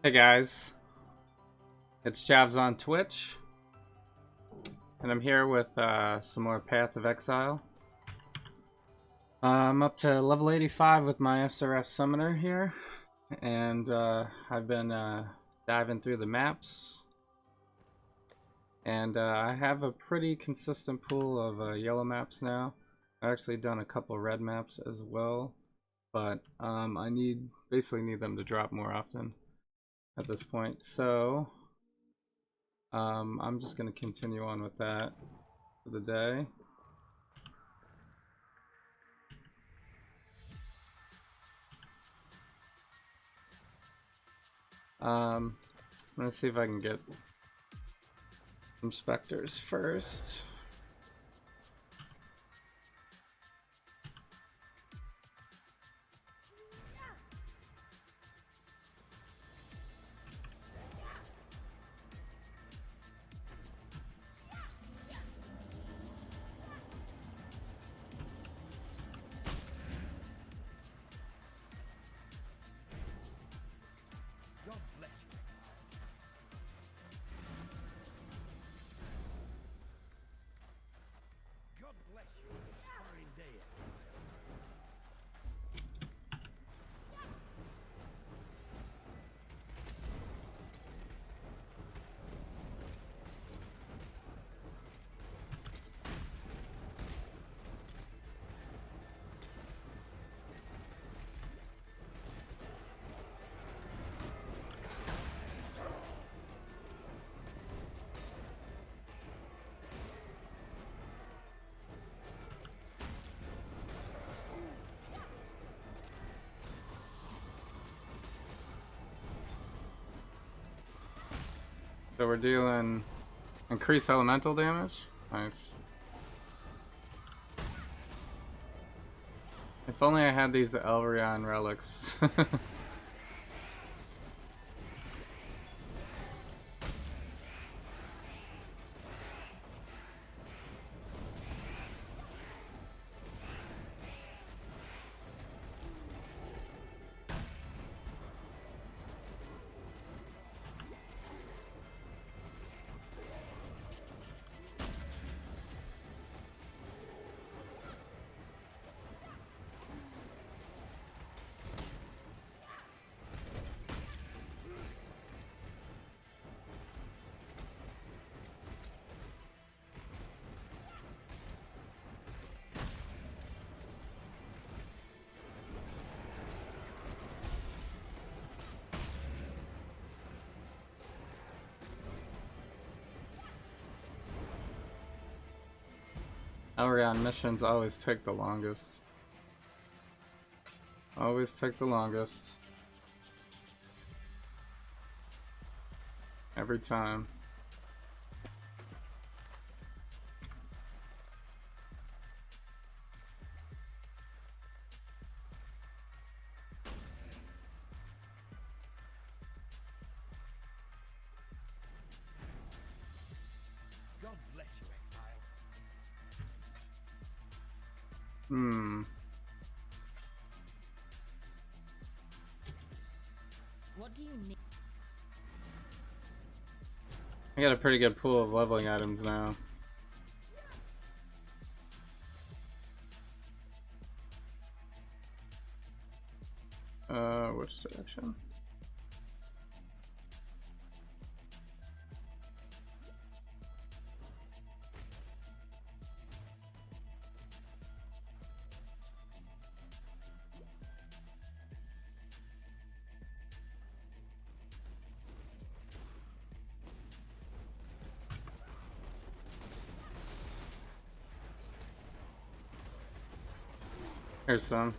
Hey guys, it's Javs on Twitch, and I'm here with some more Path of Exile. I'm up to level 85 with my SRS Summoner here, and I've been diving through the maps, and I have a pretty consistent pool of yellow maps now. I've actually done a couple red maps as well, but I basically need them to drop more often at this point, so I'm just going to continue on with that for the day. I'm going to see if I can get some specters first. So we're dealing increased elemental damage. Nice. If only I had these Elrion relics. Elrion missions always take the longest. Always take the longest. Every time. God bless you, exile. What do you need? I got a pretty good pool of leveling items now. Which direction? Here's some.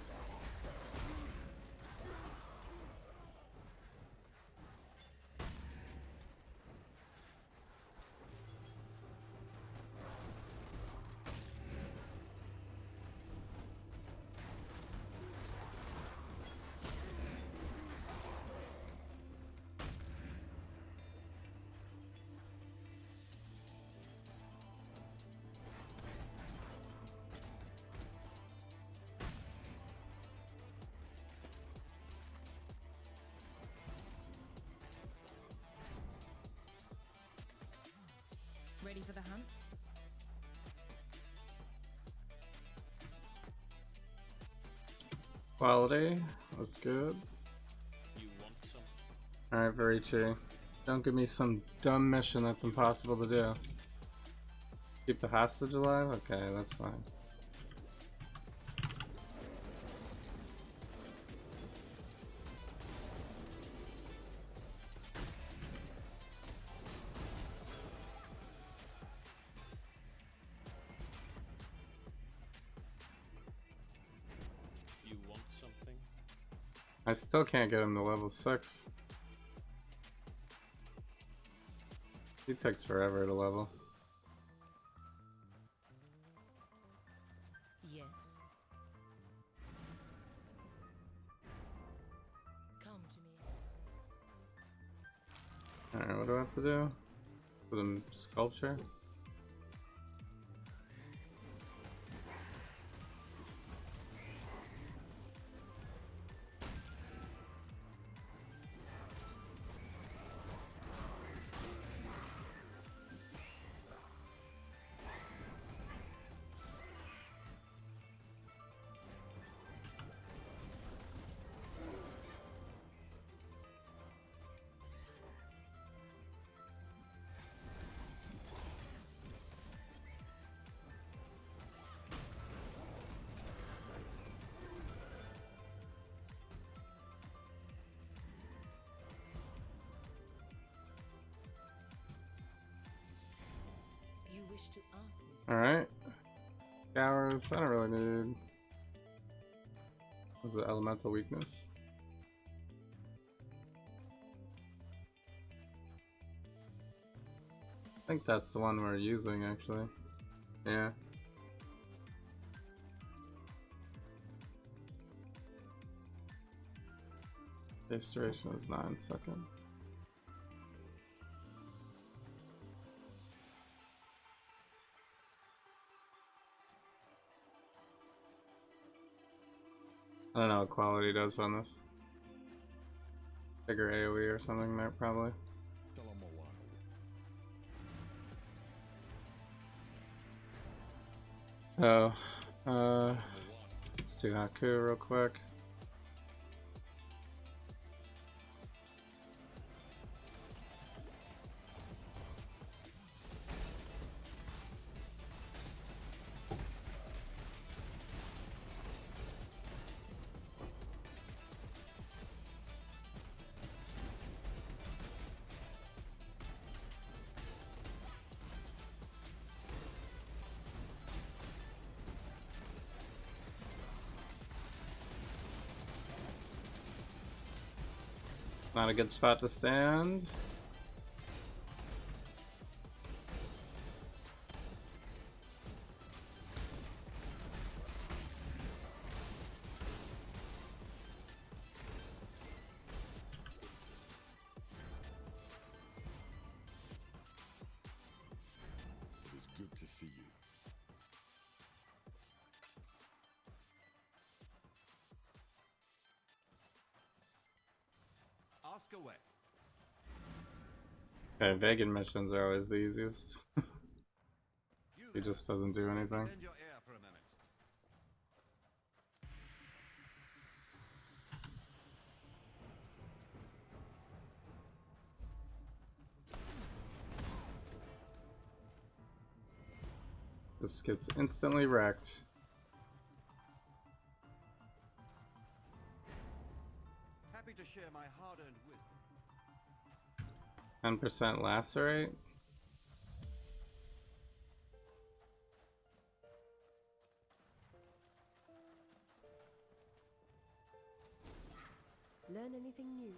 Ready for the hunt? Quality was good. You want some? Alright, Varici. Don't give me some dumb mission that's impossible to do. Keep the hostage alive? Okay, that's fine. You want something? I still can't get him to level 6. He takes forever to level. Yes. Come to me. Alright, what do I have to do? For the sculpture? You wish to ask me something? Alright. Scours, I don't really need. Was it elemental weakness? I think that's the one we're using actually. Yeah. Base duration is 9 seconds. I don't know what quality does on this. Bigger AoE or something there probably. Oh, let's do Haku real quick. Not a good spot to stand. It is good to see you. Ask away. Okay, vegan missions are always the easiest. You He there. just doesn't do anything. Lend your ear for a minute. Just gets instantly wrecked. Happy to share my hard-earned wisdom. 10% lacerate. Learn anything new?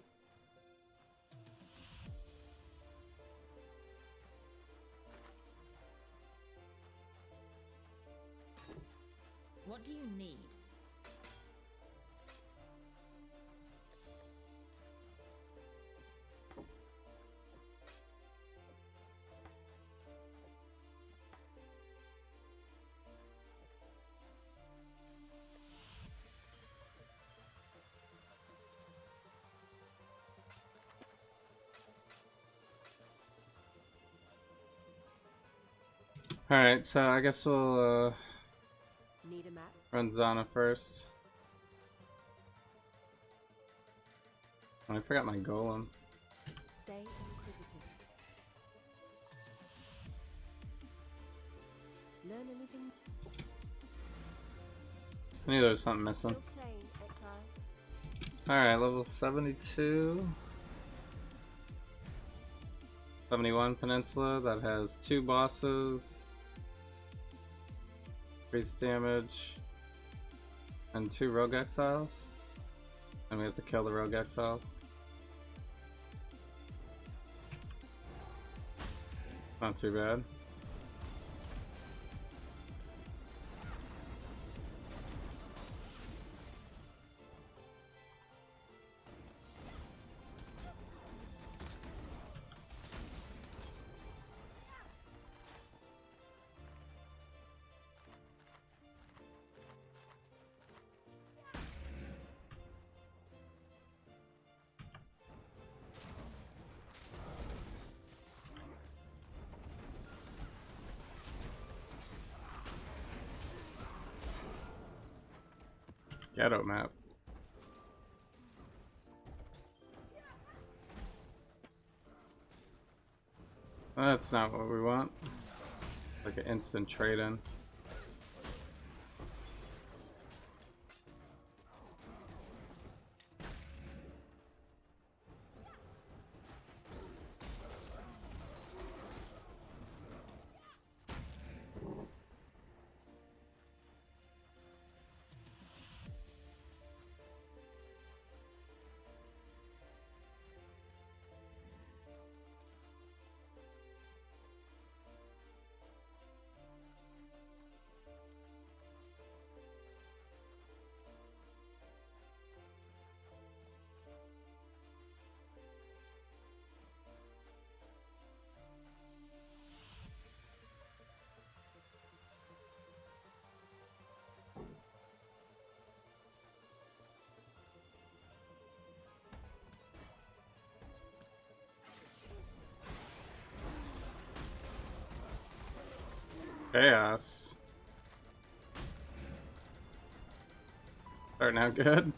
What do you need? Alright, so I guess we'll Need a map? run Zana first. Oh, I forgot my golem. Stay inquisitive. Learn anything? I knew there was something missing. Still sane, exile. Alright, level 72. 71 Peninsula, that has 2 bosses, increased damage, and 2 rogue exiles. And we have to kill the rogue exiles. Not too bad. Ghetto map. That's not what we want. Like an instant trade-in. Chaos. Starting out good.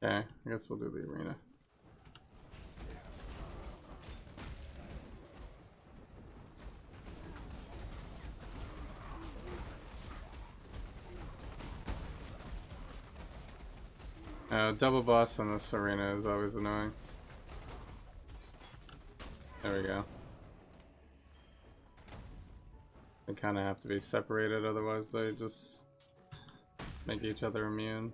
Okay, I guess we'll do the arena. Double boss on this arena is always annoying. There we go. They kind of have to be separated, otherwise they just make each other immune.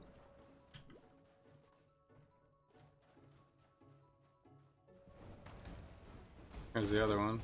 Here's the other one.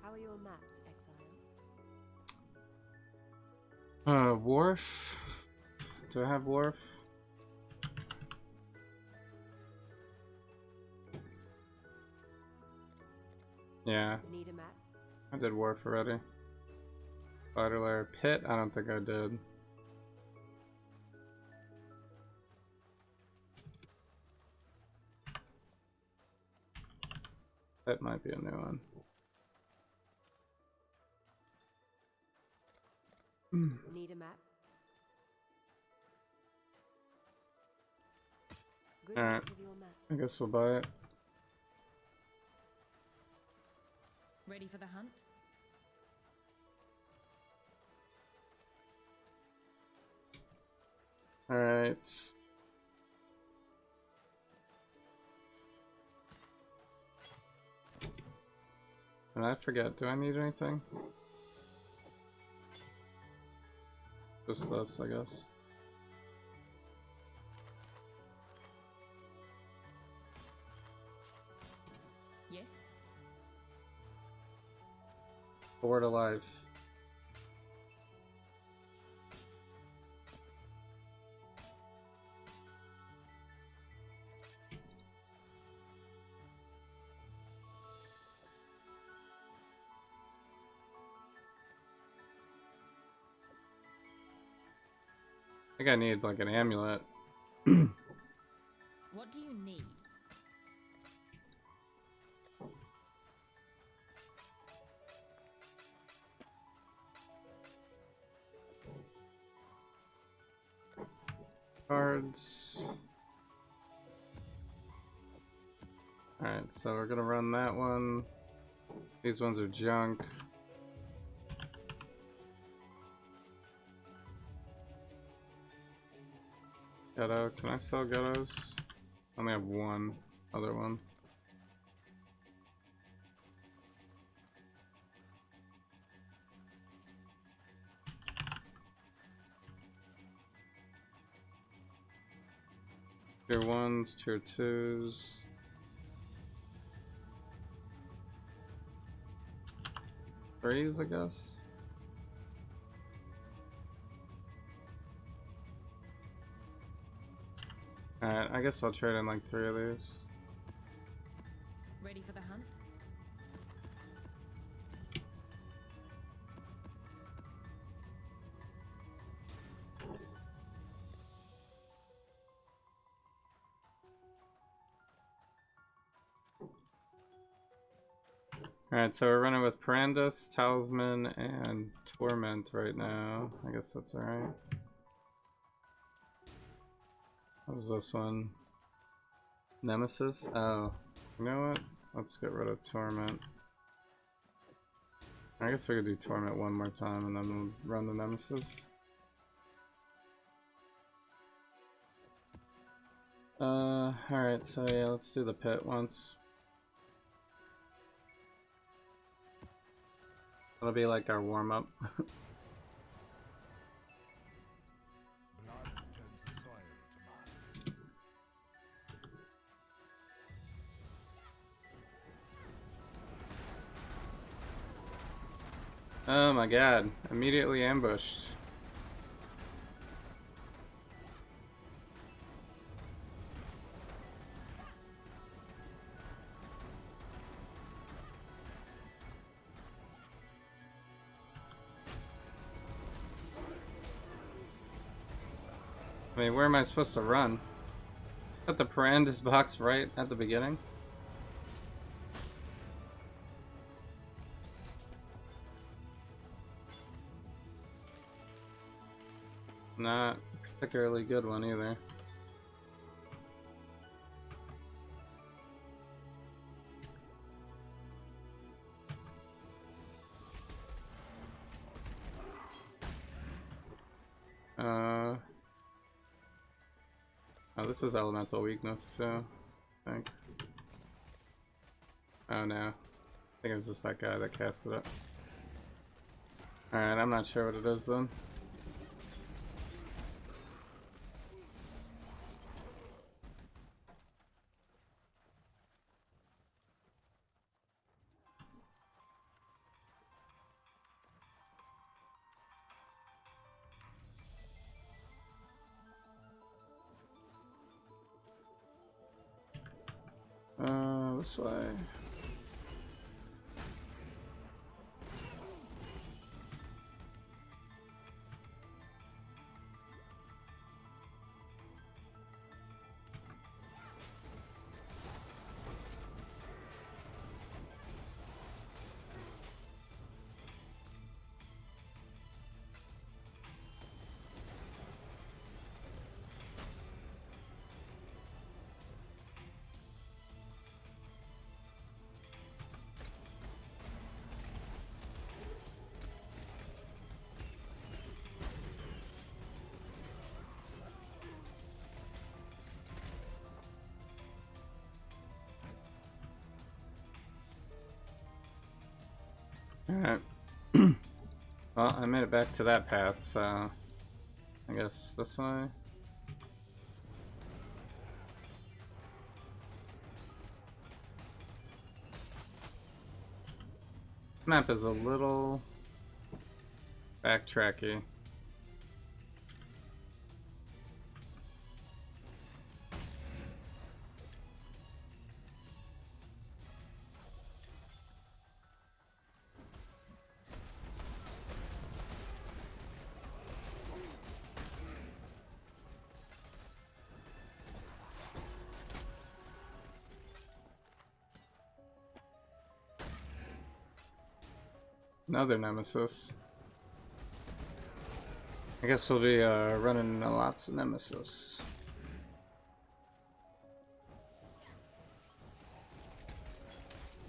How are your maps, Exile? Wharf. Do I have wharf? Yeah, Need a map? I did wharf already. Spider layer pit, I don't think I did. That might be a new one. Need a map? Good Alright, luck with your maps. I guess we'll buy it. Ready for the hunt? Alright. And I forget, do I need anything? Just this, I guess. Yes. Bored alive. I think I need like an amulet. What do you need? Cards. Alright, so we're gonna run that one. These ones are junk. Ghetto, can I sell ghettos? I only have one other one. Tier 1s, tier 2s. Threes, I guess? Alright, I guess I'll trade in like 3 of these. Ready for the hunt? Alright, so we're running with Parandus, Talisman, and Torment right now. I guess that's alright. What was this one? Nemesis? Oh, you know what? Let's get rid of Torment. I guess we could do Torment one more time and then we'll run the Nemesis. Alright, so yeah, let's do the pit once. That'll be like our warm-up. Blood turns the soil to mud. Oh my god, immediately ambushed. I mean, where am I supposed to run? Put the Parandus box right at the beginning? Not a particularly good one either. Oh, this is elemental weakness too, I think. Oh no. I think it was just that guy that casted it. Alright, I'm not sure what it is then. this way. Alright. Well, I made it back to that path, so I guess this way. Map is a little backtracky. Another nemesis. I guess we'll be running lots of nemesis.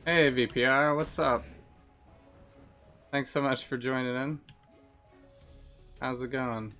Hey VPR, what's up? Thanks so much for joining in. How's it going?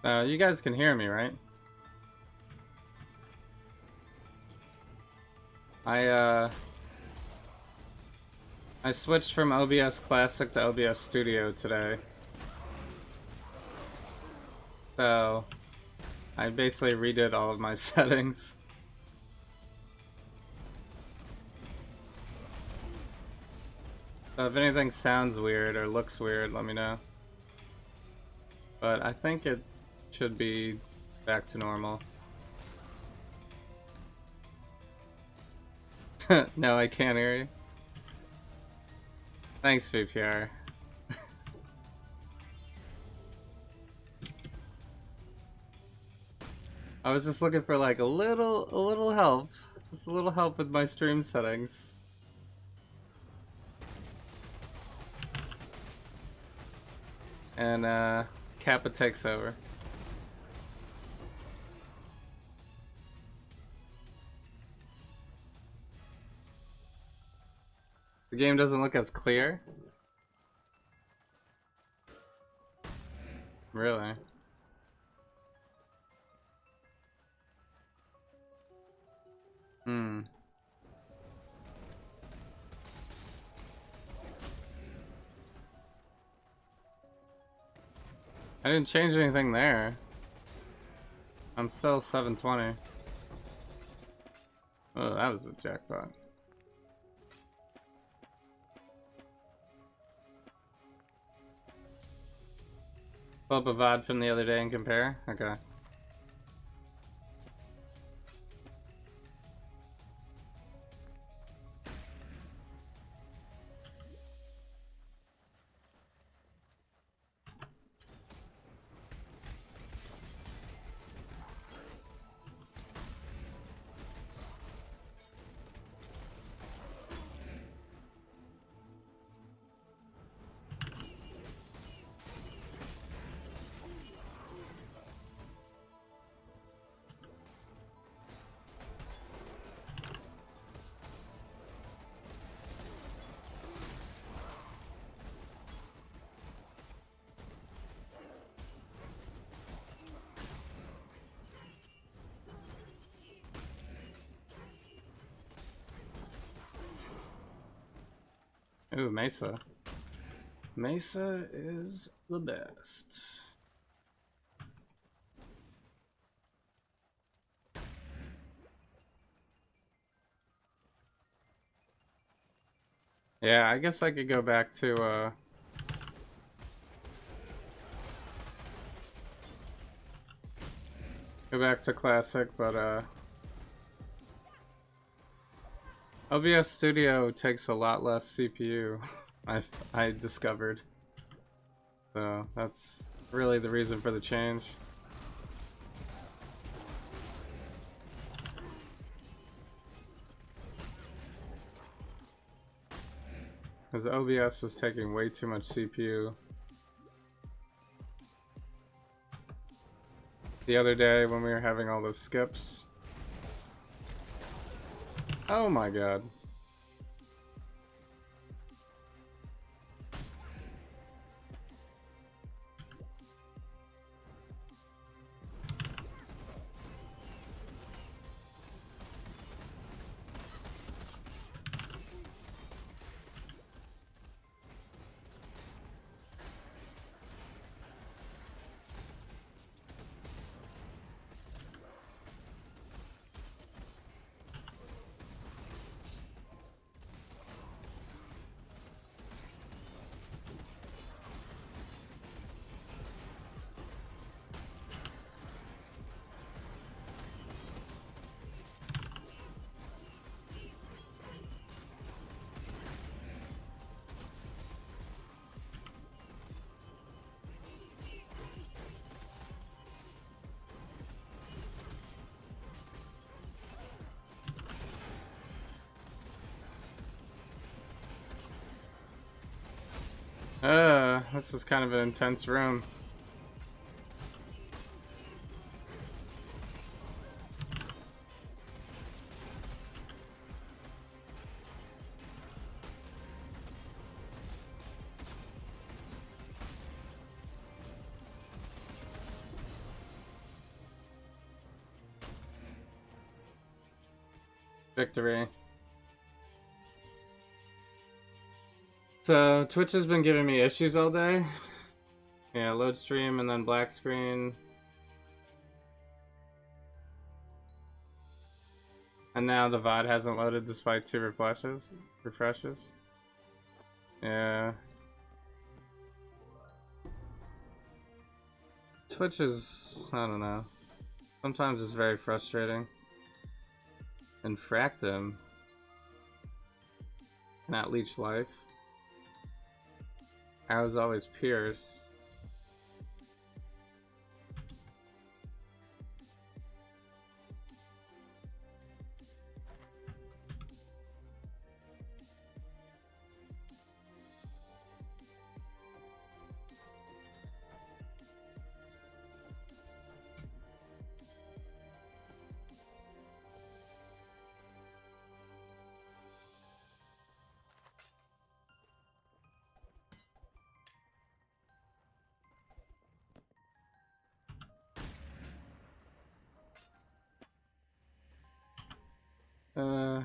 You guys can hear me, right? I switched from OBS Classic to OBS Studio today. So I basically redid all of my settings. So if anything sounds weird or looks weird, let me know. But I think it should be back to normal. No, I can't hear you. Thanks, VPR. I was just looking for like a little help. Just a little help with my stream settings. And Kappa takes over. The game doesn't look as clear. Really? Hmm. I didn't change anything there. I'm still 720. Oh, that was a jackpot. Pull up a VOD from the other day and compare? Okay. Ooh, Mesa. Mesa is the best. Yeah, I guess I could go back to Classic, but OBS Studio takes a lot less CPU. I discovered. So that's really the reason for the change. Because OBS was taking way too much CPU. The other day when we were having all those skips. Oh my god. This is kind of an intense room. Victory. So Twitch has been giving me issues all day. Yeah, load stream and then black screen. And now the VOD hasn't loaded despite 2 refreshes. Yeah. Twitch is, I don't know. Sometimes it's very frustrating. And Fractum cannot leech life. I was always Pierce.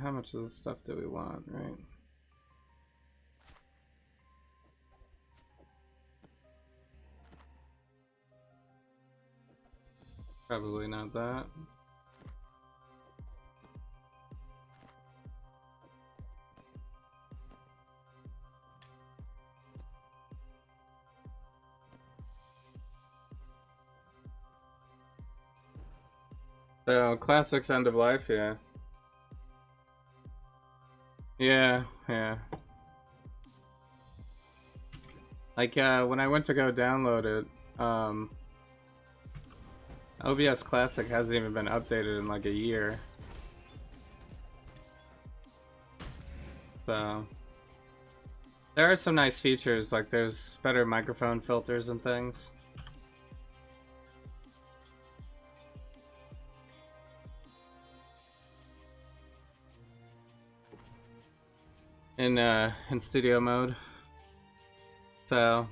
How much of this stuff do we want, right? Probably not that. So, Classic's end of life, yeah. Yeah. Like, when I went to go download it, OBS Classic hasn't even been updated in like a year. So, there are some nice features, like there's better microphone filters and things. In studio mode. So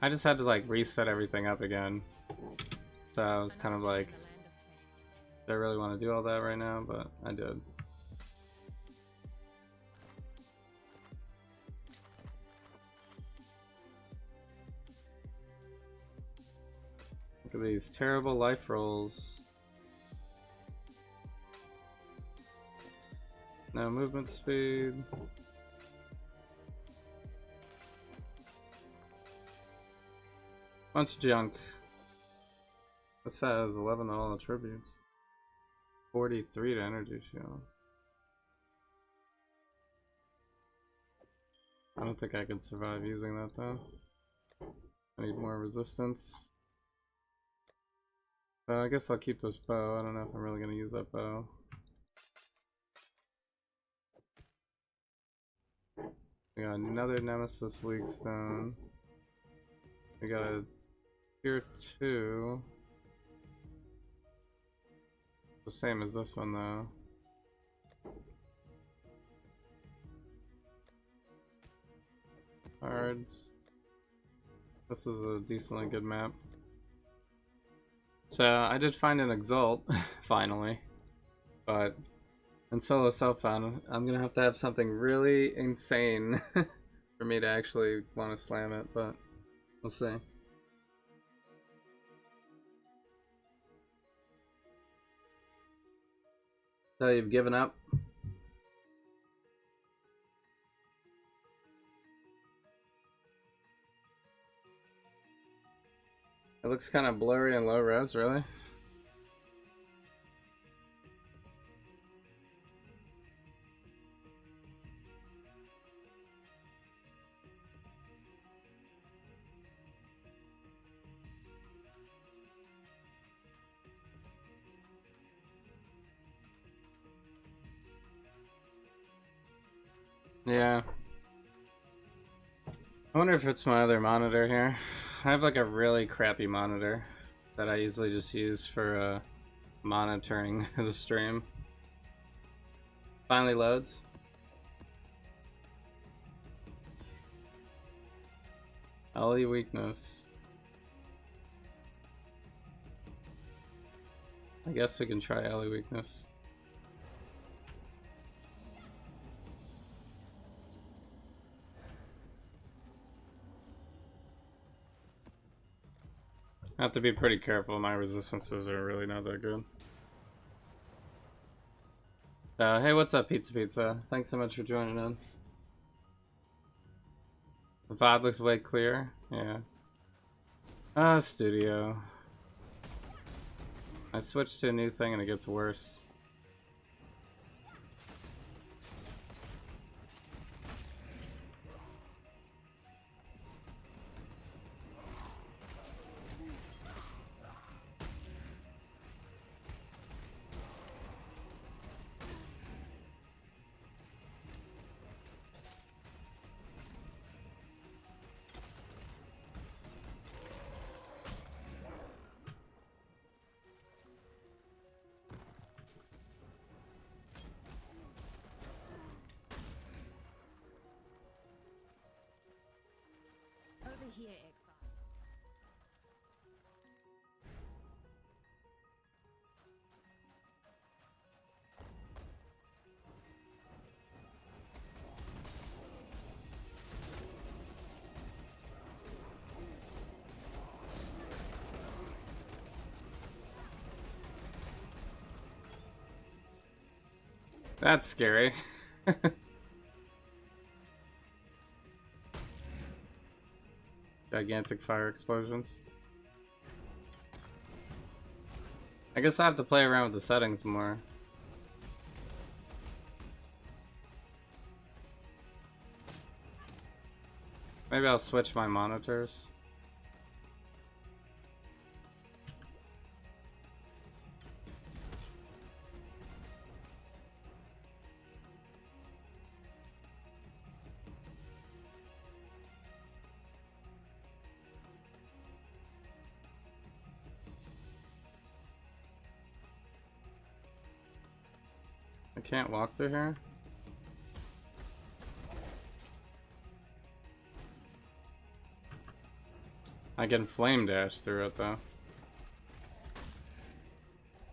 I just had to like reset everything up again. So I was kind of like, do I really want to do all that right now? But I did. Look at these terrible life rolls. No movement speed. Bunch of junk. This has 11 all attributes. 43 to energy shield. I don't think I can survive using that though. I need more resistance. So I guess I'll keep this bow. I don't know if I'm really going to use that bow. We got another Nemesis League Stone. We got a tier 2. The same as this one though. Cards. This is a decently good map. So I did find an Exalt, finally. But in solo self-found, I'm gonna have to have something really insane for me to actually want to slam it, but we'll see. So you've given up? It looks kind of blurry and low res, really. Yeah. I wonder if it's my other monitor here. I have like a really crappy monitor that I usually just use for monitoring the stream. Finally loads. LE weakness. I guess we can try LE weakness. I have to be pretty careful. My resistances are really not that good. Hey, what's up, Pizza Pizza? Thanks so much for joining in. The VOD looks way clear. Yeah. Studio. I switched to a new thing and it gets worse. Over here, exile. That's scary. Gigantic fire explosions. I guess I have to play around with the settings more. Maybe I'll switch my monitors. I can't walk through here. I can flame dash through it though.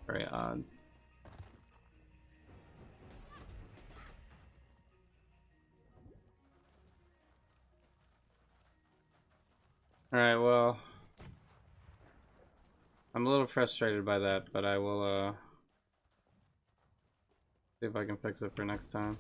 Very odd. Alright, well. I'm a little frustrated by that, but I will see if I can fix it for next time.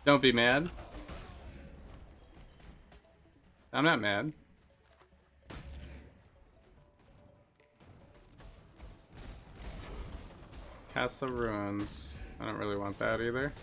Don't be mad. I'm not mad. Castle Ruins. I don't really want that either.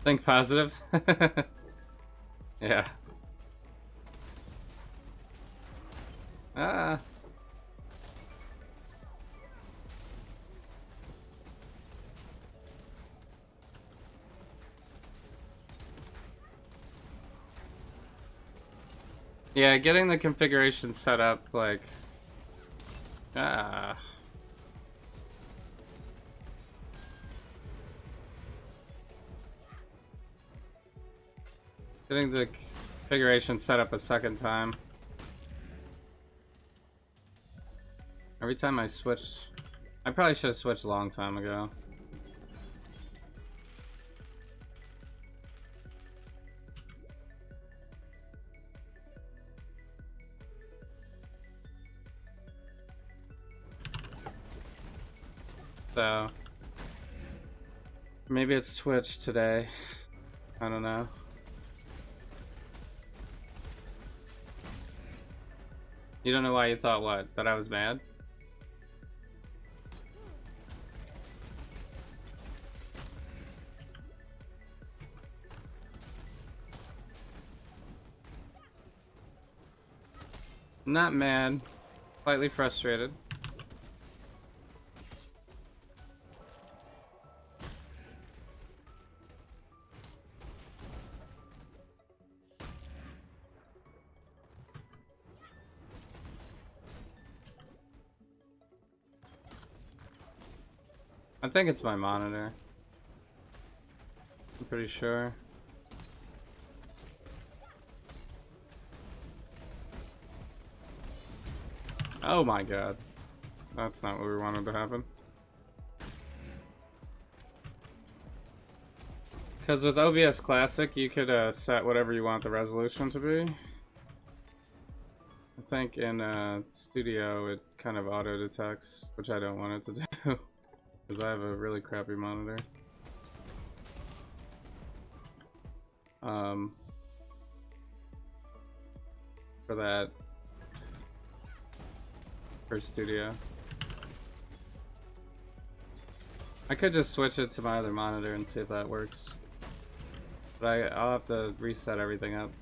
Think positive. Yeah. Ah. Yeah, getting the configuration set up, like... Ah. Getting the configuration set up a second time. Every time I switch... I probably should have switched a long time ago. So... maybe it's Twitch today. I don't know. You don't know why you thought what? That I was mad? Not mad. Slightly frustrated. I think it's my monitor. I'm pretty sure. Oh my god. That's not what we wanted to happen. Because with OBS Classic, you could set whatever you want the resolution to be. I think in Studio, it kind of auto-detects, which I don't want it to do. Because I have a really crappy monitor. For that. For Studio. I could just switch it to my other monitor and see if that works. But I'll have to reset everything up.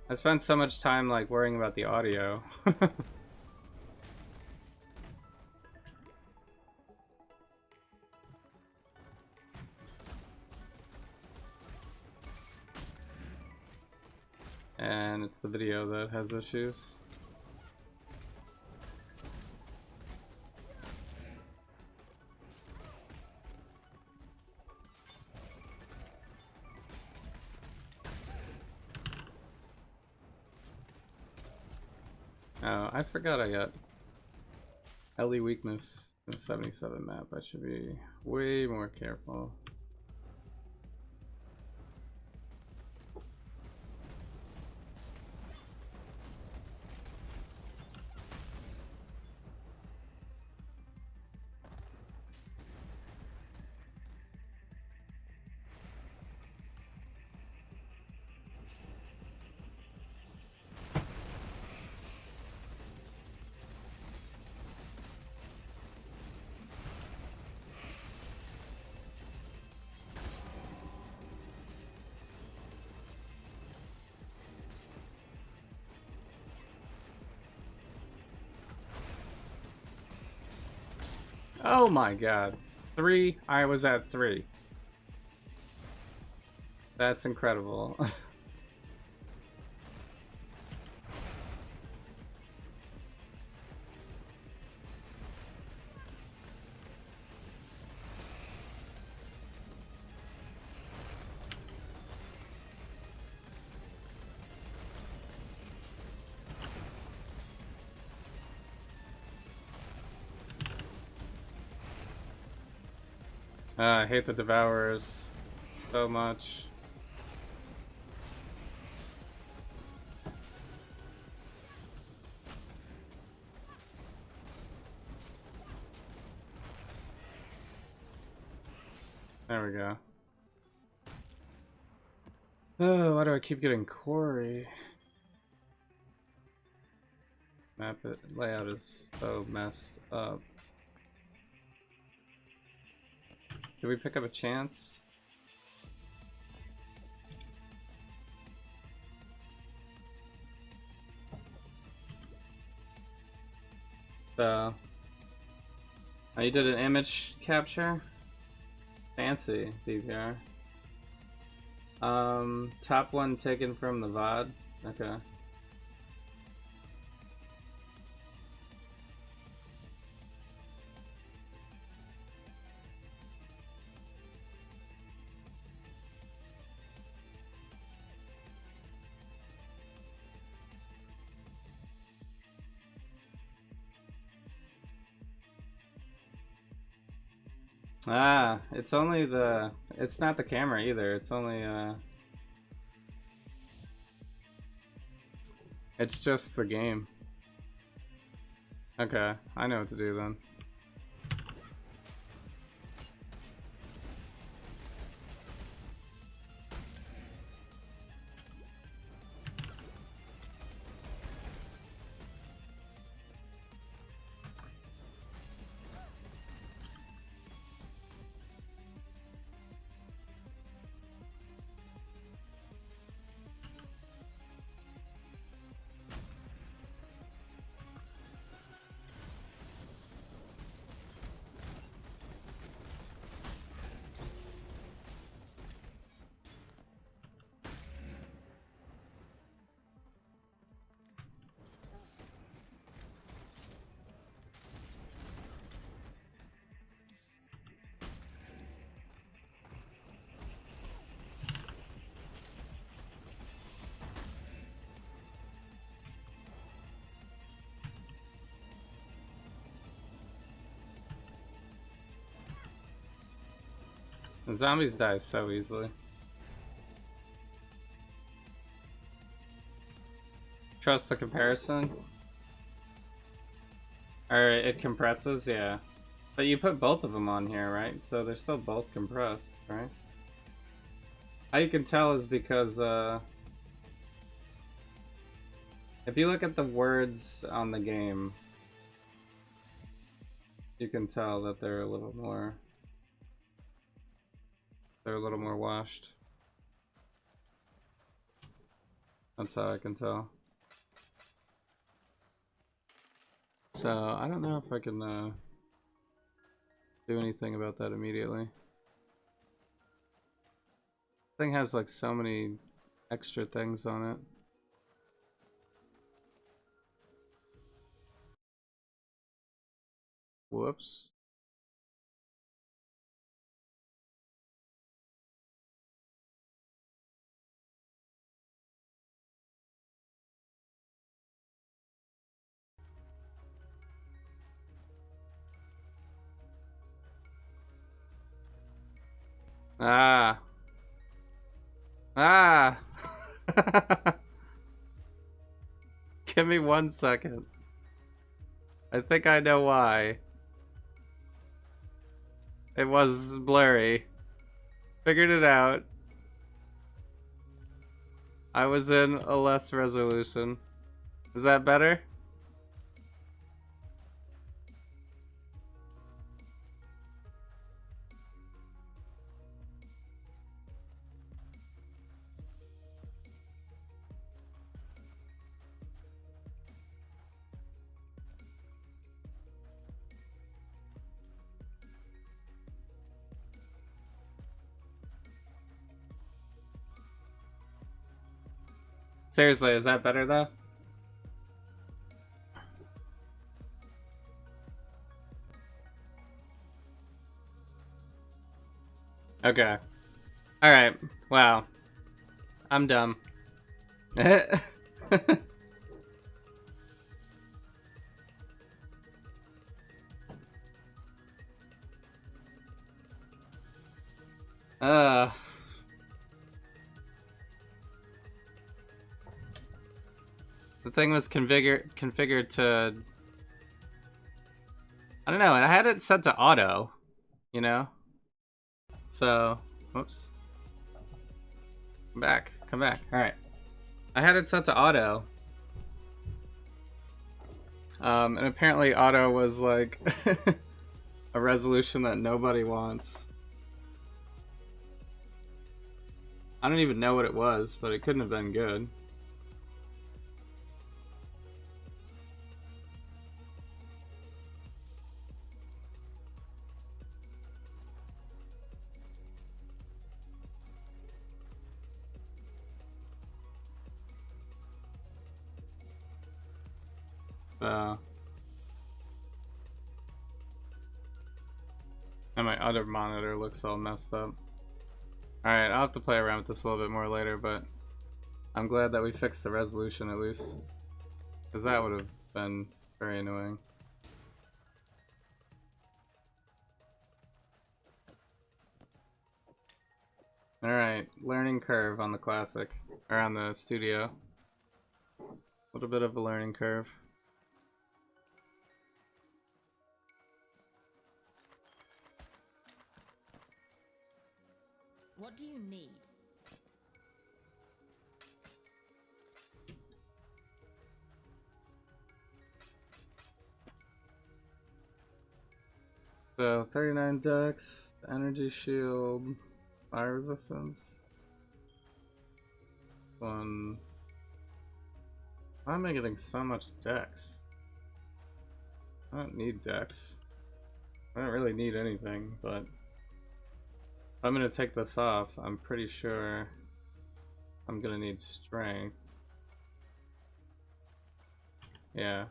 I spent so much time like worrying about the audio. And it's the video that has issues. Oh, I forgot I got LE weakness in a 77 map. I should be way more careful. Oh my god. 3, I was at 3. That's incredible. I hate the Devourers so much. There we go. Oh, why do I keep getting quarry? Map it. Layout is so messed up. Did we pick up a chance? So, oh, you did an image capture? Fancy, DVR. Top one taken from the VOD. Okay. Ah, it's only the... It's not the camera either, it's only, it's just the game. Okay, I know what to do then. The zombies die so easily. Trust the comparison? Or it compresses, yeah. But you put both of them on here, right? So they're still both compressed, right? How you can tell is because, if you look at the words on the game, you can tell that they're a little more... They're a little more washed. That's how I can tell. So, I don't know if I can do anything about that immediately. Thing has like so many extra things on it. Whoops. Ah. Ah. Give me 1 second. I think I know why. It was blurry. Figured it out. I was in a less resolution. Is that better? Seriously, is that better though? Okay. Alright. Wow. I'm dumb. uh the thing was configured to, I don't know, and I had it set to auto, you know? So, whoops. Come back. Come back. Alright. I had it set to auto. And apparently auto was like a resolution that nobody wants. I don't even know what it was, but it couldn't have been good. So, and my other monitor looks all messed up. Alright, I'll have to play around with this a little bit more later, but I'm glad that we fixed the resolution at least. Because that would have been very annoying. Alright, learning curve on the classic, or on the studio. A little bit of a learning curve. What do you need? So 39 dex, energy shield, fire resistance. One. Why am I getting so much dex? I don't need dex. I don't really need anything, but if I'm gonna take this off, I'm pretty sure I'm gonna need strength. Yeah.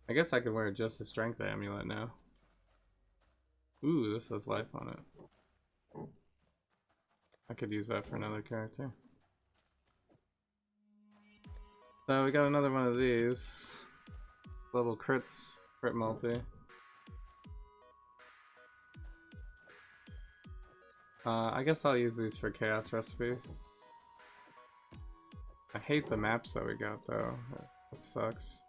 I guess I could wear just a strength amulet now. Ooh, this has life on it. I could use that for another character. So we got another one of these. Level crits, crit multi. I guess I'll use these for chaos recipe. I hate the maps that we got though. That sucks.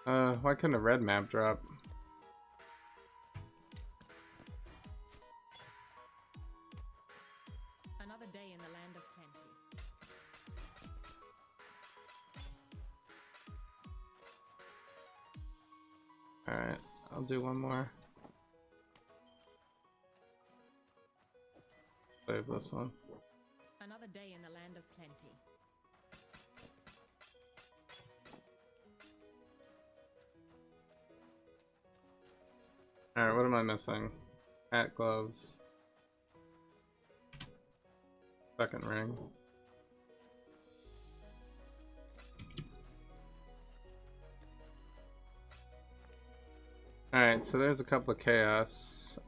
Why couldn't a red map drop? Another day in the land of plenty. Alright, I'll do one more. Save this one. Another day in the land of plenty. Alright, what am I missing? Hat, gloves. Second ring. Alright, so there's a couple of chaos.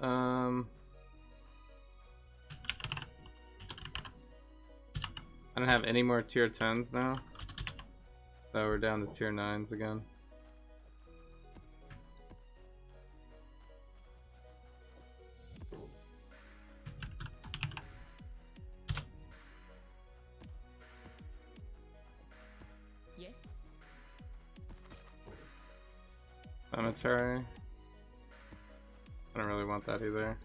I don't have any more tier 10s now. So we're down to tier 9s again. Yes? Cemetery. I don't really want that either.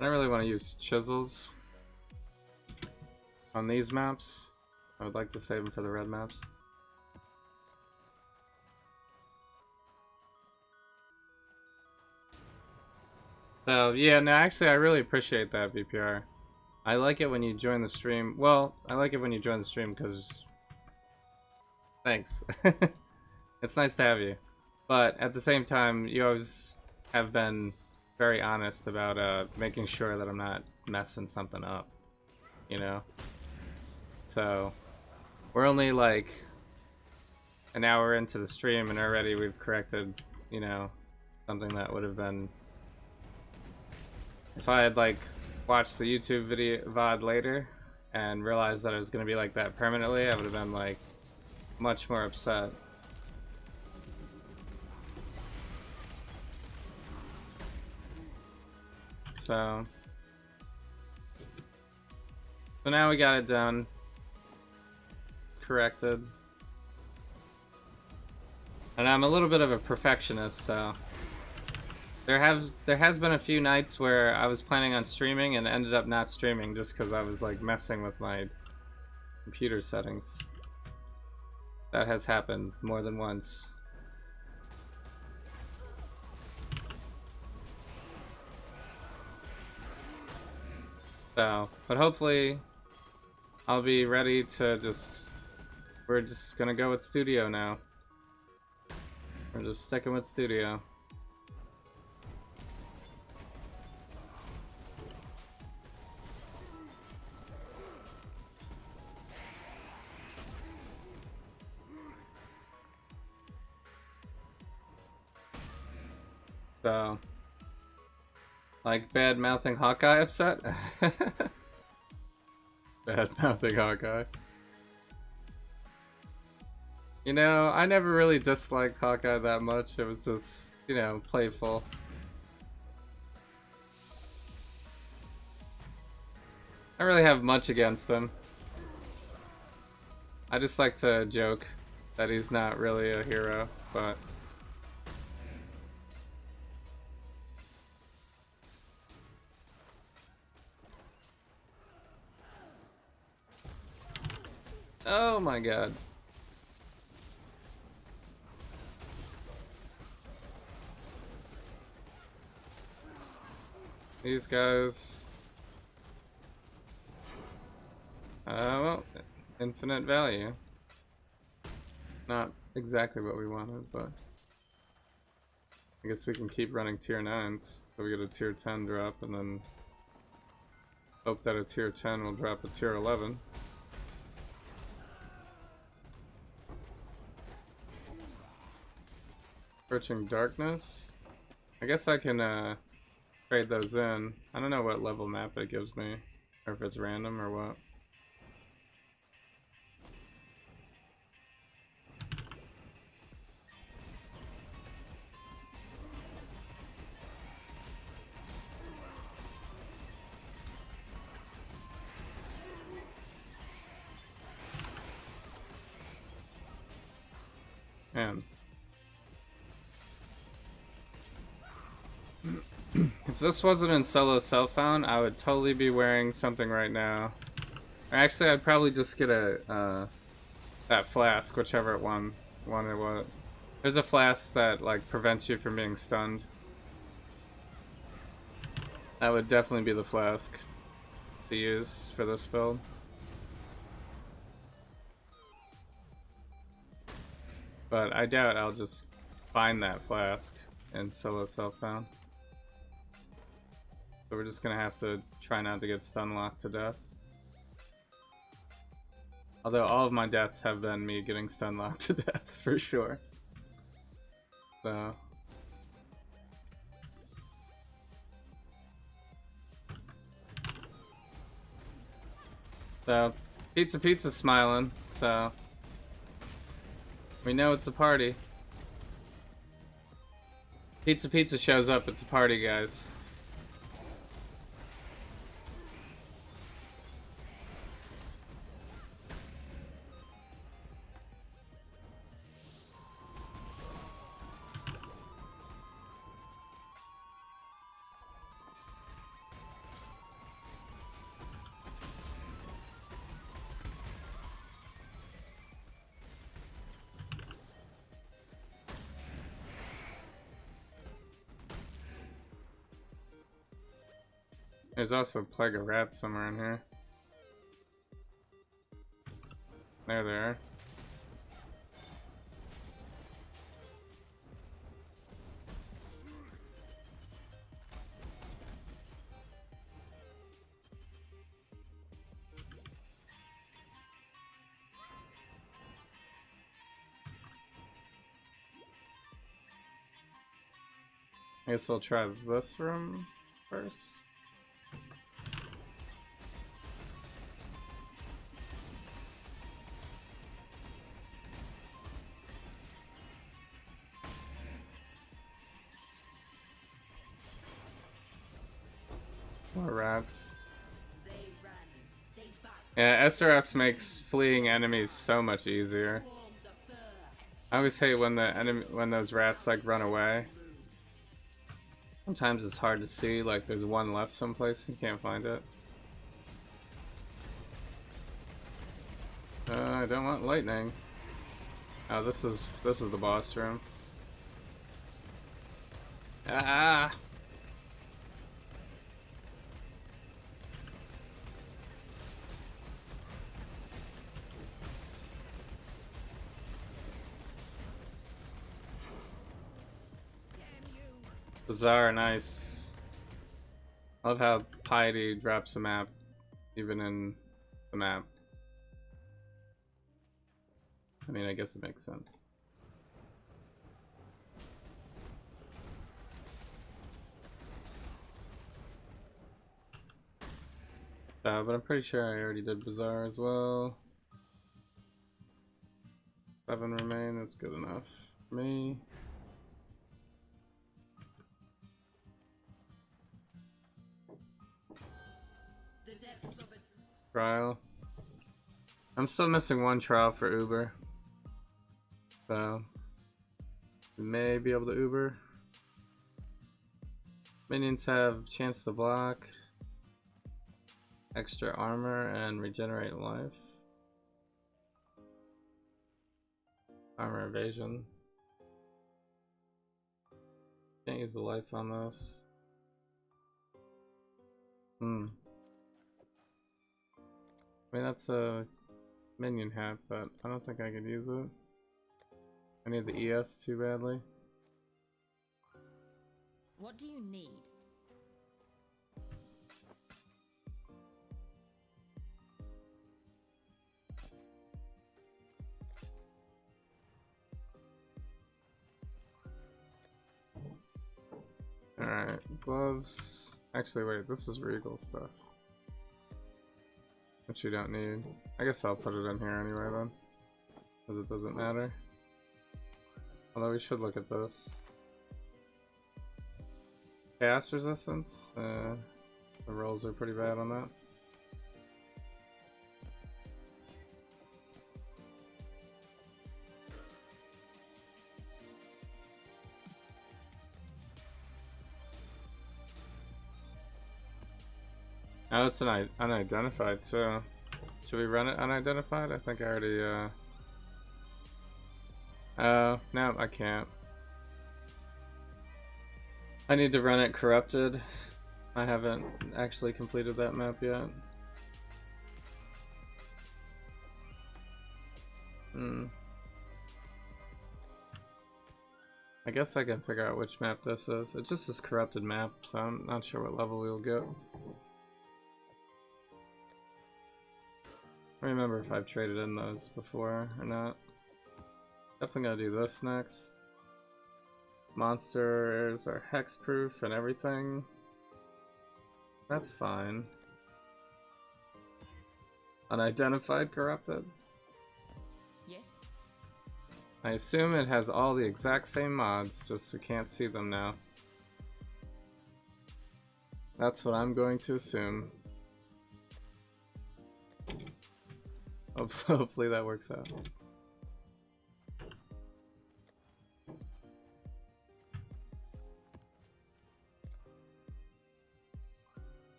I don't really want to use chisels on these maps. I would like to save them for the red maps. So yeah, no, actually I really appreciate that, VPR. I like it when you join the stream. Well, I like it when you join the stream because... Thanks. It's nice to have you. But at the same time, you always have been very honest about making sure that I'm not messing something up, you know? So we're only like an hour into the stream and already we've corrected, you know, something that would have been, if I had like watched the YouTube video VOD later and realized that it was going to be like that permanently, I would have been like much more upset. So now we got it done, corrected. And I'm a little bit of a perfectionist, so there has been a few nights where I was planning on streaming and ended up not streaming just because I was like messing with my computer settings. That has happened more than once. So, but hopefully I'll be ready to we're just gonna go with studio now. We're just sticking with studio. So, like bad mouthing Hawkeye upset? Bad mouthing Hawkeye. You know, I never really disliked Hawkeye that much. It was just, you know, playful. I don't really have much against him. I just like to joke that he's not really a hero, but oh my god. These guys. Well, infinite value. Not exactly what we wanted, but I guess we can keep running tier 9s. So we get a tier 10 drop and then hope that a tier 10 will drop a tier 11. Searching Darkness. I guess I can trade those in. I don't know what level map it gives me, or if it's random or what. Man. If this wasn't in solo self-found, I would totally be wearing something right now. Or actually, I'd probably just get a that flask, whichever one it was. There's a flask that like prevents you from being stunned. That would definitely be the flask to use for this build. But I doubt I'll just find that flask in solo self-found. So we're just gonna have to try not to get stun locked to death. Although all of my deaths have been me getting stun locked to death for sure. So Pizza's smiling, so we know it's a party. Pizza shows up, it's a party, guys. There's also a plague of rats somewhere in here. There they are. I guess we'll try this room first. More rats. Yeah, SRS makes fleeing enemies so much easier. I always hate when those rats like run away. Sometimes it's hard to see, like there's one left someplace and you can't find it. I don't want lightning. Oh, this is the boss room. Ah! Bizarre, nice. I love how Piety drops a map, even in the map. I mean, I guess it makes sense. But I'm pretty sure I already did Bizarre as well. 7 remain, that's good enough for me. Trial. I'm still missing 1 trial for Uber. So may be able to Uber. Minions have chance to block, extra armor, and regenerate life. Armor evasion. Can't use the life on this. I mean, that's a minion hat, but I don't think I could use it. I need the ES too badly. What do you need? Alright, gloves. Actually, wait, this is Regal stuff. Which you don't need. I guess I'll put it in here anyway then. Because it doesn't matter. Although we should look at this. Chaos resistance? The rolls are pretty bad on that. Oh, it's an unidentified, so should we run it unidentified? I think I already, oh, no, I can't. I need to run it corrupted. I haven't actually completed that map yet. I guess I can figure out which map this is. It's just this corrupted map, so I'm not sure what level we'll get. I don't remember if I've traded in those before or not. Definitely gonna do this next. Monsters are hexproof and everything. That's fine. Unidentified corrupted. Yes? I assume it has all the exact same mods, just we can't see them now. That's what I'm going to assume. Hopefully that works out.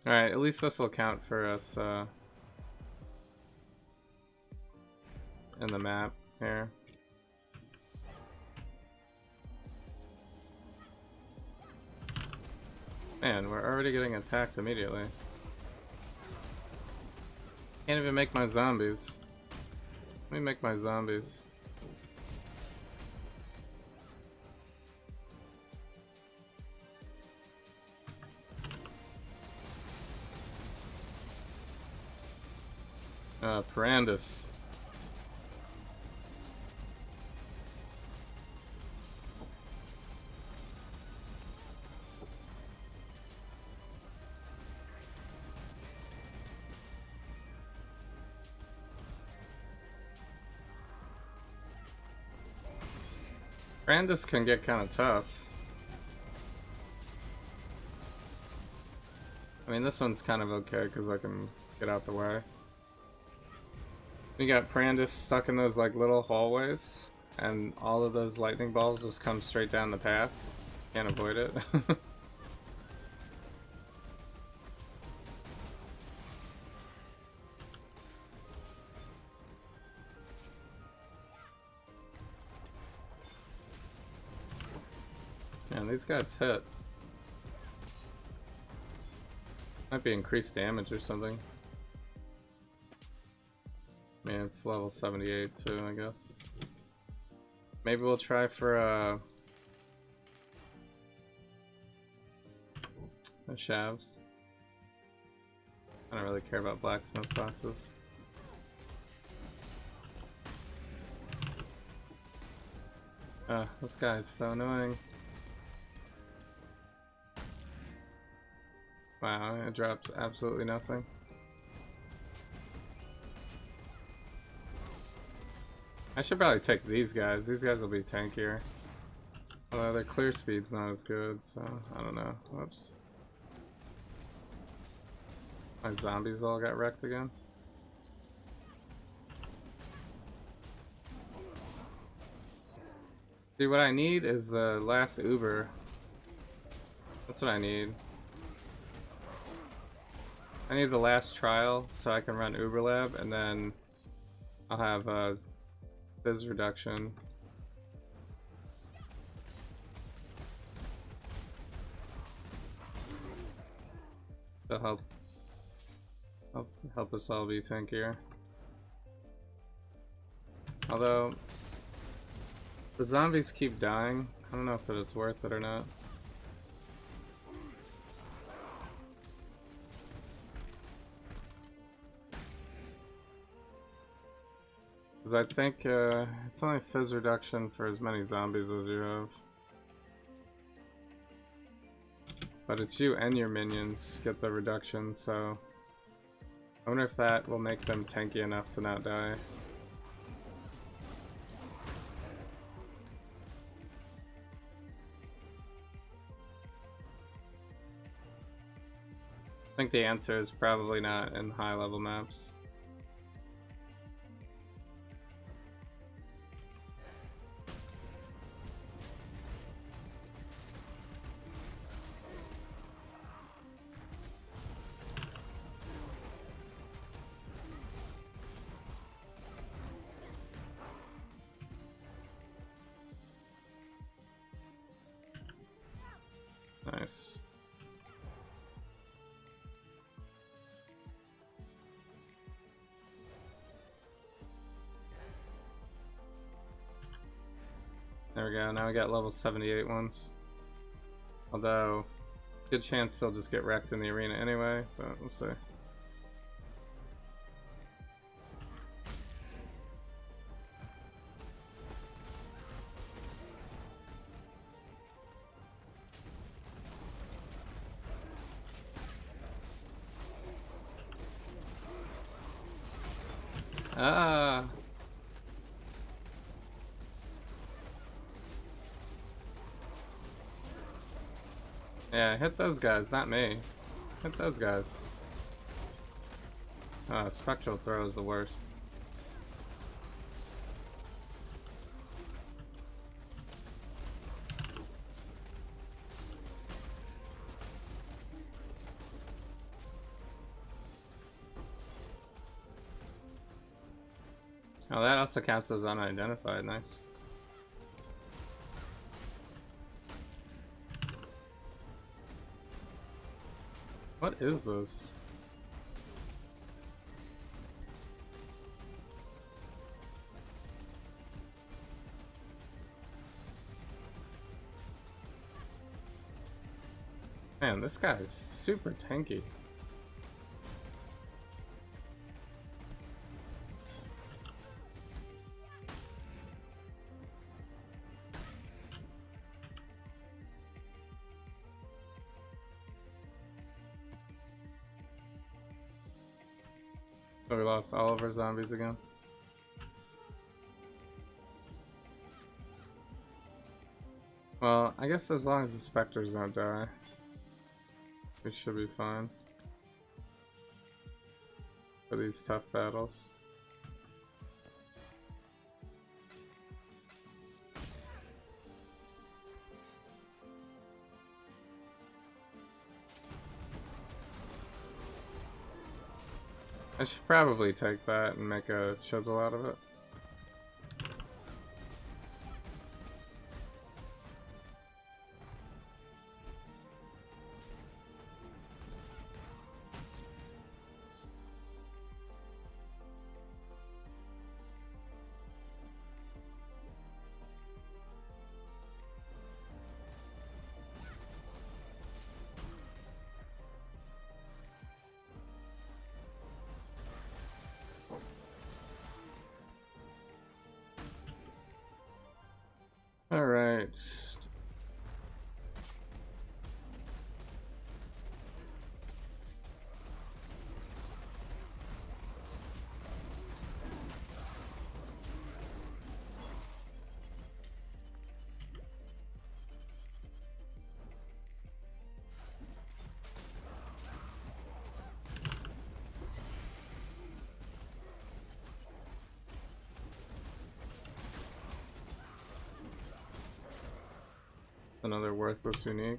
Alright, at least this will count for us in the map here. Man, we're already getting attacked immediately. Can't even make my zombies. Let me make my zombies. Perandus. Brandis can get kind of tough. I mean, this one's kind of okay because I can get out the way. We got Brandis stuck in those like little hallways, and all of those lightning balls just come straight down the path. Can't avoid it. Man, these guys hit. Might be increased damage or something. Man, it's level 78 too, I guess. Maybe we'll try for a Javs. I don't really care about blacksmith classes. This guy's so annoying. Wow, it dropped absolutely nothing. I should probably take these guys. These guys will be tankier. Although their clear speed's not as good, so I don't know. Whoops. My zombies all got wrecked again. See, what I need is the last Uber. That's what I need. I need the last trial so I can run Uber Lab, and then I'll have Fizz reduction. To help us all be tankier. Although the zombies keep dying, I don't know if it's worth it or not. Because I think it's only Fizz reduction for as many zombies as you have. But it's you and your minions get the reduction, so I wonder if that will make them tanky enough to not die. I think the answer is probably not in high level maps. Nice. There we go, now we got level 78 ones. Although, good chance they'll just get wrecked in the arena anyway, but we'll see. Ah! Yeah, hit those guys, not me. Hit those guys. Spectral throw is the worst. Oh, that also counts as unidentified, nice. What is this? Man, this guy is super tanky. So we lost all of our zombies again. Well, I guess as long as the specters don't die, we should be fine for these tough battles. I should probably take that and make a chisel out of it. Alright. Another worthless unique.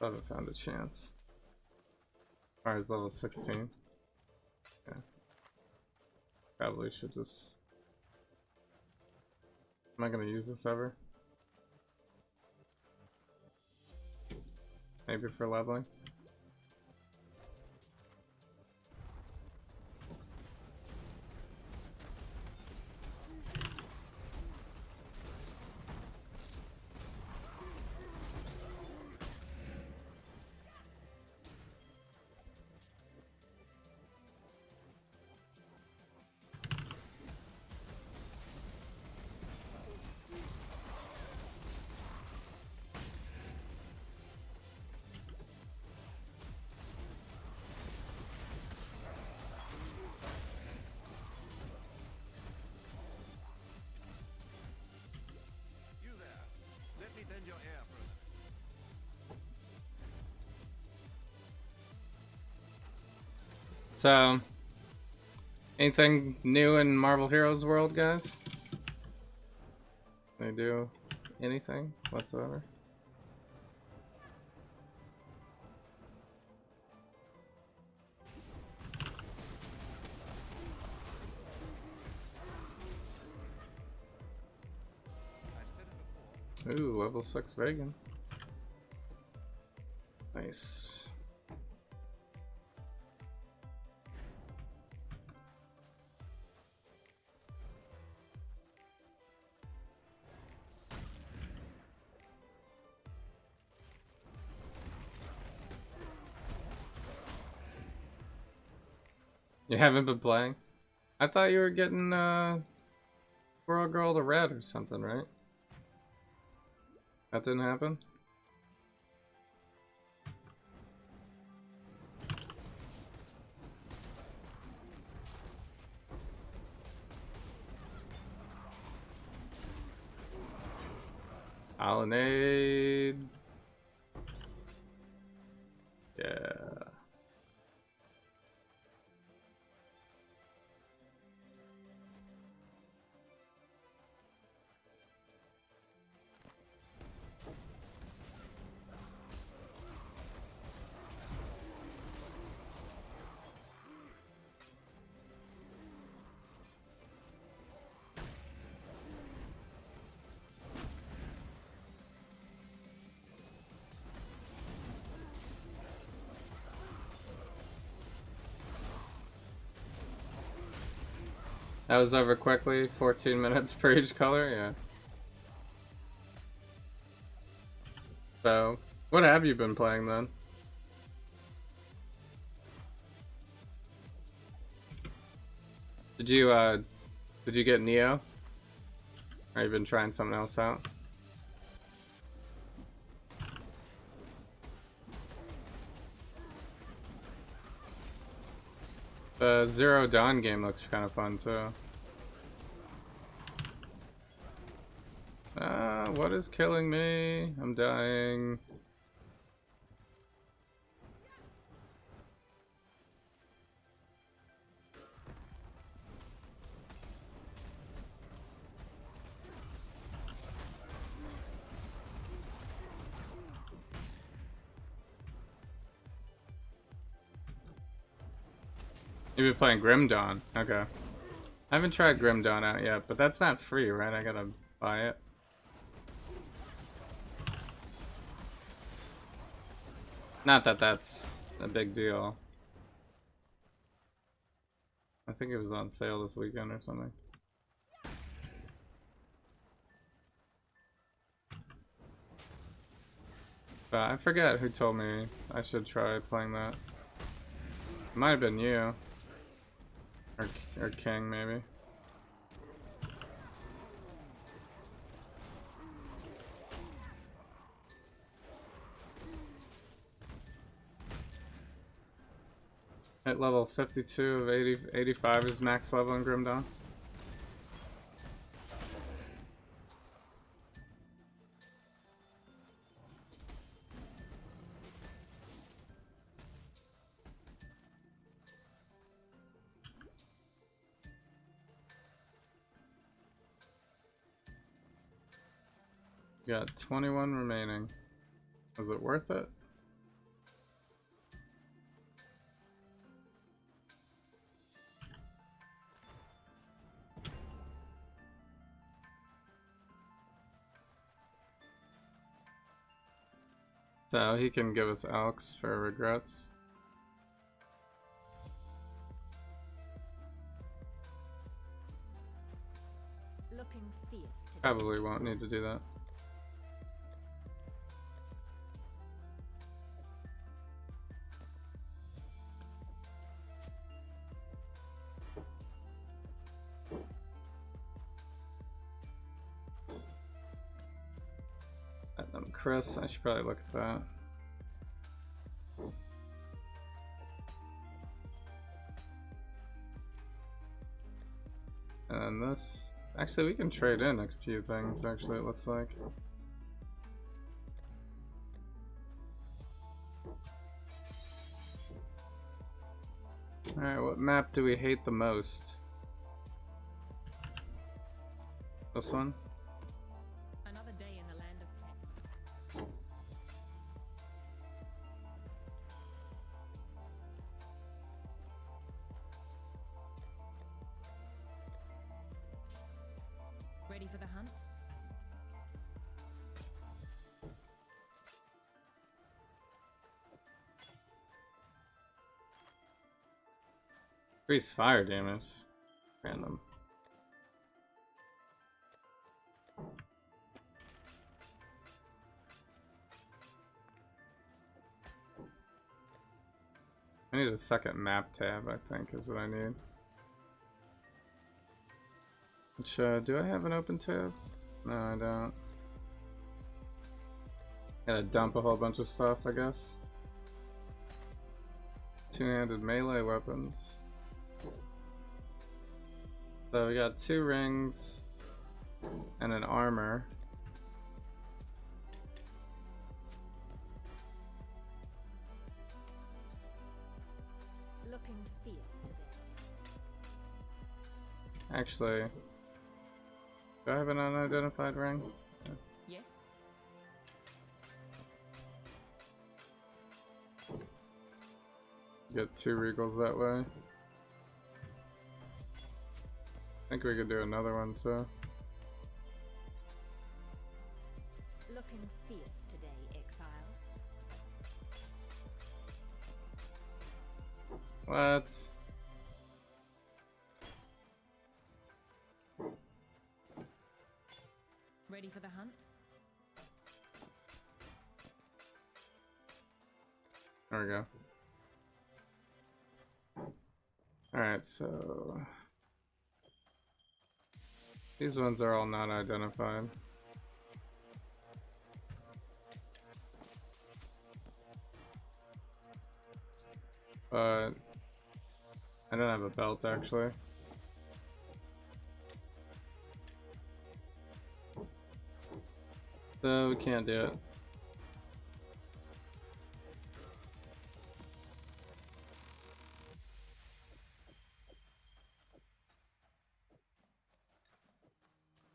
Thought I found a chance. Alright, it's level 16. Yeah. Probably should just... Am I gonna use this ever? Maybe for leveling? You there. Let me bend your ear for a minute. So, anything new in Marvel Heroes world, guys? They do anything whatsoever? I've said it before. Ooh, level 6 Vegan. Nice. You haven't been playing? I thought you were getting Squirrel Girl to Red or something, right? That didn't happen? Alanade. Yeah. That was over quickly, 14 minutes per each color, yeah. So, what have you been playing then? Did you get Neo? Or you been trying something else out? The Zero Dawn game looks kind of fun too. Ah, what is killing me? I'm dying. You've been playing Grim Dawn. Okay. I haven't tried Grim Dawn out yet, but that's not free, right? I gotta buy it. Not that that's a big deal. I think it was on sale this weekend or something. But I forget who told me I should try playing that. It might have been you. Or King, maybe. At level 52 of 85 is max level in Grim Dawn. Got 21 remaining. Was it worth it? So he can give us Elks for regrets. Looking fierce today. Probably won't need to do that. Chris, I should probably look at that. And this, actually we can trade in a few things, actually it looks like. Alright, what map do we hate the most? This one? Another day in the land of Kent. Ready for the hunt? Increased fire damage. Random. I need a second map tab, I think, is what I need. Which, do I have an open tab? No, I don't. Gotta dump a whole bunch of stuff, I guess. Two-handed melee weapons. So we got 2 rings and an armor. Looking fierce today. Actually, do I have an unidentified ring? Yes. Get 2 regals that way. I think we could do another one too. Looking fierce today, exile. What? Ready for the hunt? There we go. Alright, so these ones are all not identified. But I don't have a belt actually. So we can't do it.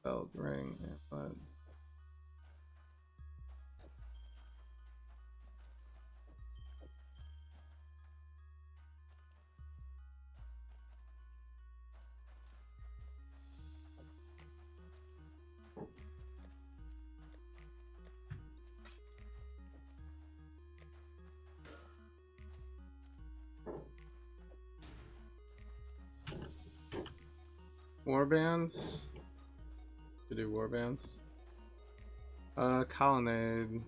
Belt, ring, but warbands. To do warbands. Colonnade.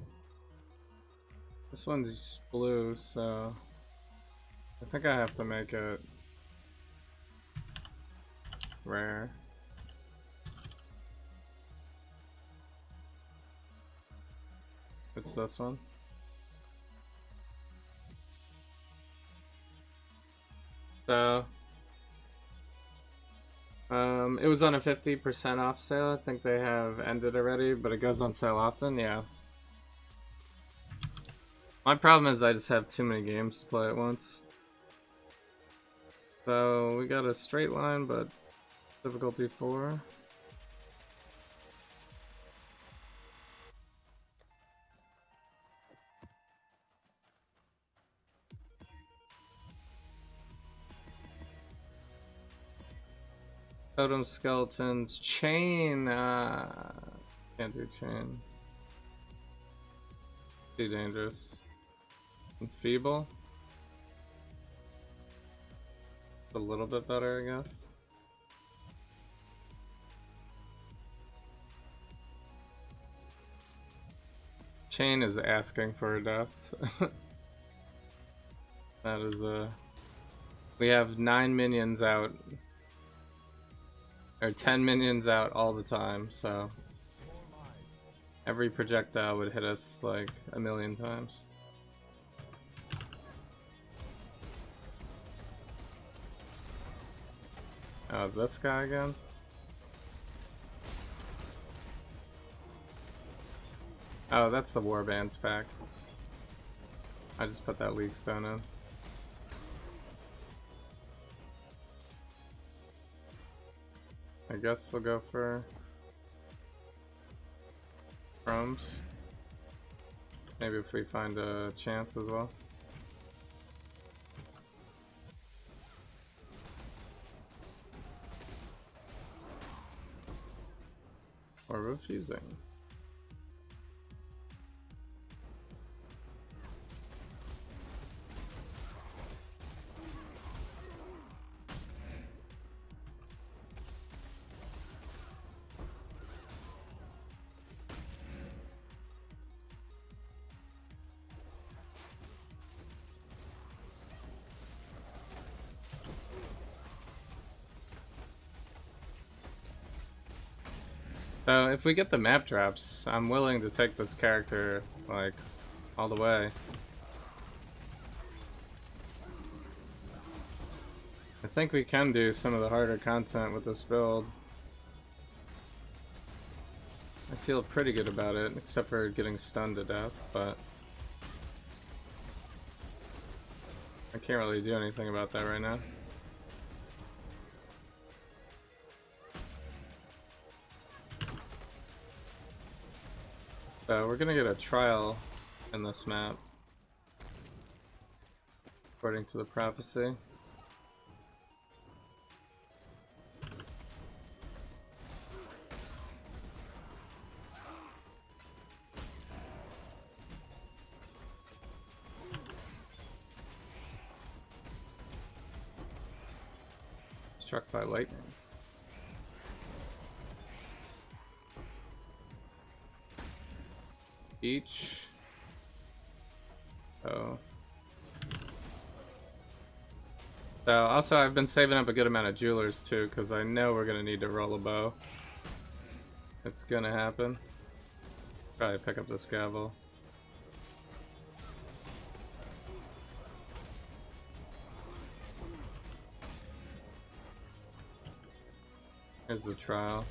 This one's blue, so I think I have to make it rare. It's this one. So it was on a 50% off sale. I think they have ended already, but it goes on sale often, yeah. My problem is I just have too many games to play at once. So we got a straight line, but difficulty 4. Totem skeletons, chain, can't do chain. Too dangerous. And feeble. A little bit better, I guess. Chain is asking for a death. That is we have 9 minions out. Or 10 minions out all the time, so every projectile would hit us like a million times. Oh, this guy again? Oh, that's the warbands pack. I just put that leak stone in. I guess we'll go for chromes. Maybe if we find a chance as well. Or refusing. So if we get the map drops, I'm willing to take this character, like, all the way. I think we can do some of the harder content with this build. I feel pretty good about it, except for getting stunned to death, but I can't really do anything about that right now. So we're gonna get a trial in this map, according to the prophecy. Struck by lightning. Each. Oh. So also I've been saving up a good amount of jewelers too, because I know we're gonna need to roll a bow. It's gonna happen. Probably pick up this gavel. Here's the trial.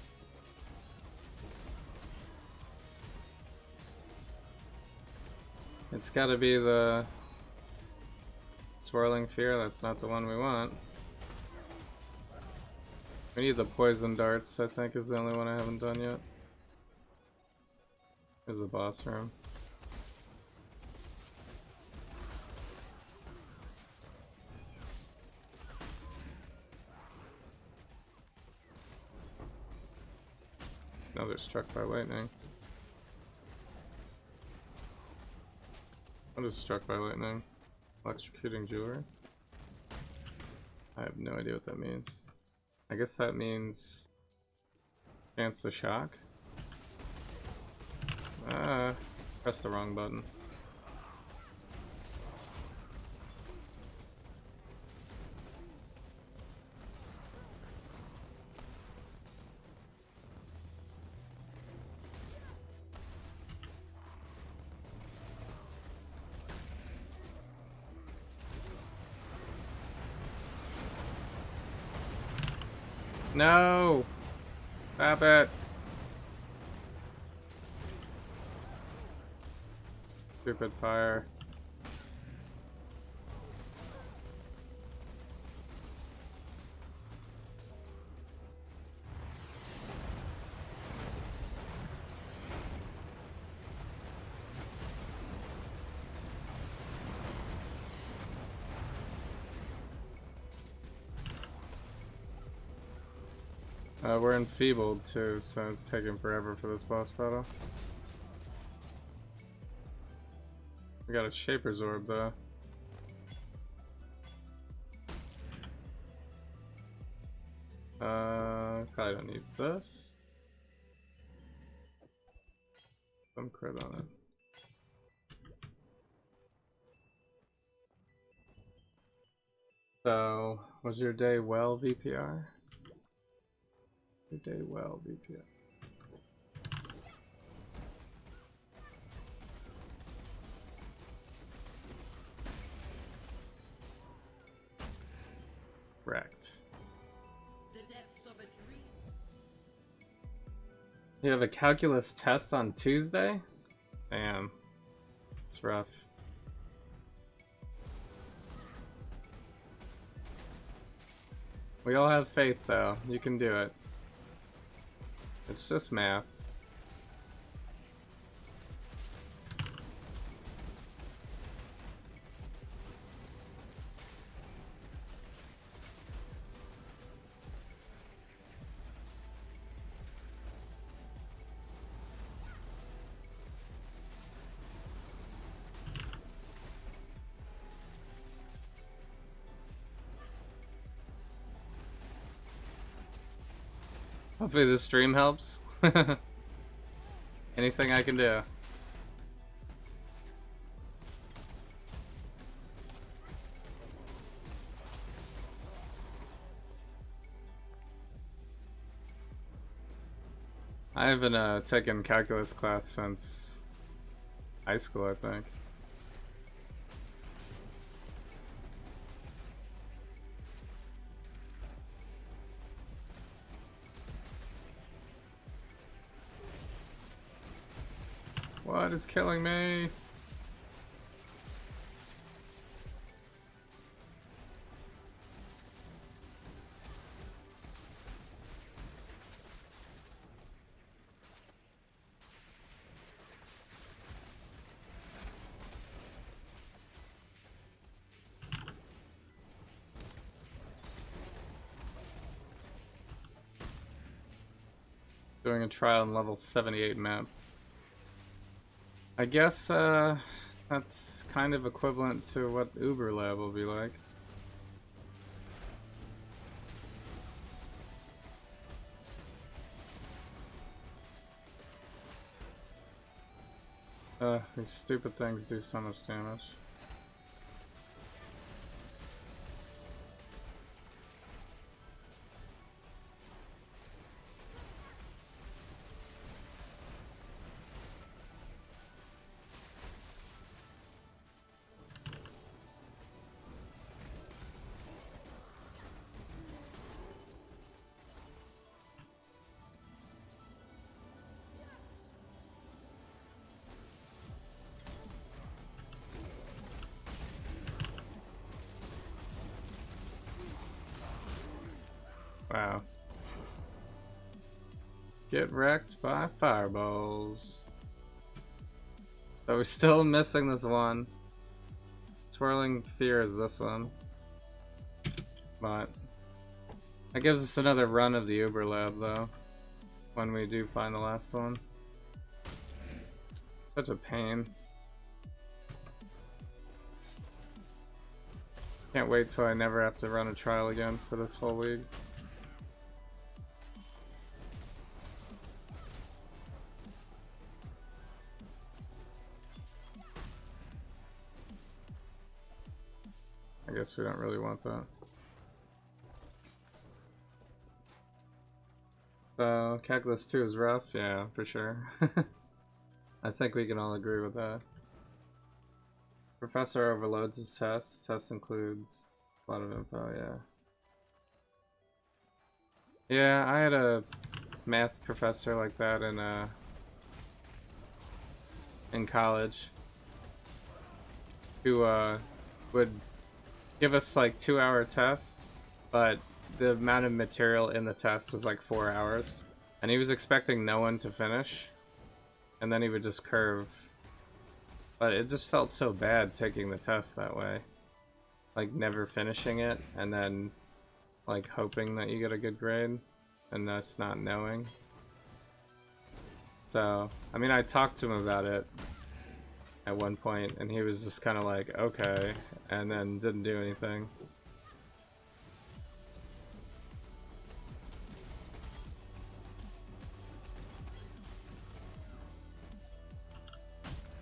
It's gotta be the swirling fear. That's not the one we want. We need the poison darts, I think, is the only one I haven't done yet. Here's the boss room. Another struck by lightning. What is struck by lightning? Electrocuting jewelry? I have no idea what that means. I guess that means chance to shock. Pressed the wrong button. No! Stop it! Stupid fire. We're enfeebled too, so it's taking forever for this boss battle. We got a Shaper's Orb though. Probably don't need this. Some crit on it. So, was your day well, VPR? Your day well, VPR. Wrecked. The depths of a dream. You have a calculus test on Tuesday? Damn. It's rough. We all have faith though. You can do it. It's just math. Hopefully this stream helps. Anything I can do. I haven't taken calculus class since high school, I think. What is killing me? Doing a trial on level 78 map. I guess that's kind of equivalent to what Uber Lab will be like. These stupid things do so much damage. Wow. Get wrecked by fireballs. So we're still missing this one. Swirling Fear is this one. But that gives us another run of the Uber Lab though. When we do find the last one. Such a pain. Can't wait till I never have to run a trial again for this whole league. I guess we don't really want that. So, Calculus 2 is rough? Yeah, for sure. I think we can all agree with that. Professor overloads his test. Test includes a lot of info, yeah. Yeah, I had a math professor like that in college who would give us like 2-hour tests, but the amount of material in the test was like 4 hours, and he was expecting no one to finish, and then he would just curve. But it just felt so bad taking the test that way, like never finishing it and then like hoping that you get a good grade and just not knowing. So I mean, I talked to him about it at one point and he was just kind of like okay, and then didn't do anything.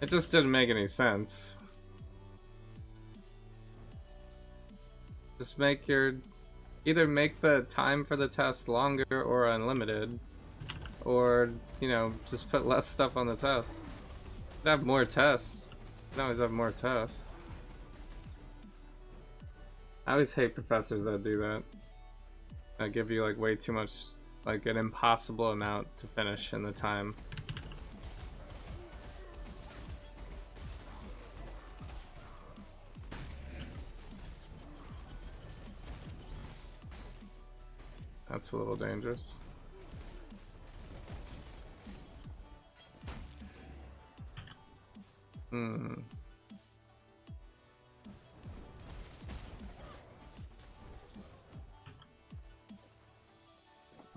It just didn't make any sense. Just make your... either make the time for the test longer or unlimited, or, you know, just put less stuff on the test. You can have more tests. You can always have more tests. I always hate professors that do that. That give you like way too much, like an impossible amount to finish in the time. That's a little dangerous. Hmm.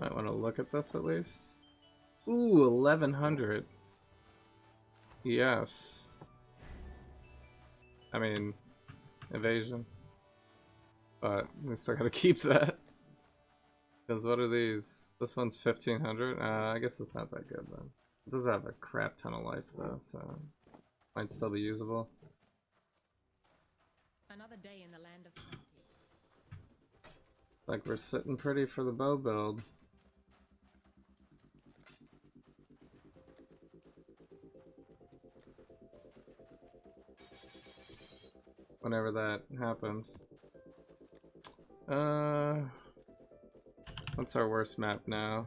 Might want to look at this at least. Ooh, 1100. Yes. I mean, evasion. But we still gotta keep that. Because what are these? This one's 1500. I guess it's not that good then. It does have a crap ton of life though, so might still be usable. Another day in the land of plenty. Like we're sitting pretty for the bow build. Whenever that happens. What's our worst map now?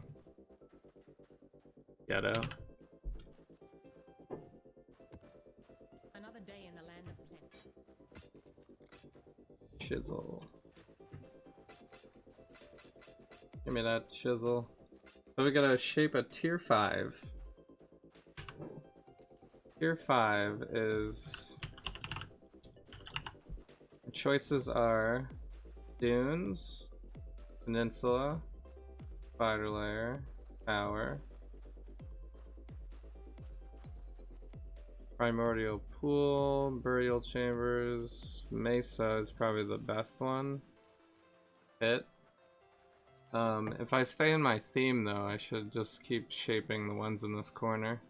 Ghetto. Another day in the land of plenty. Chisel. Give me that chisel. So we gotta shape a tier 5. Tier 5 is... the choices are dunes, peninsula, spider layer, tower, primordial pool, burial chambers. Mesa is probably the best one. Pit. If I stay in my theme though, I should just keep shaping the ones in this corner.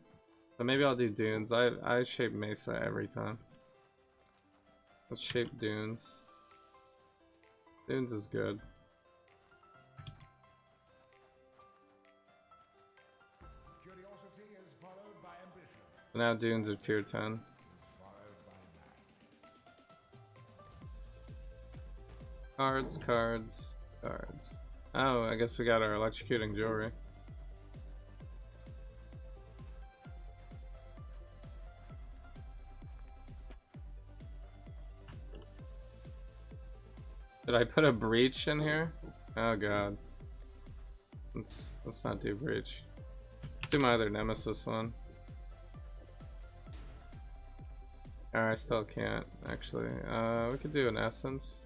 So maybe I'll do dunes. I shape Mesa every time. Let's shape dunes. Dunes is good. Curiosity is followed by ambition. So now dunes are tier 10. Is followed by man. Cards, cards, cards. Oh, I guess we got our electrocuting jewelry. Did I put a breach in here? Oh god. let's not do breach. Let's do my other nemesis one. I still can't actually. We could do an essence.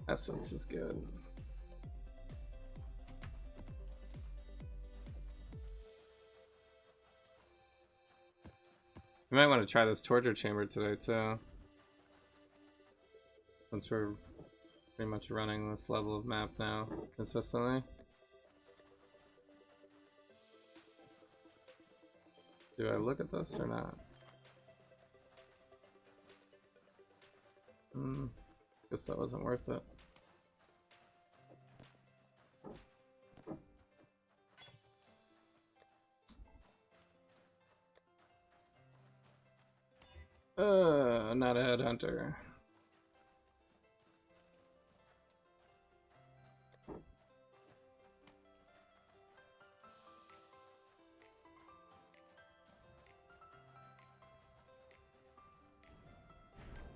Essence is good. We might want to try this torture chamber today too, since we're pretty much running this level of map now consistently. Do I look at this or not? Guess that wasn't worth it. Not a headhunter.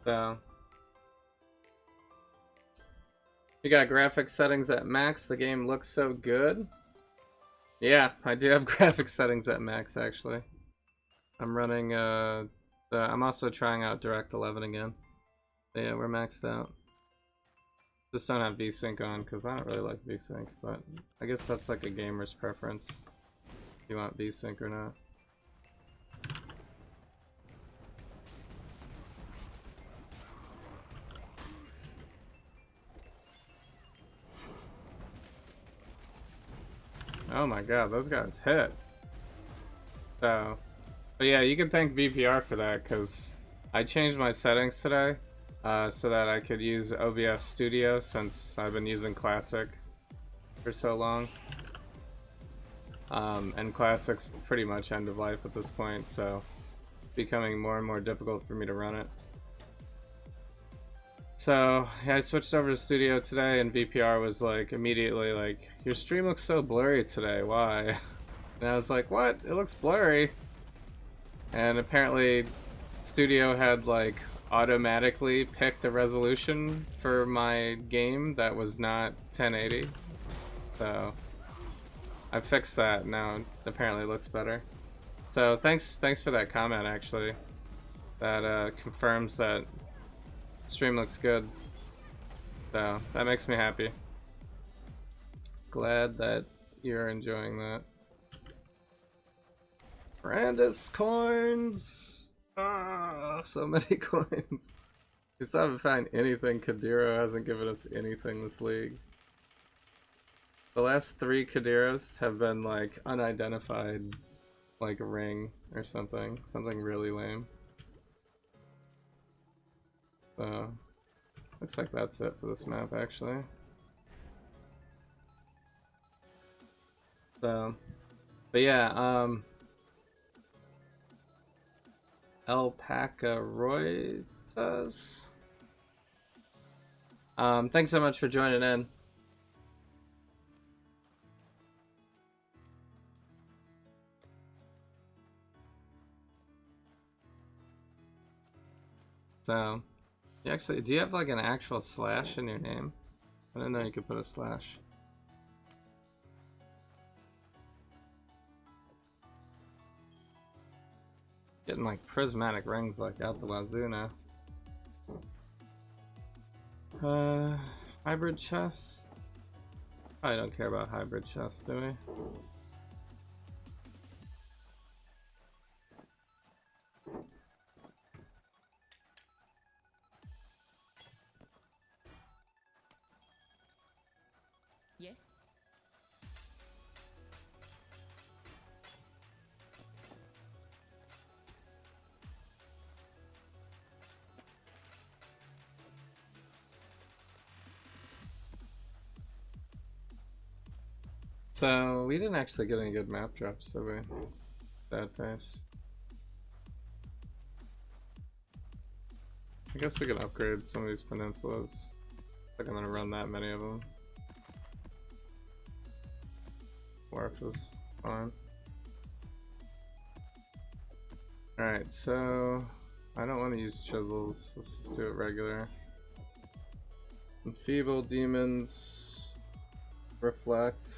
So, you got graphics settings at max. The game looks so good. Yeah, I do have graphics settings at max actually. I'm running I'm also trying out Direct 11 again. But yeah, we're maxed out. Just don't have VSync on because I don't really like VSync, but I guess that's like a gamer's preference if you want VSync or not. Oh my god, those guys hit. So, but yeah, you can thank VPR for that because I changed my settings today so that I could use OBS Studio since I've been using Classic for so long. And Classic's pretty much end of life at this point, so it's becoming more and more difficult for me to run it. So yeah, I switched over to Studio today, and VPR was like immediately like, "Your stream looks so blurry today. Why?" And I was like, "What? It looks blurry." And apparently, Studio had like automatically picked a resolution for my game that was not 1080. So I fixed that now. Apparently, it looks better. So thanks for that comment. Actually, that confirms that stream looks good, so that makes me happy. Glad that you're enjoying that. Brandis coins! Ah, so many coins. We still haven't found anything. Kadiro hasn't given us anything this league. The last 3 Kadiros have been like unidentified, like a ring or something really lame. So looks like that's it for this map, actually. So, but yeah, Alpaca Roytas. Thanks so much for joining in. So, you actually, do you have like an actual slash in your name? I didn't know you could put a slash. Getting like prismatic rings like out the wazoo now. Hybrid chests? I don't care about hybrid chests, do we? Yes? So, we didn't actually get any good map drops, did we? That pace. I guess we can upgrade some of these peninsulas. I think I'm gonna run that many of them. Wharf is fine. Alright, so I don't want to use chisels. Let's just do it regular. Enfeeble demons. Reflect.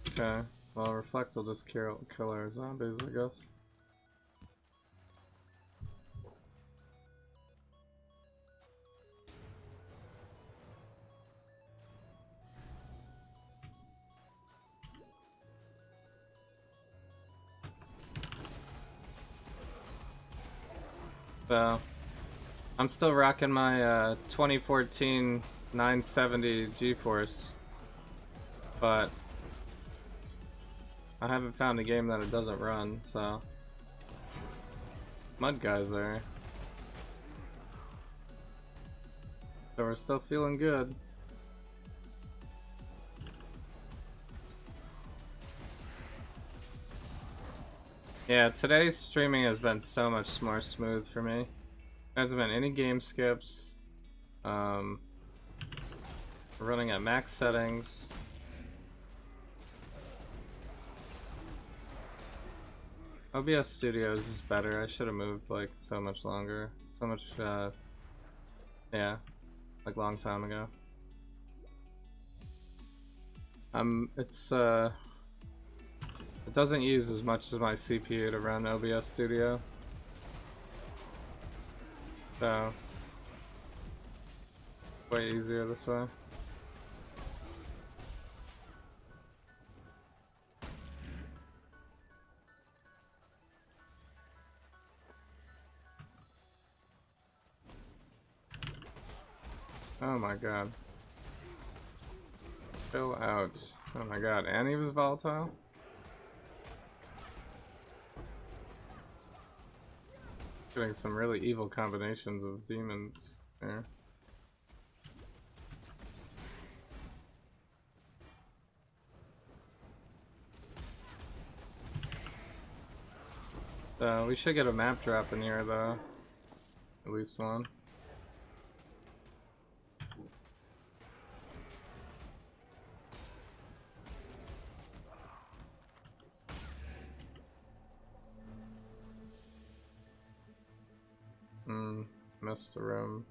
Okay. Well, reflect will just kill our zombies, I guess. So, I'm still rocking my 2014 970 GeForce, but I haven't found a game that it doesn't run, so. Mud guys there. So we're still feeling good. Yeah, today's streaming has been so much more smooth for me. There hasn't been any game skips. We're running at max settings. OBS Studios is better. I should have moved like so much longer. So much, yeah, like long time ago. It doesn't use as much as my CPU to run OBS Studio. So, way easier this way. Oh my god. Chill out. Oh my god, and he was volatile? Getting some really evil combinations of demons there. So we should get a map drop in here though. At least one. Missed the room.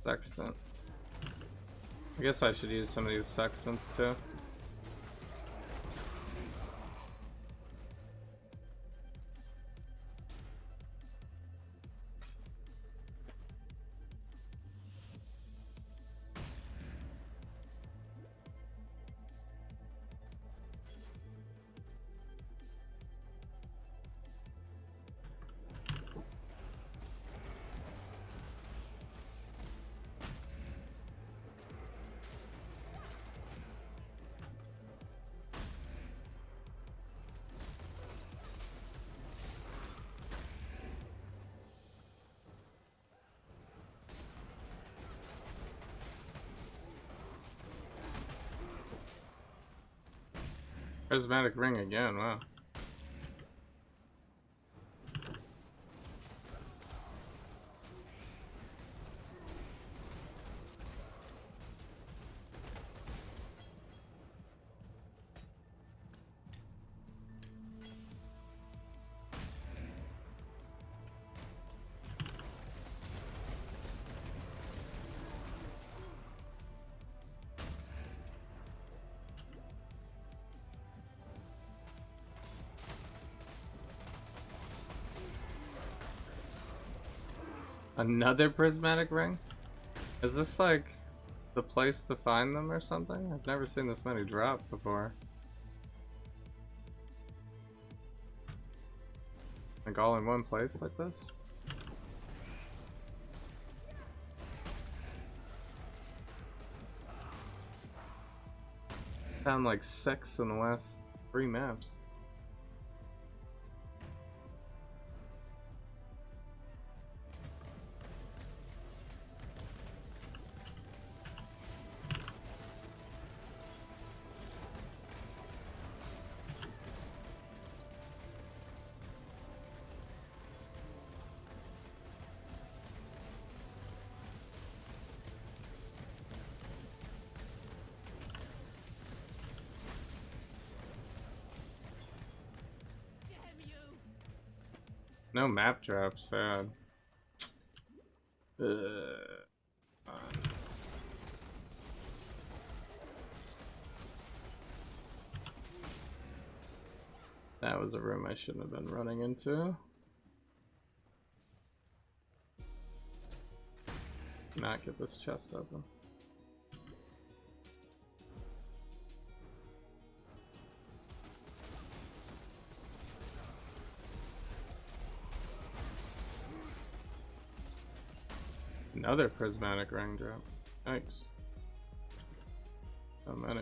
Sextant. I guess I should use some of these sextants too. Prismatic ring again, wow. Another prismatic ring? Is this like the place to find them or something? I've never seen this many drop before. Like all in one place like this? Found like 6 in the last 3 maps. No map drop, sad. That was a room I shouldn't have been running into. Not get this chest open. Another prismatic ring drop. Thanks. So many.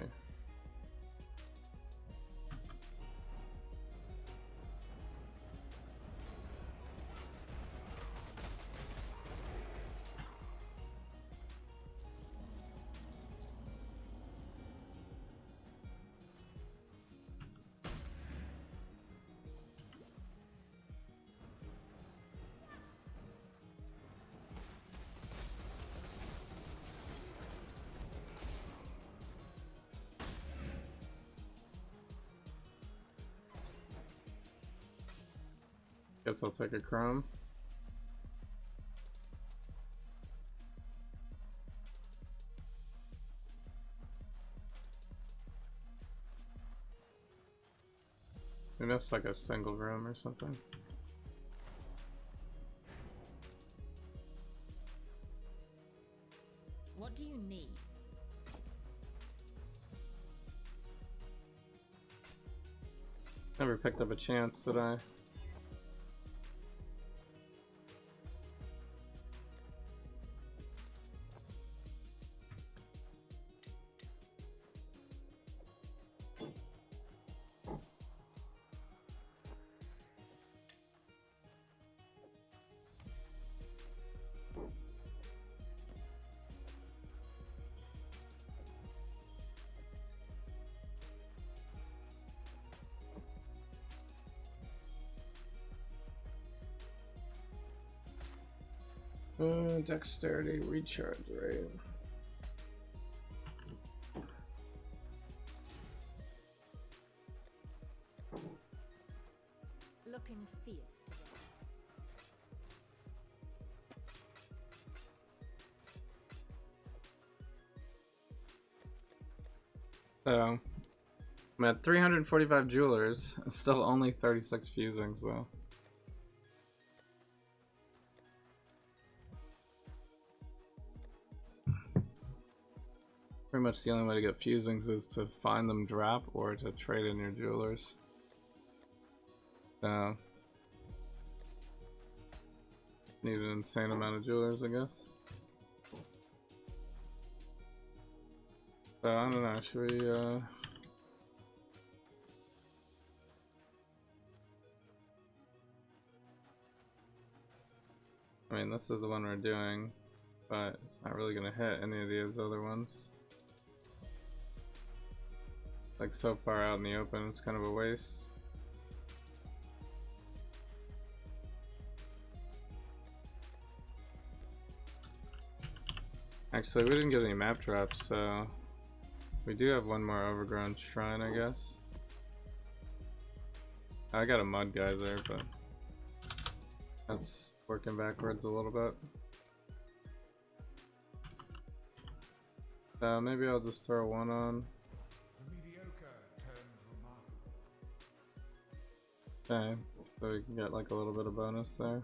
Guess I'll take a chrome. Maybe that's like a single room or something. What do you need? Never picked up a chance, did I? Dexterity recharge rate. Looking fierce today. So, I'm at 345 jewelers, still only 36 fusings though. Pretty much the only way to get fusings is to find them drop or to trade in your jewelers. So, need an insane amount of jewelers, I guess. So, I don't know, should we, I mean, this is the one we're doing, but it's not really gonna hit any of these other ones. Like, so far out in the open, it's kind of a waste. Actually, we didn't get any map drops, so we do have one more overgrown shrine, I guess. I got a mud geyser, but that's working backwards a little bit. So maybe I'll just throw one on. The mediocre turns remarkable. Okay, so we can get like a little bit of bonus there.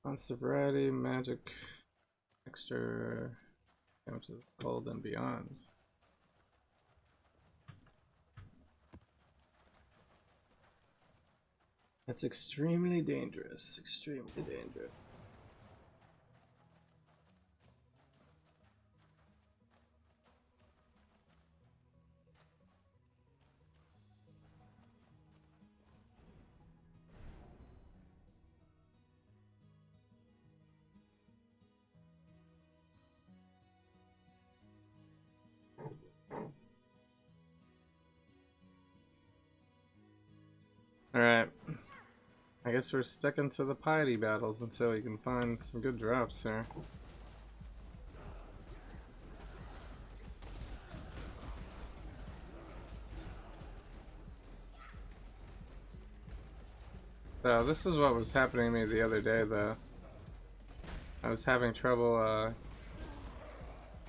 Constant variety, magic, extra damages, cold and beyond. That's extremely dangerous. Extremely dangerous. Alright. I guess we're sticking to the piety battles until we can find some good drops here. So this is what was happening to me the other day though. I was having trouble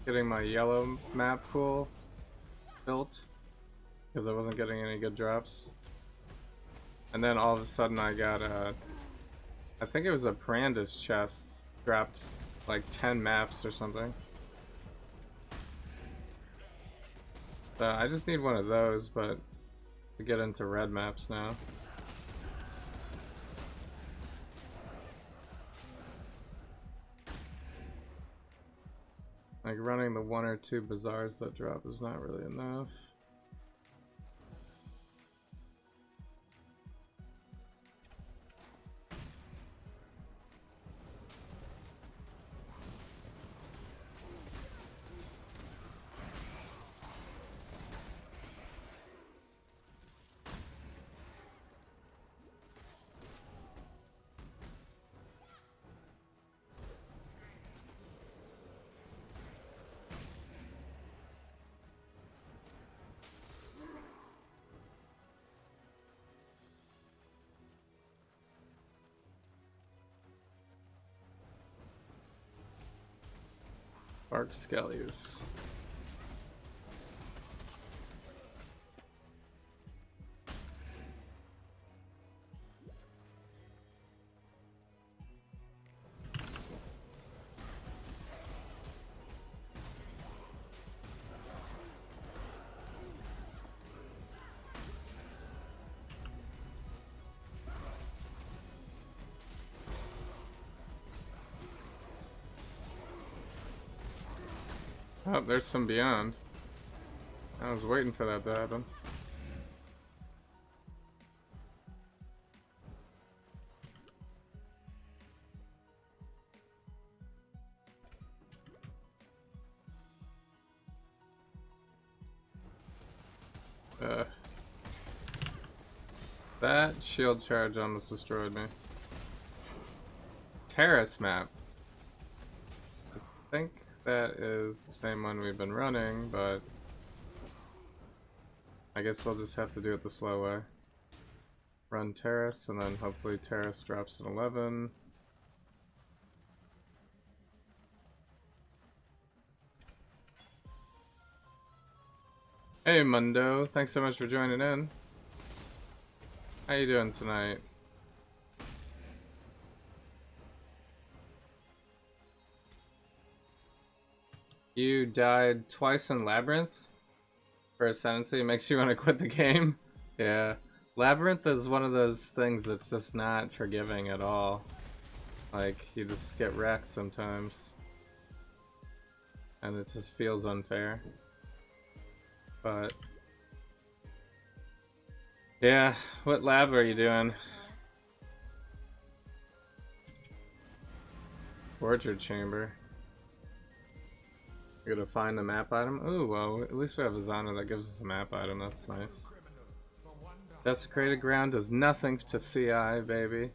getting my yellow map pool built because I wasn't getting any good drops. And then all of a sudden I got I think it was a Brandis chest, dropped like 10 maps or something. So I just need one of those, but to get into red maps now. Like running the 1 or 2 bazaars that drop is not really enough. Bark Skellies. Oh, there's some beyond. I was waiting for that to happen. That shield charge almost destroyed me. Terrace map. I think that is the same one we've been running, but I guess we'll just have to do it the slow way. Run Terrace, and then hopefully Terrace drops an 11. Hey Mundo, thanks so much for joining in. How you doing tonight? You died twice in Labyrinth for Ascendancy. It makes you want to quit the game. Yeah. Labyrinth is one of those things that's just not forgiving at all. Like, you just get wrecked sometimes. And it just feels unfair. But yeah, what lab are you doing? Orchard Chamber. You're gonna find the map item? Ooh, well, at least we have a Zana that gives us a map item, that's nice. Desecrated Ground does nothing to CI, baby.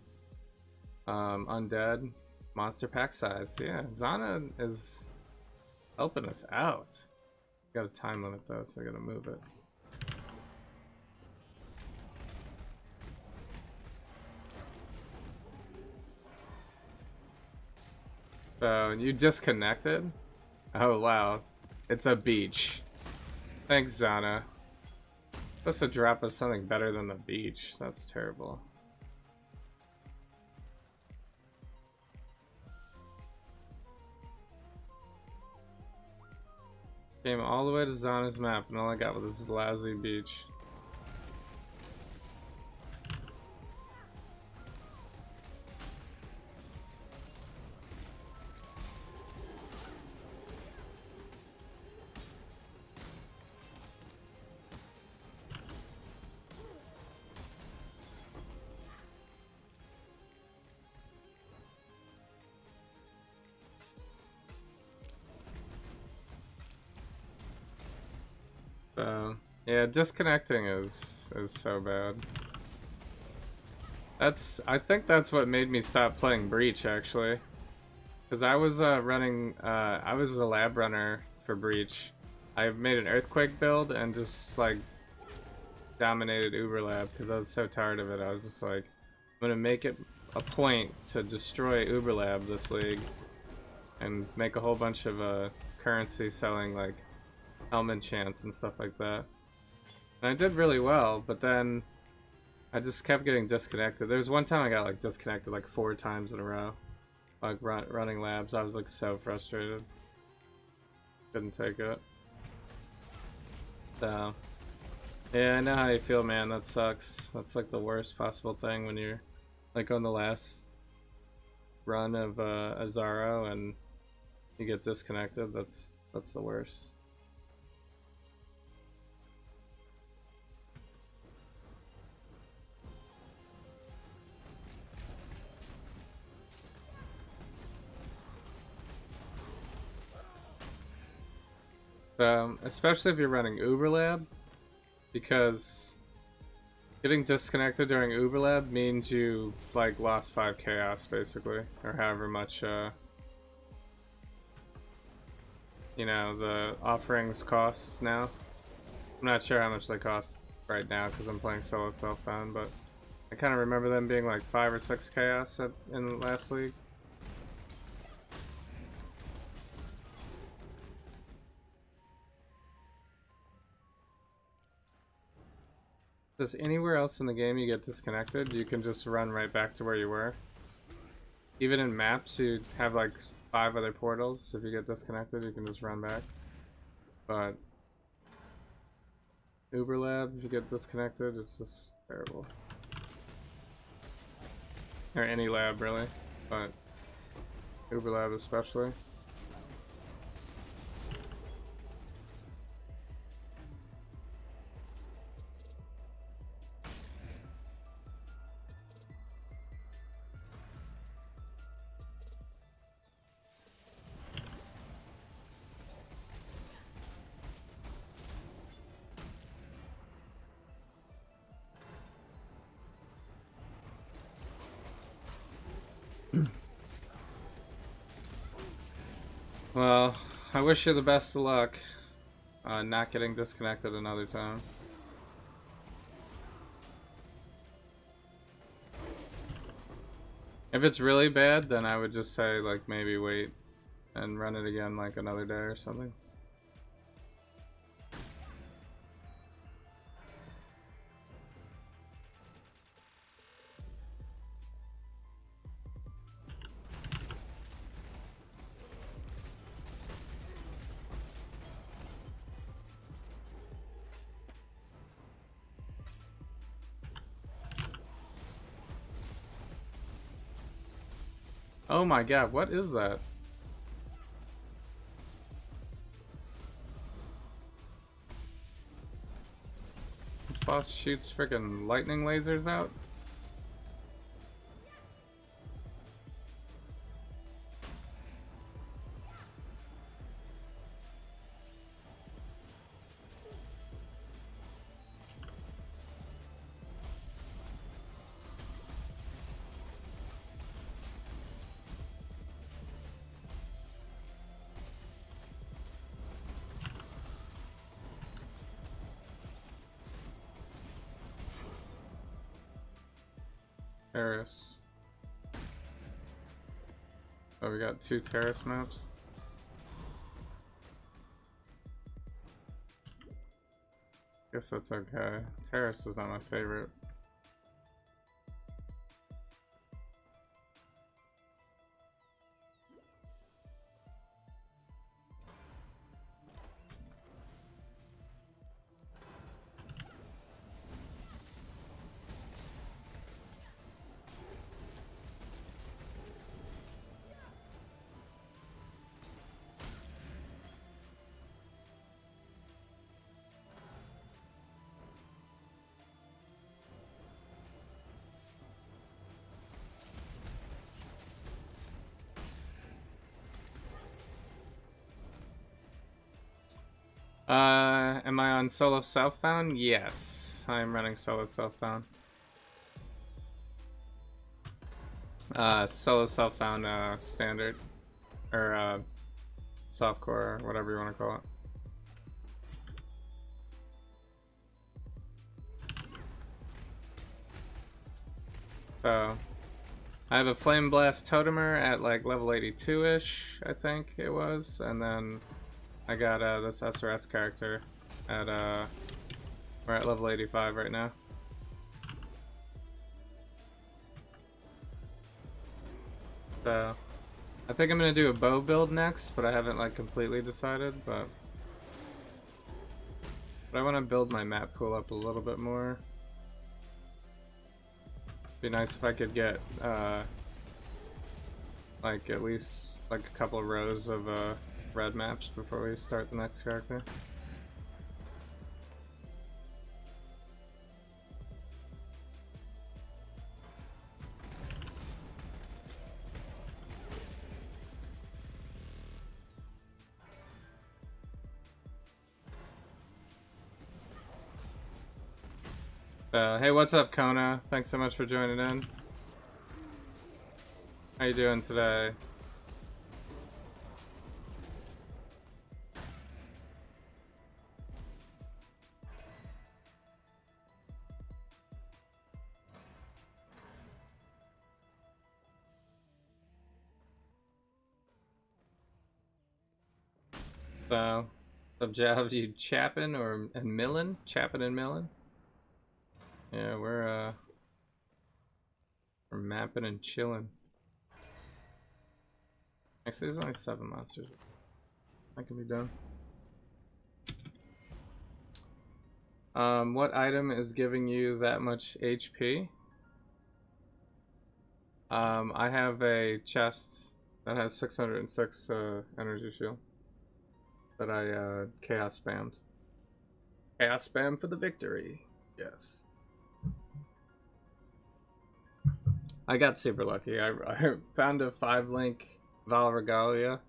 Undead. Monster pack size. Yeah, Zana is helping us out. Got a time limit though, so I gotta move it. So, you disconnected? Oh wow. It's a beach. Thanks, Zana. Supposed to drop us something better than the beach. That's terrible. Came all the way to Zana's map, and all I got was this lousy beach. So, yeah, disconnecting is so bad. I think that's what made me stop playing Breach, actually. Because I was I was a lab runner for Breach. I made an Earthquake build and just, like, dominated Uber Lab because I was so tired of it. I was just like, I'm gonna make it a point to destroy Uber Lab this league and make a whole bunch of currency selling, like, helmet chants and stuff like that. And I did really well, but then I just kept getting disconnected. There was one time I got, like, disconnected like 4 times in a row, like running labs. I was, like, so frustrated. Couldn't take it. So yeah, I know how you feel, man. That sucks. That's, like, the worst possible thing when you're, like, on the last run of Azaro and you get disconnected. That's the worst. Especially if you're running Uber Lab, because getting disconnected during Uber Lab means you, like, lost 5 chaos basically, or however much you know, the offerings costs now. I'm not sure how much they cost right now because I'm playing solo self-found, but I kind of remember them being like 5 or 6 chaos in the last league. Does anywhere else in the game you get disconnected, you can just run right back to where you were? Even in maps, you have like 5 other portals. If you get disconnected, you can just run back. But Uber Lab, if you get disconnected, it's just terrible. Or any lab, really. But Uber Lab especially. Well, I wish you the best of luck not getting disconnected another time. If it's really bad, then I would just say, like, maybe wait and run it again like another day or something. Oh my god, what is that? This boss shoots freaking lightning lasers out? Terrace. Oh, we got 2 terrace maps. Guess that's okay. Terrace is not my favorite. Am I on solo southbound? Yes, I am running solo southbound. Solo self-found standard, or softcore, or whatever you want to call it. So, I have a Flame Blast Totemer at like level 82-ish, I think it was, and then I got this SRS character at we're at level 85 right now. So, I think I'm gonna do a bow build next, but I haven't like completely decided, but I want to build my map pool up a little bit more. Be nice if I could get like at least like a couple of rows of red maps before we start the next character. Hey, what's up, Kona? Thanks so much for joining in. How you doing today? So, of Javs, you Chappin or and Millen? Chappin and Millen? Yeah, we're mapping and chilling. Actually, there's only 7 monsters. That can be done. What item is giving you that much HP? I have a chest that has 606 energy shield that I chaos spammed. Chaos spam for the victory. Yes. I got super lucky. I found a 5-link Val Regalia,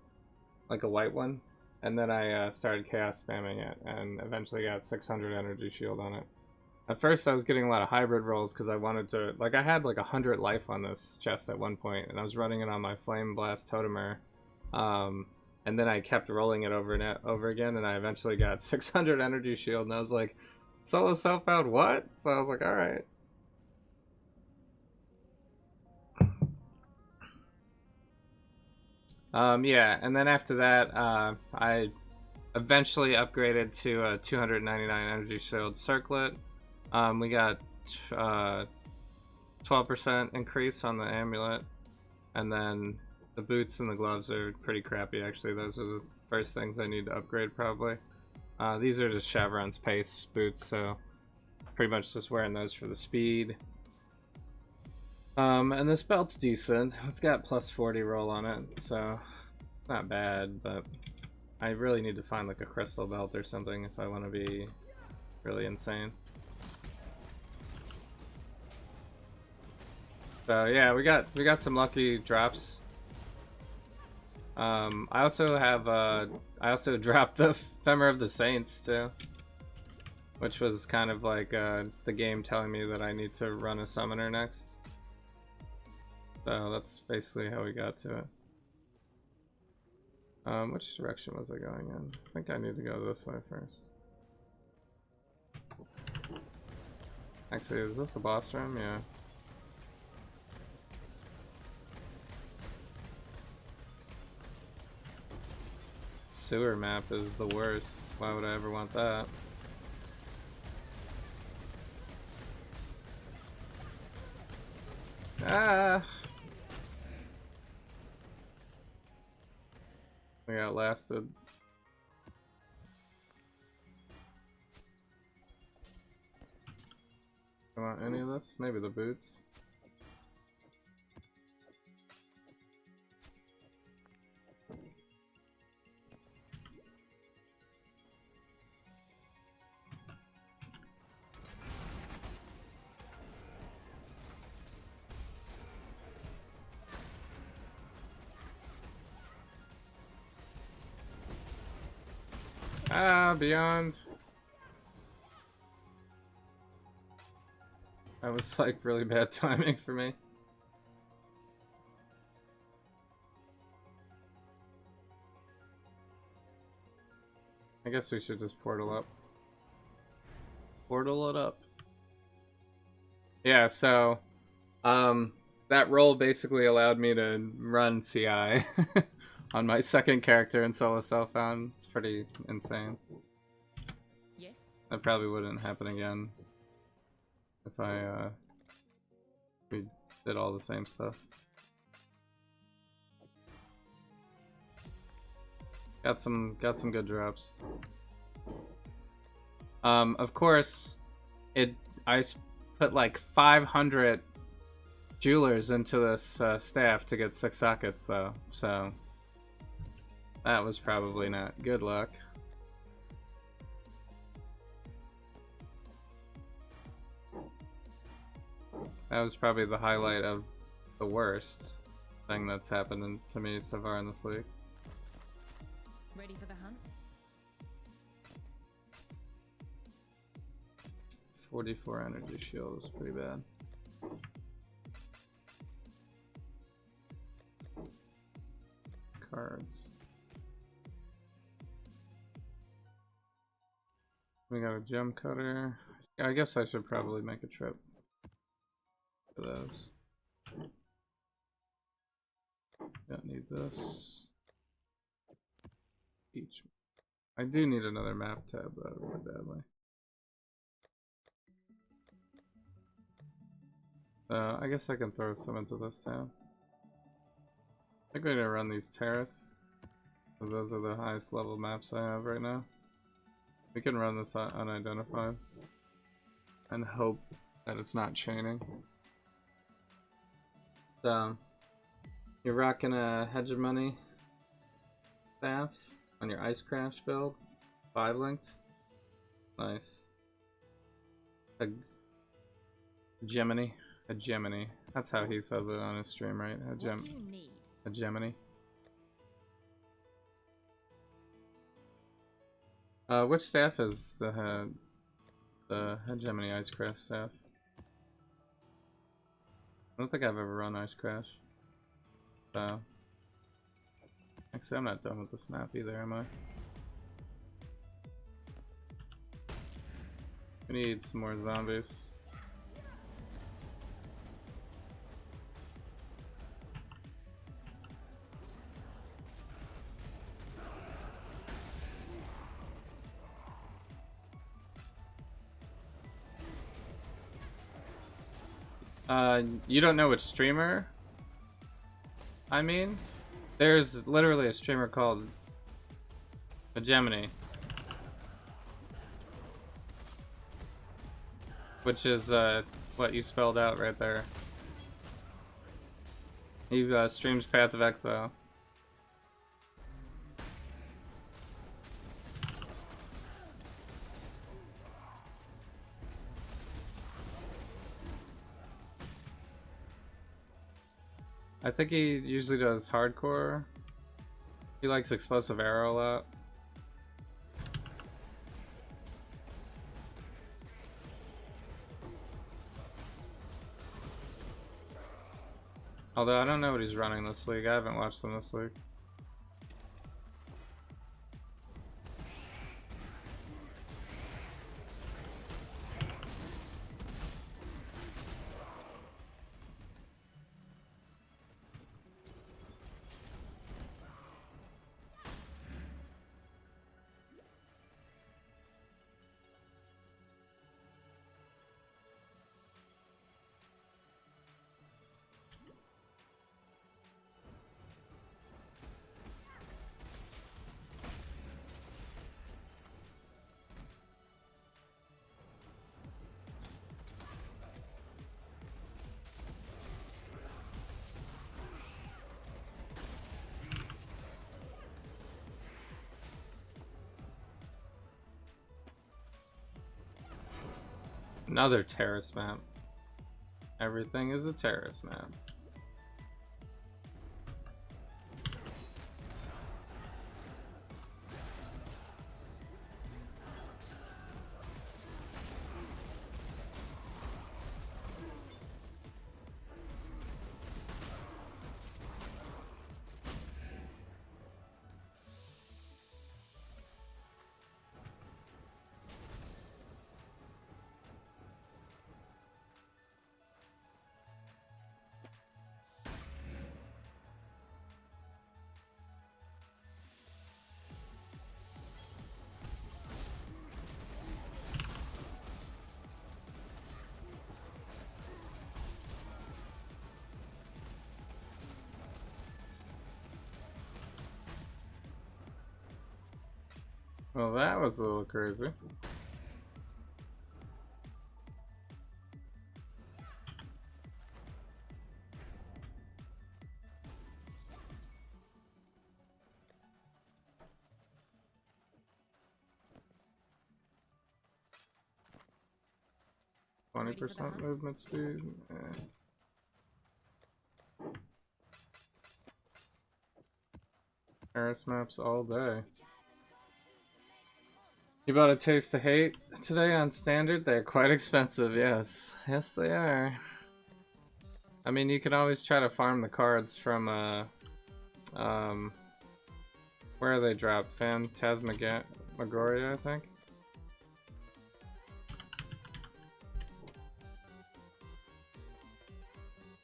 like a white one, and then I started chaos spamming it, and eventually got 600 energy shield on it. At first, I was getting a lot of hybrid rolls because I wanted to, like, I had like 100 life on this chest at one point, and I was running it on my Flame Blast Totemer, and then I kept rolling it over and over again, and I eventually got 600 energy shield, and I was like, solo self-out what? So I was like, all right. Yeah, and then after that, I eventually upgraded to a 299 energy shield circlet. We got 12% increase on the amulet, and then the boots and the gloves are pretty crappy actually. Those are the first things I need to upgrade probably. These are just Chevron's Pace boots, so pretty much just wearing those for the speed. And this belt's decent. It's got plus 40 roll on it, so not bad, but I really need to find like a crystal belt or something if I want to be really insane. So yeah, we got some lucky drops. I also have I also dropped the Femmer of the Saints too, which was kind of like the game telling me that I need to run a summoner next. So that's basically how we got to it. Which direction was I going in? I think I need to go this way first. Actually, is this the boss room? Yeah. Sewer map is the worst. Why would I ever want that? Ah! We got lasted. I want any of this? Maybe the boots. Ah, beyond. That was like really bad timing for me. I guess we should just portal up. Portal it up. Yeah, so that role basically allowed me to run CI on my second character in solo self-found. It's pretty insane. Yes. That probably wouldn't happen again if we did all the same stuff. Got some good drops. Of course, I put like 500 jewelers into this staff to get 6 sockets though, so that was probably not good luck. That was probably the highlight of the worst thing that's happened to me so far in this league. Ready for the hunt? 44 energy shield is pretty bad. Cards. We got a gem cutter. I guess I should probably make a trip for those. Don't need this. Each. I do need another map tab though, really badly. I guess I can throw some into this tab. I think we're gonna run these terrace, because those are the highest level maps I have right now. We can run this unidentified and hope that it's not chaining. So, you're rocking a hegemony staff on your ice crash build, 5 linked. Nice. A Gemini. A Gemini. That's how he says it on his stream, right? What do you need? A Gemini. Which staff is the Hegemony Ice Crash staff? I don't think I've ever run Ice Crash. So, actually, I'm not done with this map either, am I? We need some more zombies. You don't know which streamer I mean? There's literally a streamer called a Gemini, which is what you spelled out right there. He streams Path of Exile. I think he usually does hardcore. He likes explosive arrow a lot. Although I don't know what he's running this league. I haven't watched him this league. Another terrace map. Everything is a terrace map. Well, that was a little crazy. Ready for the 20% hunt? movement speed. SRS maps all day. You bought a Taste of Hate today on standard? They're quite expensive, yes. Yes, they are. I mean, you can always try to farm the cards from, where are they dropped? Phantasmagoria, I think?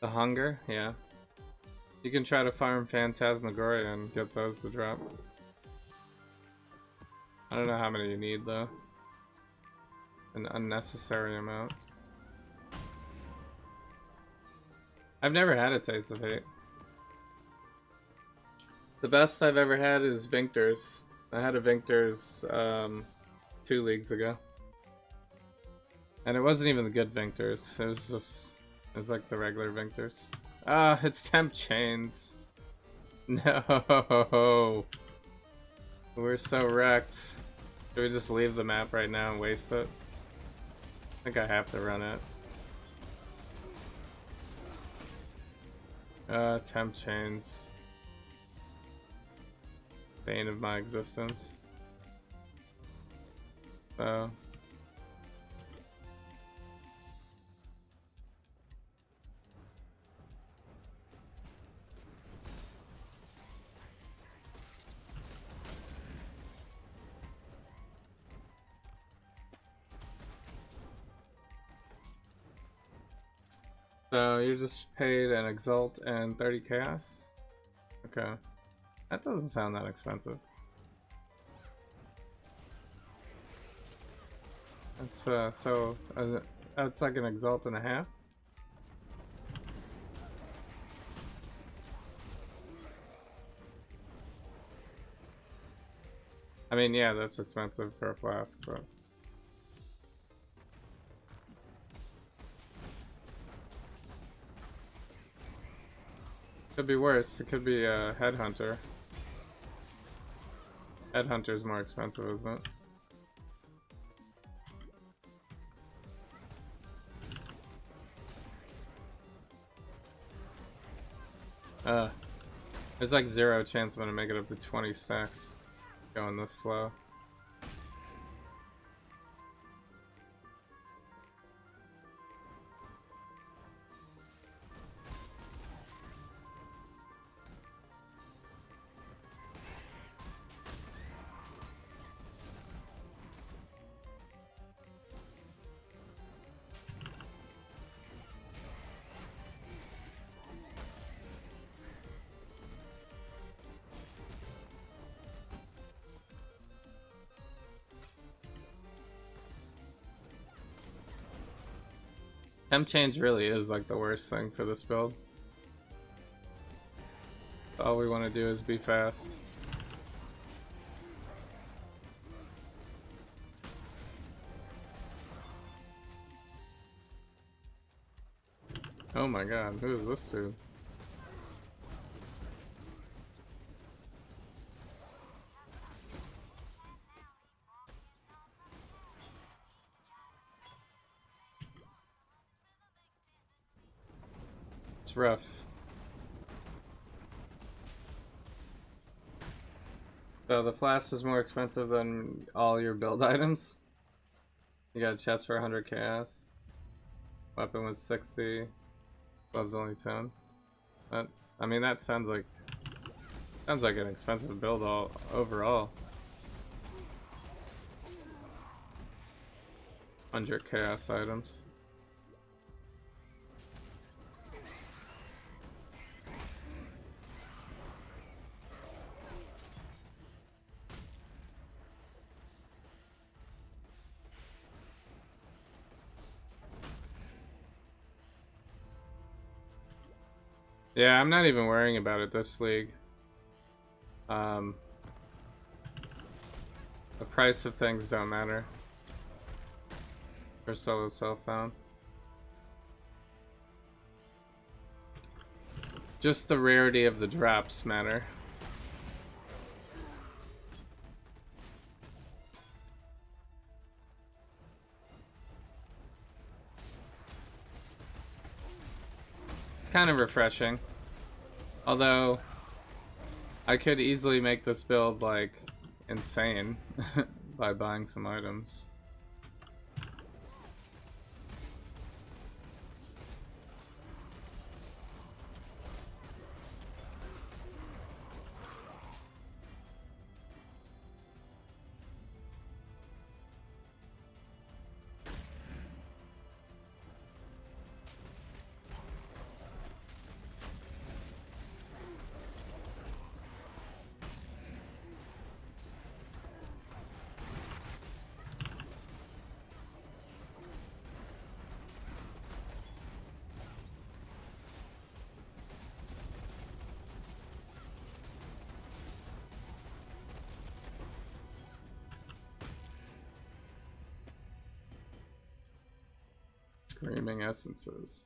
The Hunger? Yeah. You can try to farm Phantasmagoria and get those to drop. I don't know how many you need, though. An unnecessary amount. I've never had a Taste of Hate. The best I've ever had is Vinctors. I had a Vinctors 2 leagues ago. And it wasn't even the good Vinctors. It was like the regular Vinctors. Ah, it's Temp Chains. No. We're so wrecked. Should we just leave the map right now and waste it? I think I have to run it. Temp Chains. Bane of my existence. So. So you just paid an Exalt and 30 Chaos? Okay. That doesn't sound that expensive. That's that's like an Exalt and a half. I mean, yeah, that's expensive for a flask, but could be worse. It could be a Headhunter. Headhunter's more expensive, isn't it? There's like 0 chance I'm gonna make it up to 20 stacks going this slow. Temp change really is like the worst thing for this build. All we want to do is be fast. Oh my god, who is this dude? It's rough. So the flask is more expensive than all your build items. You got a chest for 100 chaos. Weapon was 60. Gloves only 10. That, I mean, that sounds like an expensive build all overall. 100 chaos items. Yeah, I'm not even worrying about it this league. The price of things don't matter for solo self-found. Just the rarity of the drops matter. Kind of refreshing. Although I could easily make this build like insane by buying some items. Screaming essences.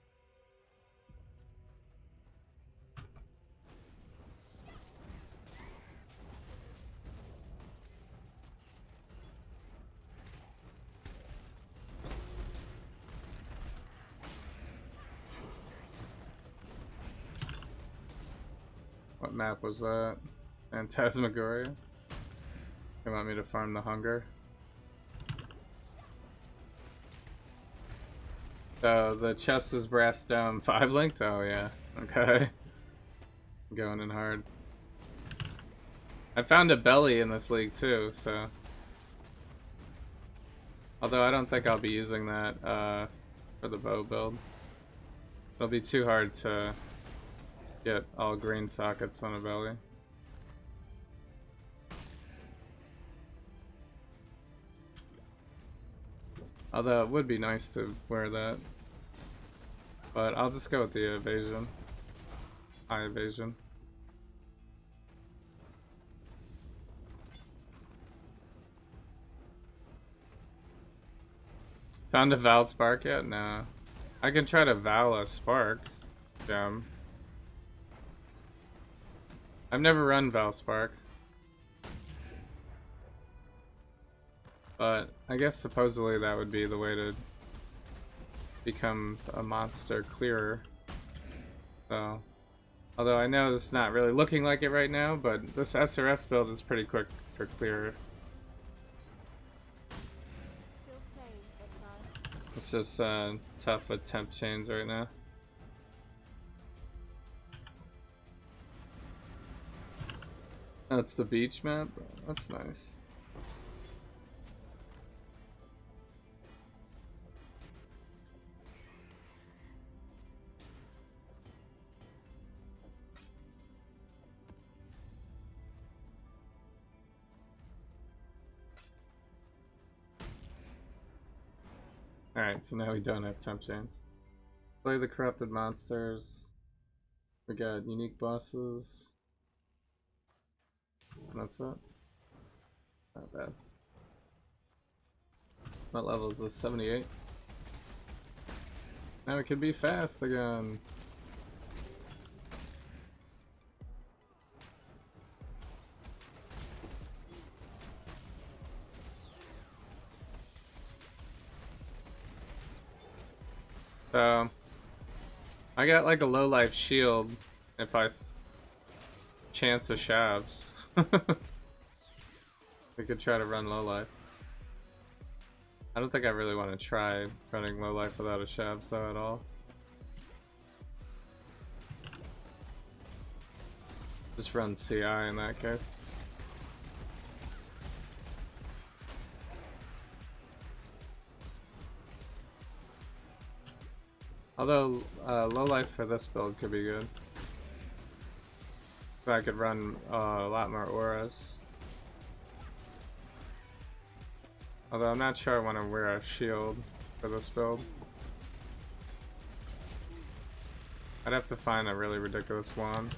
What map was that? Phantasmagoria? You want me to farm the hunger? So the chest is brass dome 5 linked? Oh yeah. Okay. Going in hard. I found a belly in this league too, so. Although I don't think I'll be using that for the bow build. It'll be too hard to get all green sockets on a belly. Although it would be nice to wear that. But I'll just go with the evasion. High evasion. Found a Val Spark yet? No. I can try to Val a Spark gem. I've never run Val Spark. But I guess supposedly that would be the way to become a monster clearer. So, although I know it's not really looking like it right now, but this SRS build is pretty quick for clear. Still sane, XR. It's just tough with temp chains right now. That's the beach map? That's nice. Alright, so now we don't have temp chains. Play the corrupted monsters. We got unique bosses. And that's it. Not bad. What level is this? 78? Now we can be fast again. So, I got like a low life shield if I chance a Javs. We could try to run low life. I don't think I really want to try running low life without a Javs though at all. Just run CI in that case. Although, low life for this build could be good. So I could run a lot more auras. Although I'm not sure I want to wear a shield for this build. I'd have to find a really ridiculous wand.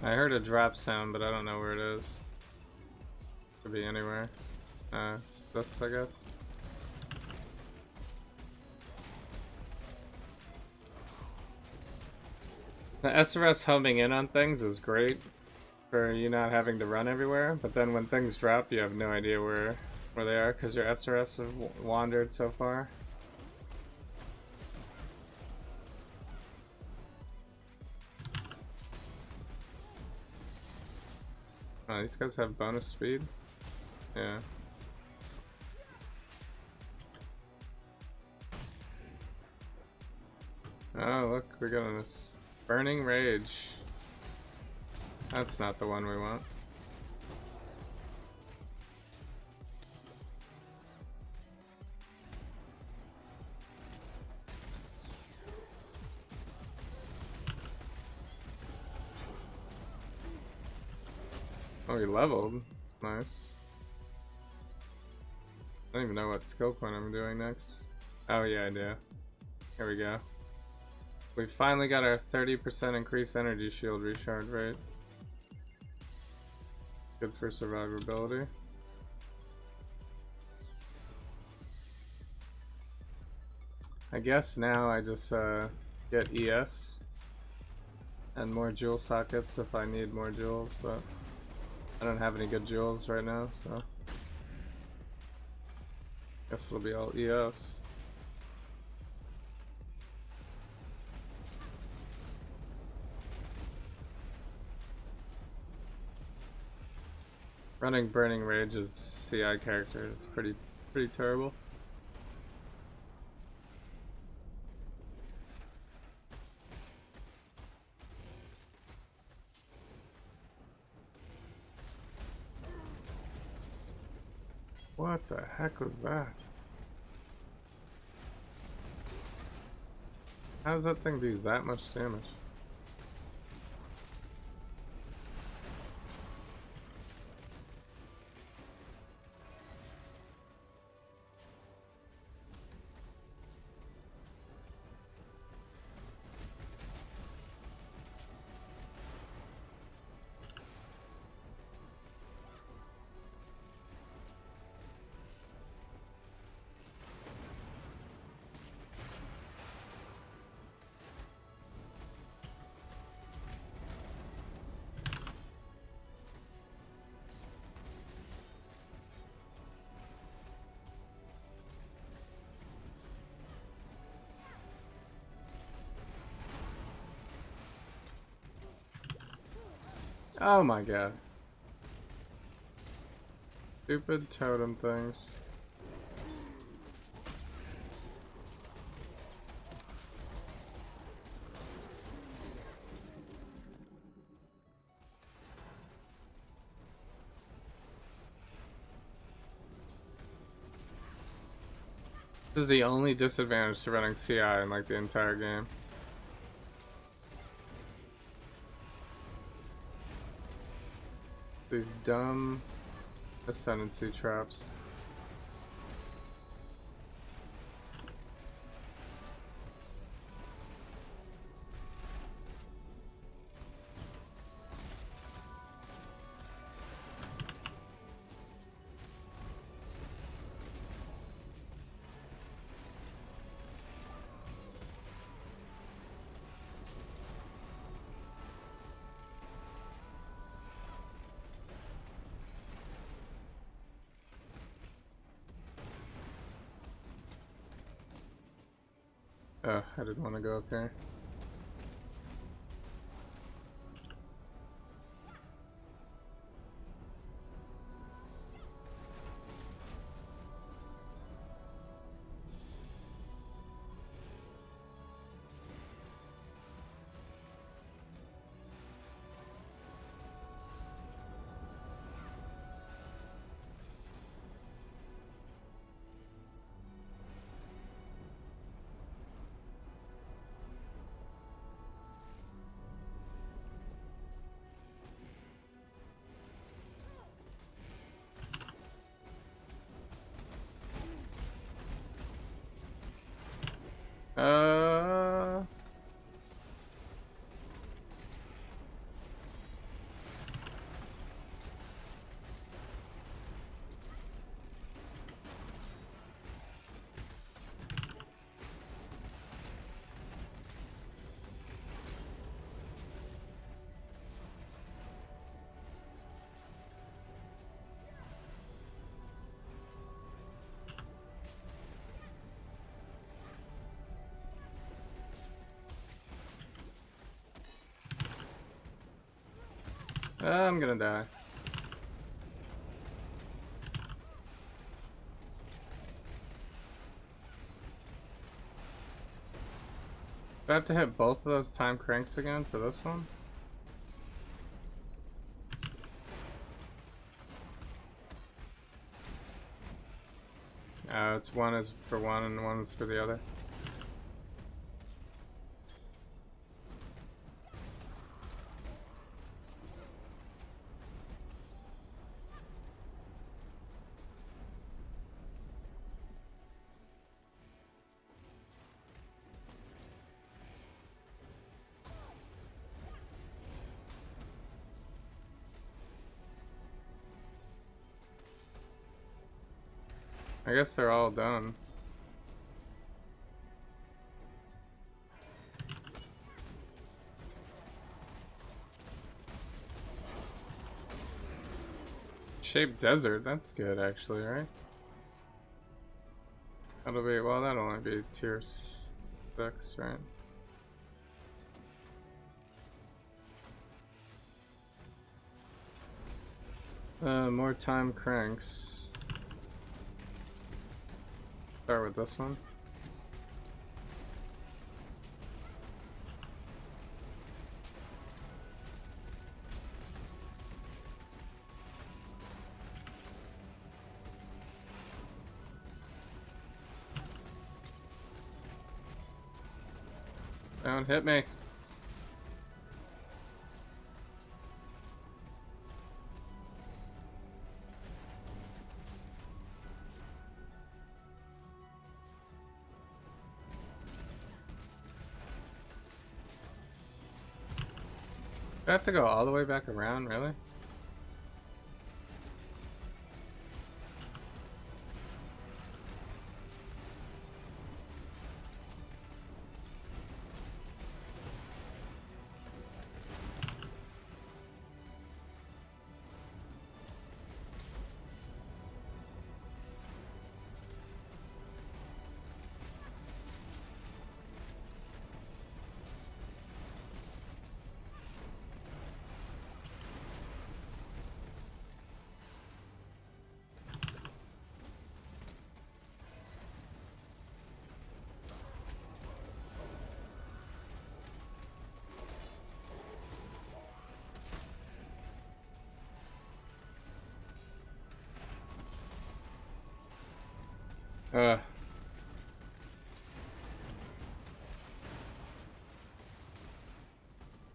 I heard a drop sound, but I don't know where it is. Could be anywhere. It's this, I guess. The SRS homing in on things is great for you not having to run everywhere, but then when things drop, you have no idea where they are because your SRS have wandered so far. Oh, these guys have bonus speed? Yeah. Oh, look, we got this burning rage. That's not the one we want. Oh, he leveled. That's nice. I don't even know what skill point I'm doing next. Oh yeah, I do. Here we go. We finally got our 30% increased energy shield recharge rate. Good for survivability. I guess now I just get ES and more jewel sockets if I need more jewels, but I don't have any good jewels right now, so guess it'll be all ES. Running Burning Rage as CI character is pretty terrible. What the heck was that? How does that thing do that much damage? Oh my god. Stupid totem things. This is the only disadvantage to running CI in like the entire game. These dumb ascendancy traps. Oh, I didn't want to go up there. Uh, I'm gonna die. Do I have to hit both of those time cranks again for this one? It's one is for one and one is for the other. I guess they're all done. Shaped desert, that's good actually, right? That'll be, well, that'll only be tier 6, right? More time cranks. Start with this one. Don't hit me. Do I have to go all the way back around, really?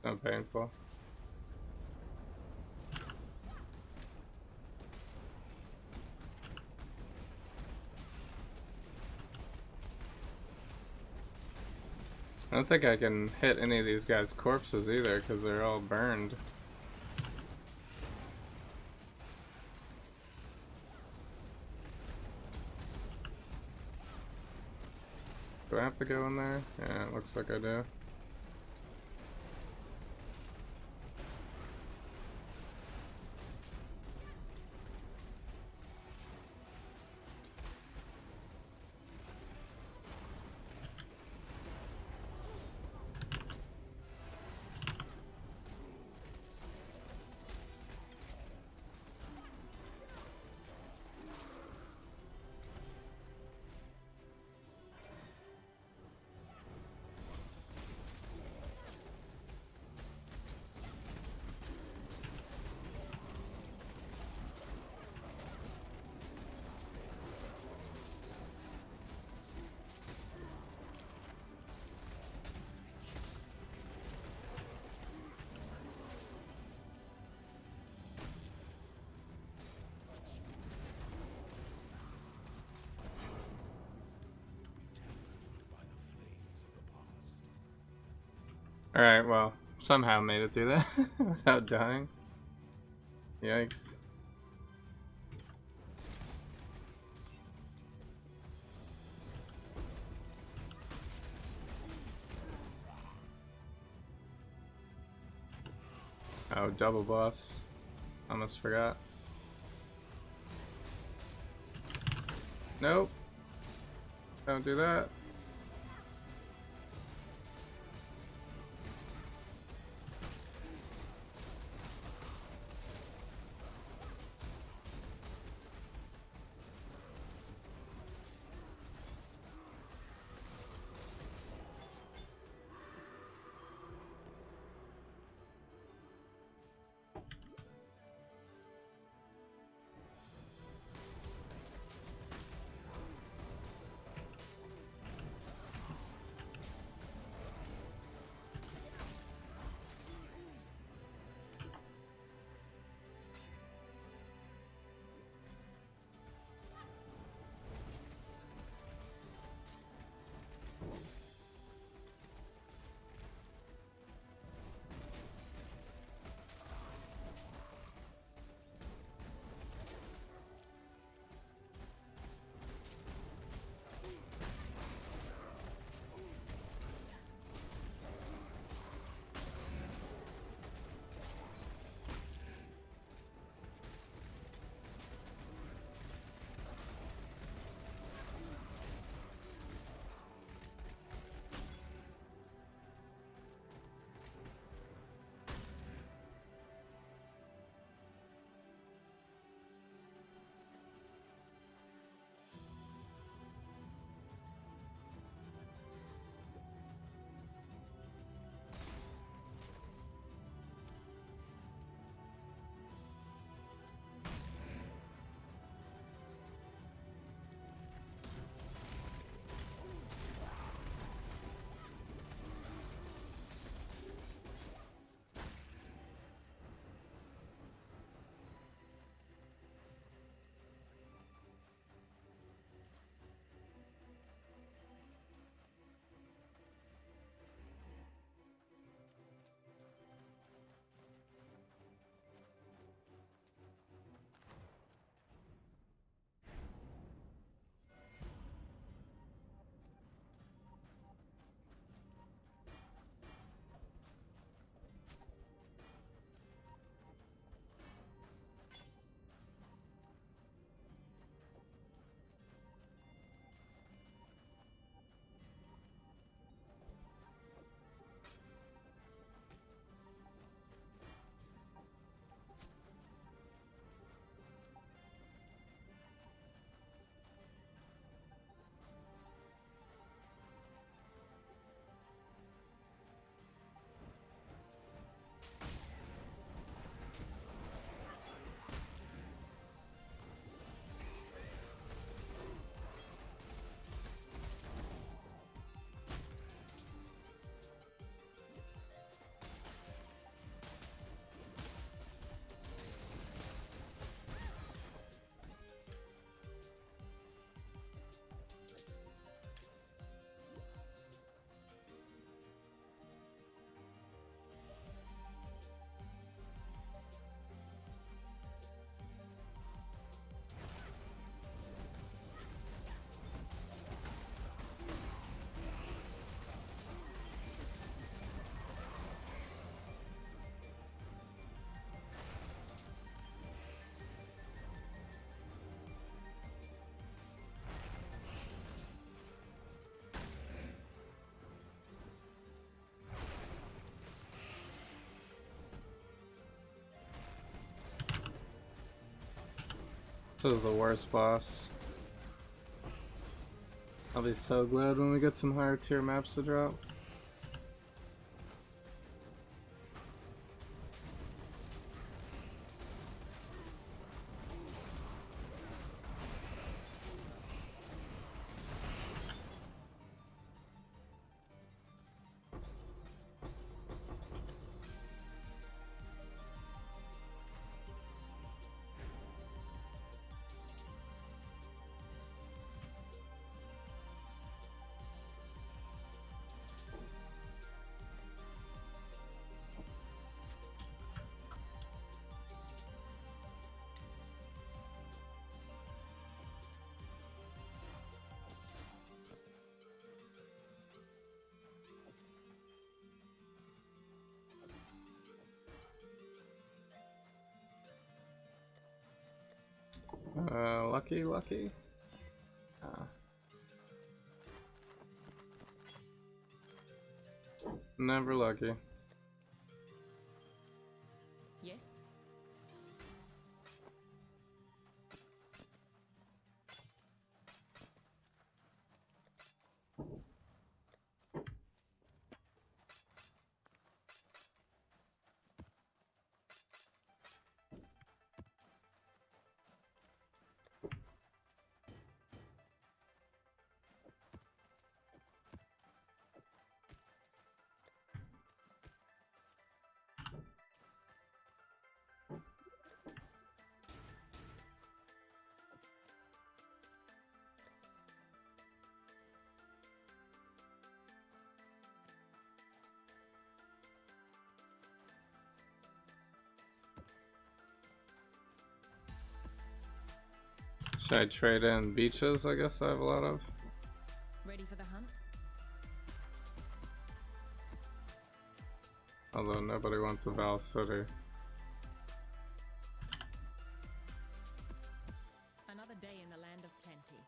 So painful. I don't think I can hit any of these guys' corpses either because they're all burned. Do I have to go in there? Yeah, it looks like I do. Alright, well, somehow made it through that without dying. Yikes. Oh, double boss. Almost forgot. Nope. Don't do that. This is the worst boss. I'll be so glad when we get some higher tier maps to drop. Lucky. Never lucky. Yes. Should I trade in beaches? I guess I have a lot of. Ready for the hunt? Although nobody wants a Val City. Another day in the land of plenty.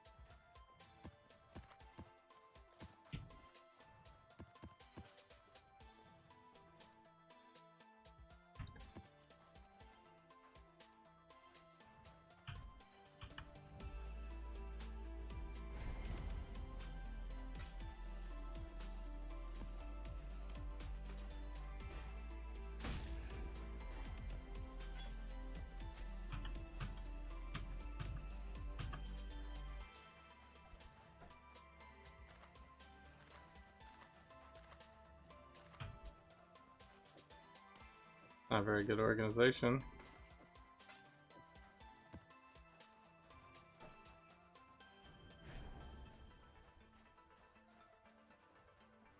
Not very good organization.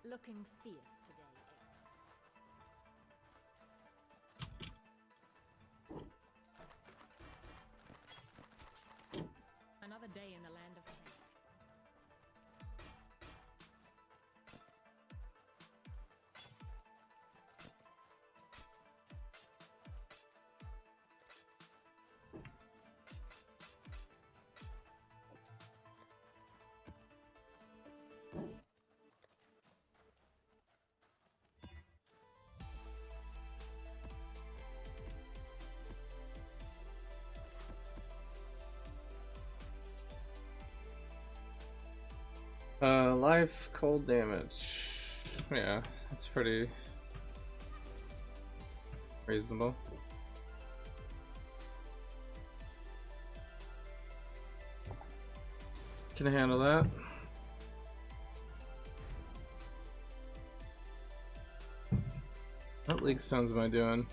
Looking fierce today, Another day in the land of plenty. Life, cold damage. Yeah, that's pretty reasonable. Can I handle that? What league stones am I doing?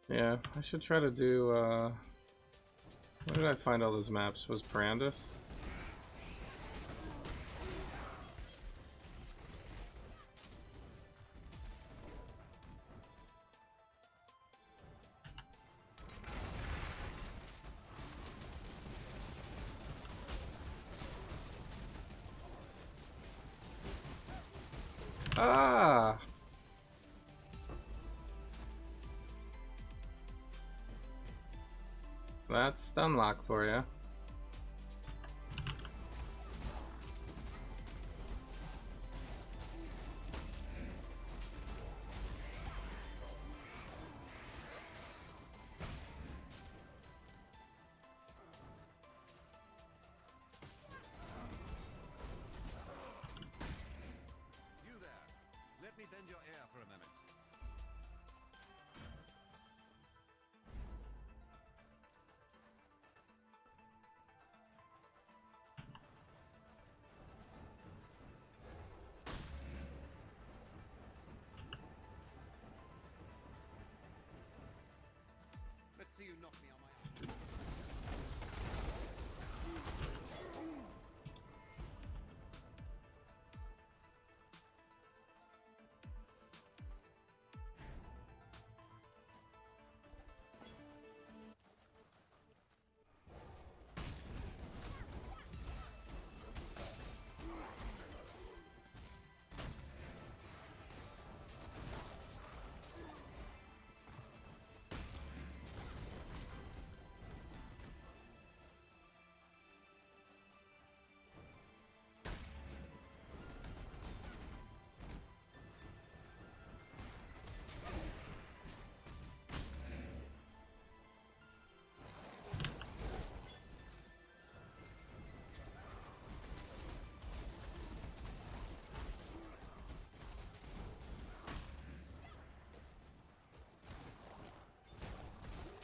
Yeah, I should try to do, where did I find all those maps? Was Brandis? Ah! That's stun lock for you. you knock me on my ass.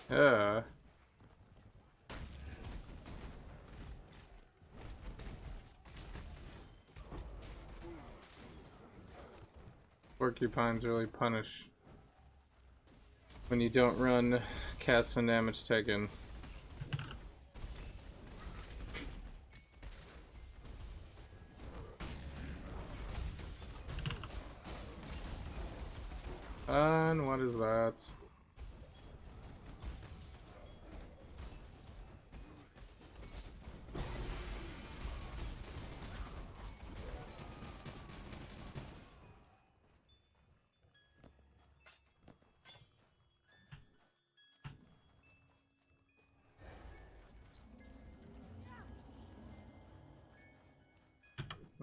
Yeah. Porcupines really punish when you don't run cast and damage taken. And what is that?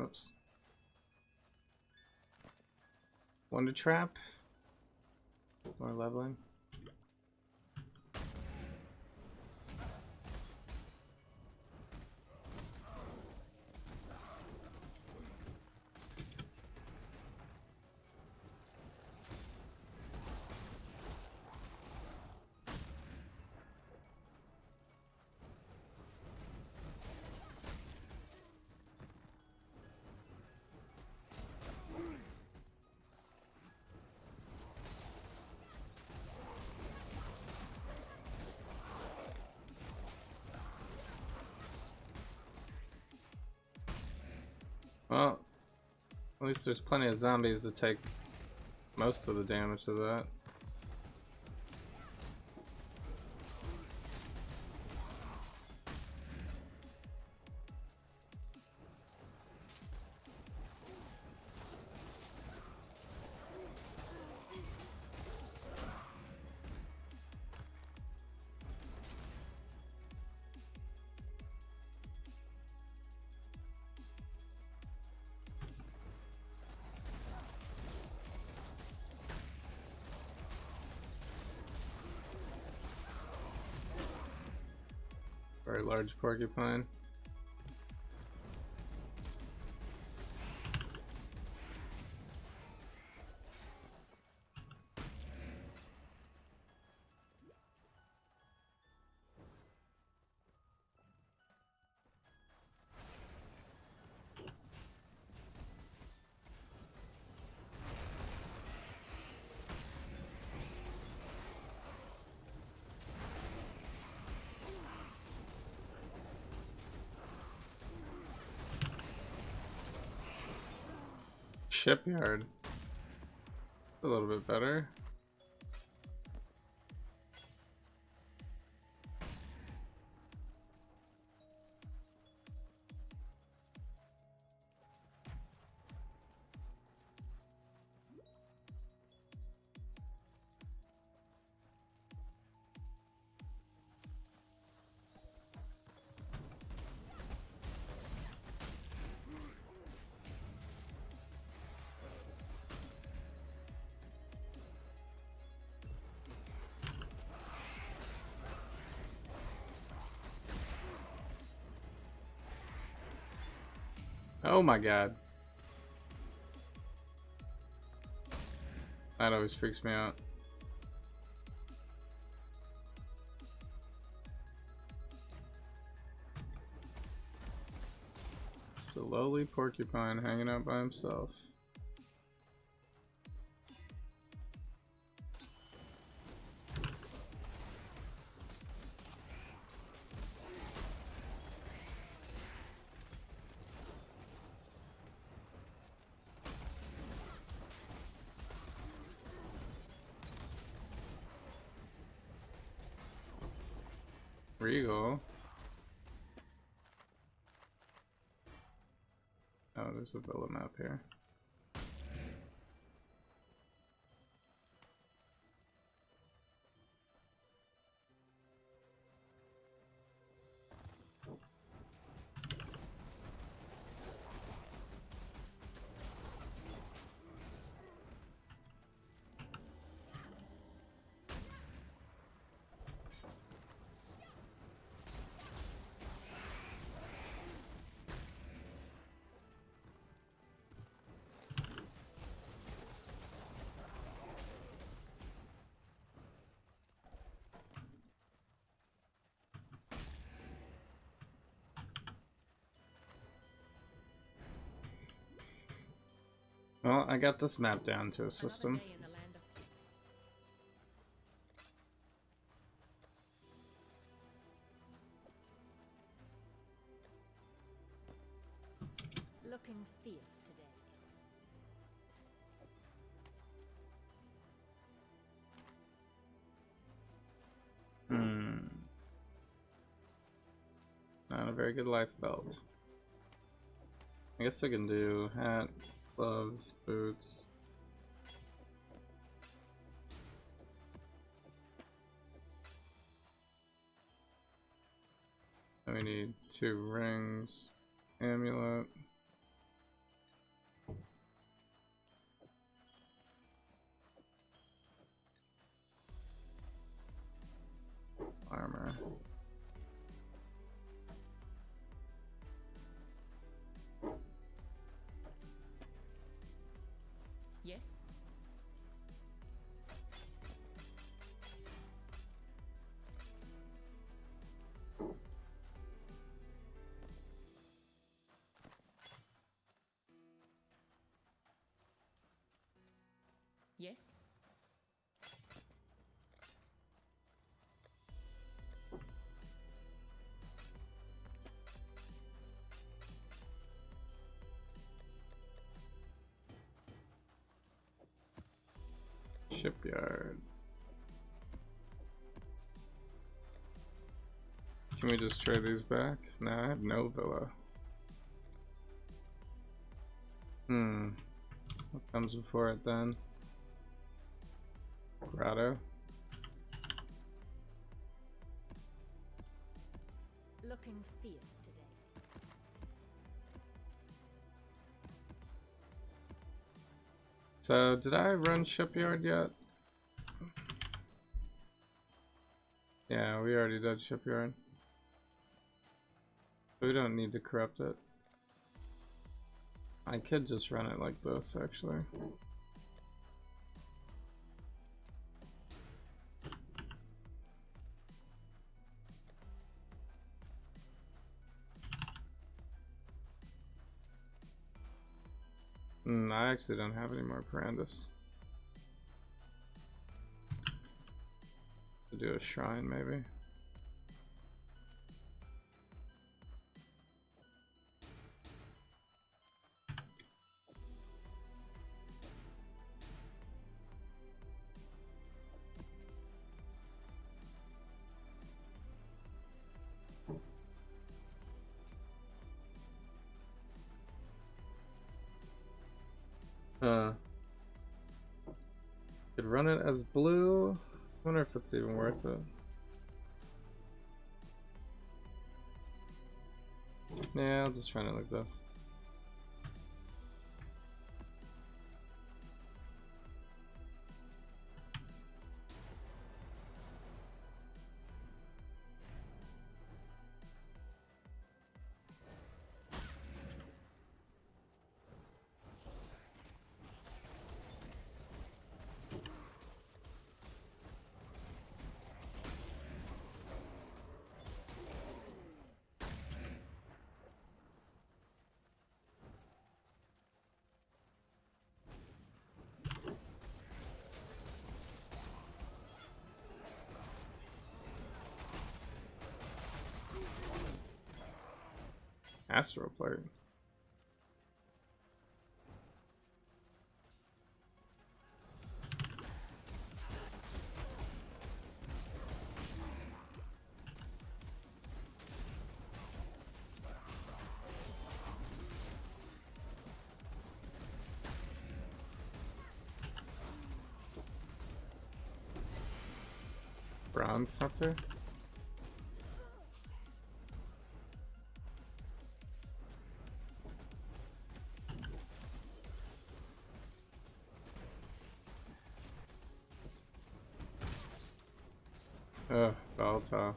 Oops. Wonder trap? More leveling. Well, at least there's plenty of zombies to take most of the damage of that. Very large porcupine. Shipyard. A little bit better. Oh my god. That always freaks me out. Slowly porcupine hanging out by himself. Regal. Oh, there's a villa map here. Well, I got this map down to a system. Another day in the land of Kek. Looking fierce today. Not a very good life belt. I guess I can do hat, gloves, boots. And we need 2 rings, amulet. Armor. Yes. Yes. Shipyard. Can we just trade these back? No, I have no villa. What comes before it then? Grotto. Looking fierce today. So, did I run Shipyard yet? Yeah, we already did Shipyard. We don't need to corrupt it. I could just run it like this, actually. I actually don't have any more Parandus. To do a shrine, maybe. Could run it as blue. Wonder if it's even worth it. Yeah, I'll just run it like this. Astral plate. bronze scepter? Ugh, Balta.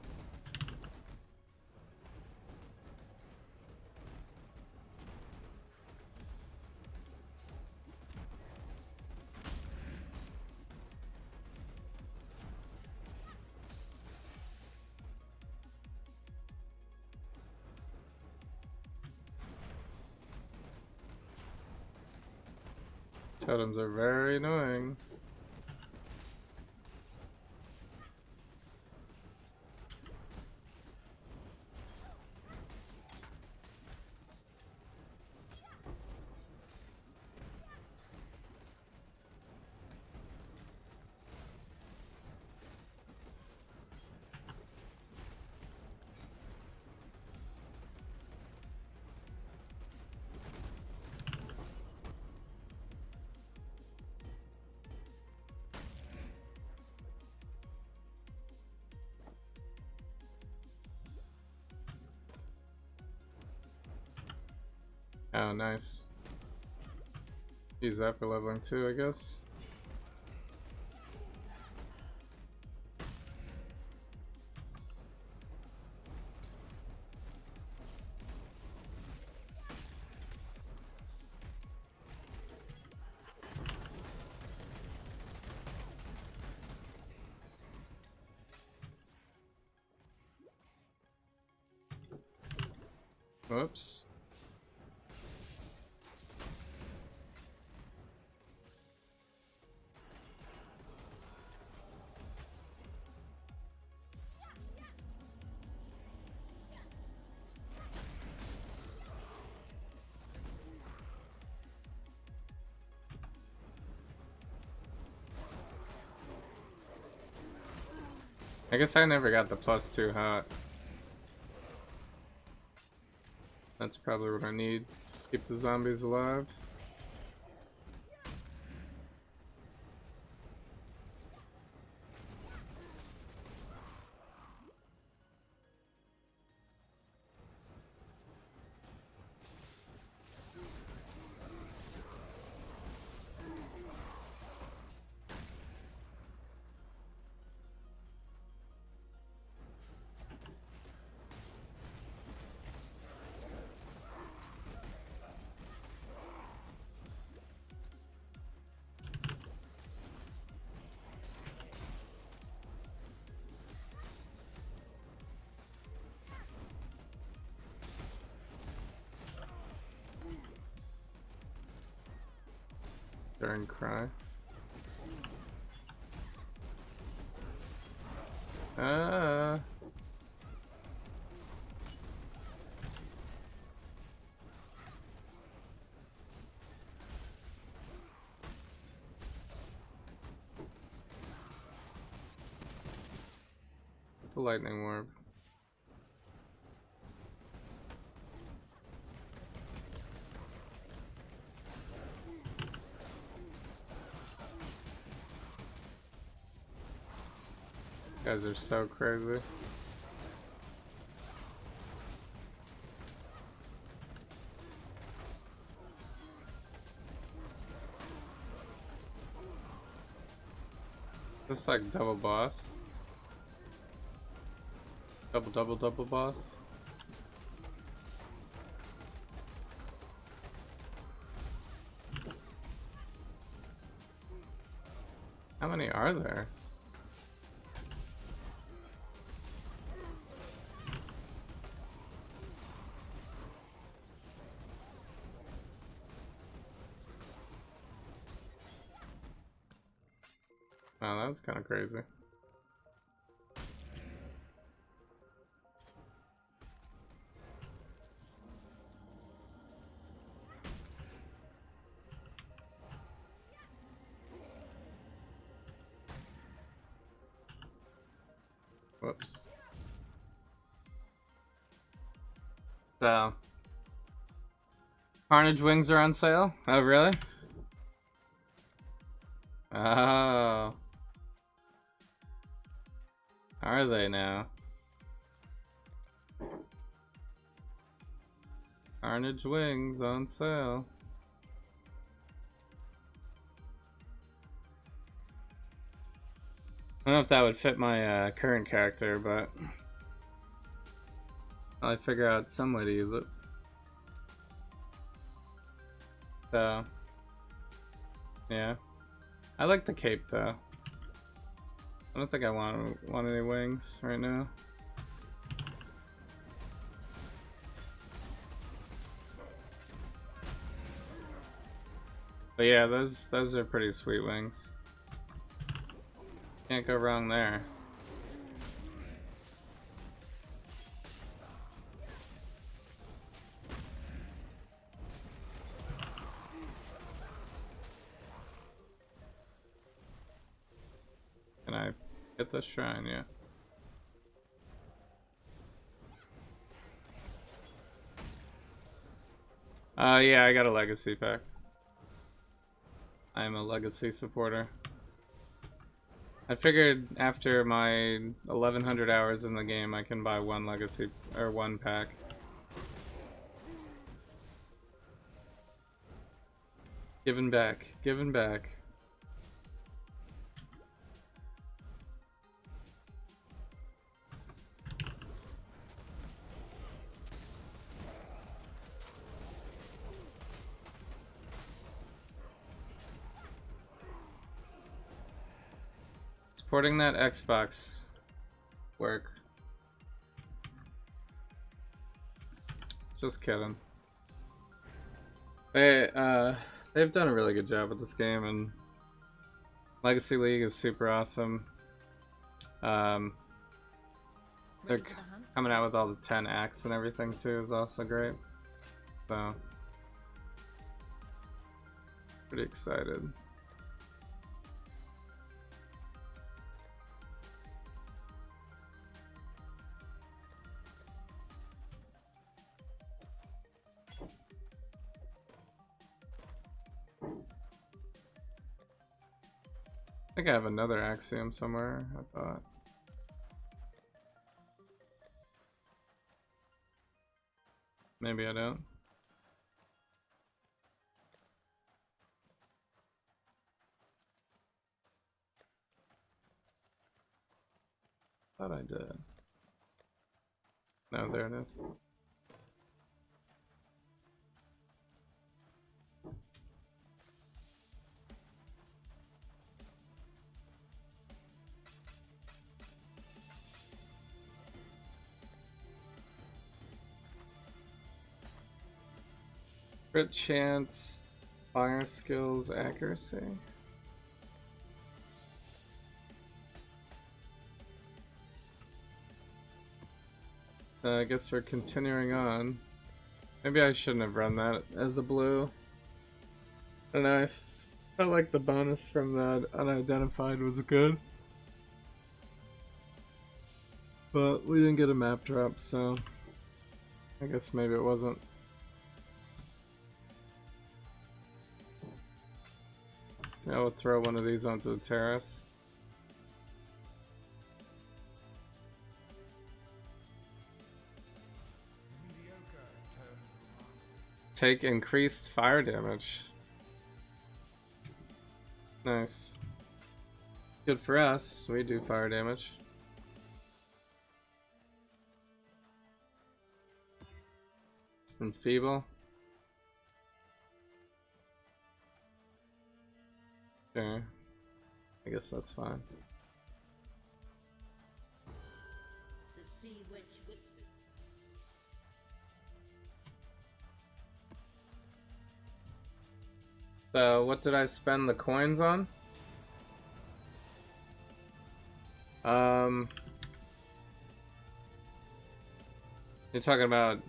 Totems are very annoying. Oh, nice. Use that for leveling too, I guess. Whoops. I guess I never got the +2 hot. That's probably what I need. Keep the zombies alive. During cry. Ah. The lightning orb. You guys are so crazy. Is this like double boss? Double boss? How many are there? Oh, that was kind of crazy. Whoops. So, Carnage wings are on sale? Oh, really? Oh. Are they now? Carnage wings on sale. I don't know if that would fit my current character, but I'll figure out some way to use it. So, yeah. I like the cape though. I don't think I want any wings right now. But yeah, those are pretty sweet wings. Can't go wrong there. Can I get the shrine? Yeah. Yeah, I got a legacy pack. I'm a legacy supporter. I figured after my 1100 hours in the game I can buy one legacy or one pack. Giving back, giving back. Supporting that Xbox work. Just kidding. They've done a really good job with this game, and Legacy League is super awesome. They're Ready for the hunt? coming out with all the 10 acts and everything too is also great. So pretty excited. I think I have another axiom somewhere, I thought. Maybe I don't. Thought I did. No, there it is. Crit chance, fire skills, accuracy. I guess we're continuing on. Maybe I shouldn't have run that as a blue. I don't know, I felt like the bonus from that unidentified was good. But we didn't get a map drop, so I guess maybe it wasn't. I will throw one of these onto the terrace. Take increased fire damage. Nice. Good for us. We do fire damage. Enfeeble. Sure. I guess that's fine. The sea witch whispered. So, what did I spend the coins on? You're talking about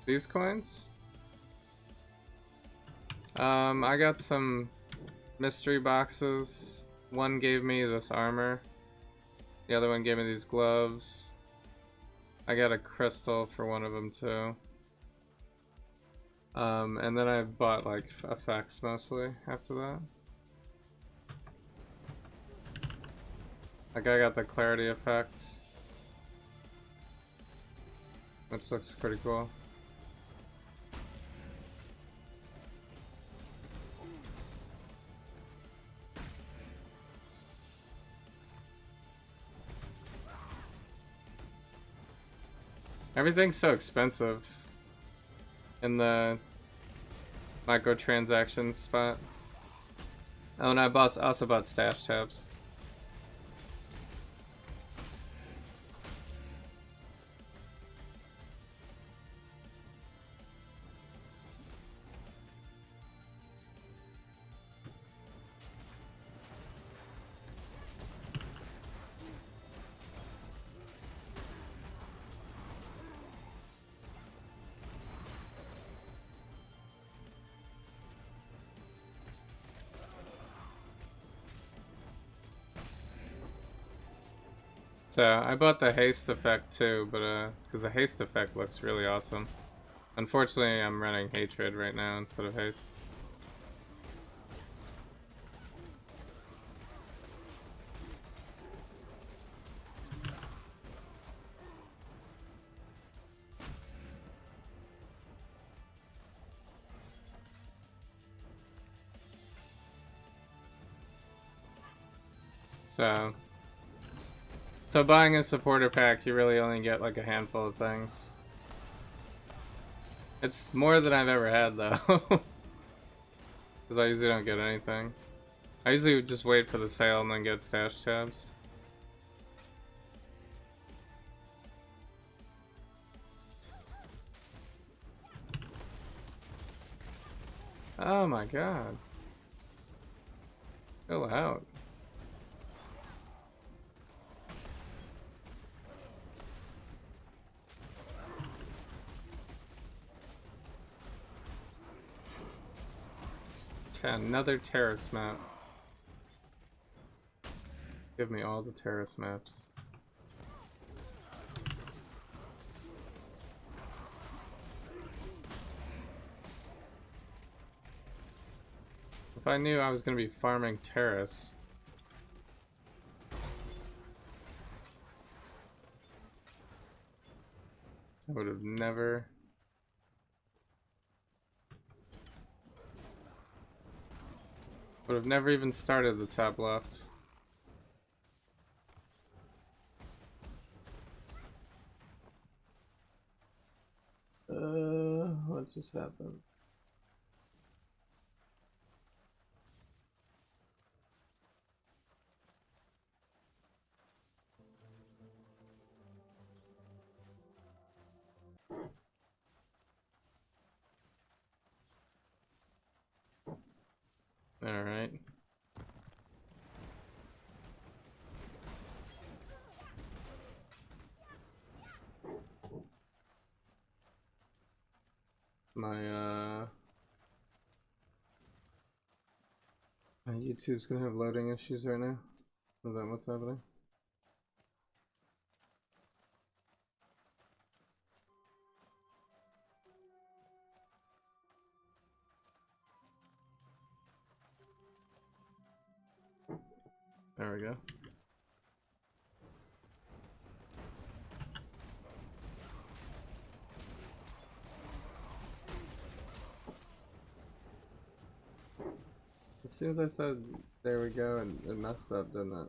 these coins? I got some mystery boxes. One gave me this armor. The other one gave me these gloves. I got a crystal for one of them too. And then I bought like effects mostly after that. Like I got the clarity effect, which looks pretty cool. Everything's so expensive in the microtransactions spot. Oh, and I also bought stash tabs. So I bought the haste effect too, but because the haste effect looks really awesome. Unfortunately, I'm running hatred right now instead of haste. So buying a supporter pack, you really only get like a handful of things. It's more than I've ever had though, because I usually don't get anything. I usually just wait for the sale and then get stash tabs. Oh my god. Chill out. Okay, another terrace map. Give me all the terrace maps. If I knew I was going to be farming terrace, I would have never... Would have never even started the top left. What just happened? Alright. My YouTube's gonna have loading issues right now. Is that what's happening? There we go. As soon as I said there we go, and it messed up, didn't it?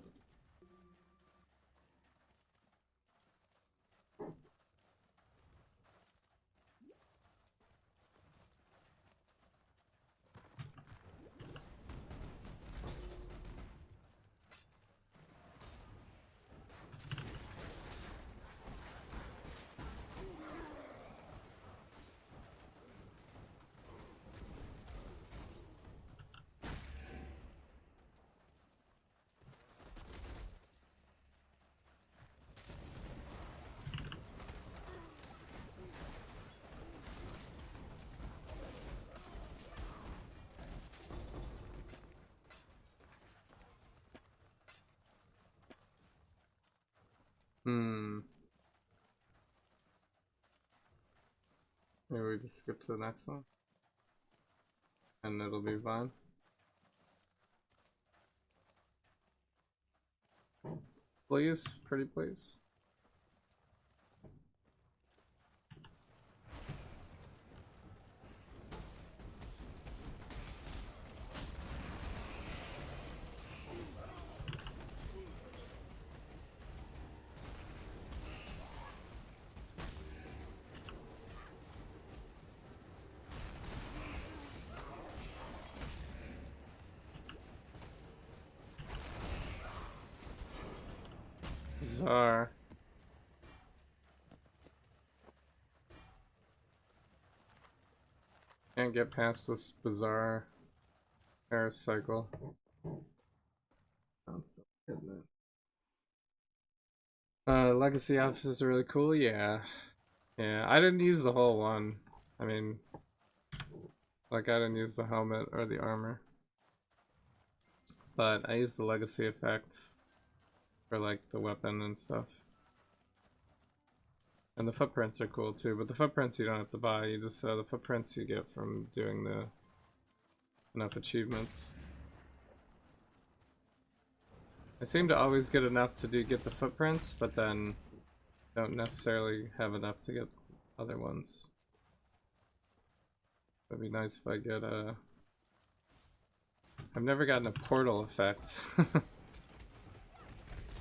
Maybe we just skip to the next one. And it'll be fine. please, pretty please. Bizarre. Can't get past this bizarre Paris cycle. I'm still hitting it. Legacy offices are really cool, yeah. Yeah, I didn't use the whole one. I mean, like I didn't use the helmet or the armor. But I used the legacy effects for like the weapon and stuff. And the footprints are cool too, but the footprints you don't have to buy, you just the footprints you get from doing the enough achievements. I seem to always get enough to get the footprints, but then don't necessarily have enough to get other ones. It'd be nice if I get a... I've never gotten a portal effect.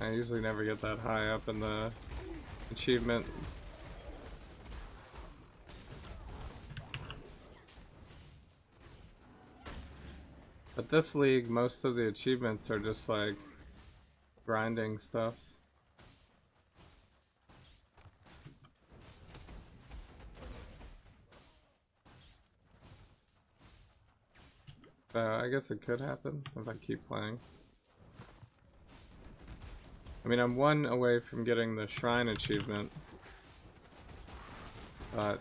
I usually never get that high up in the achievement. But this league, most of the achievements are just like grinding stuff. So I guess it could happen if I keep playing. I mean, I'm one away from getting the shrine achievement, but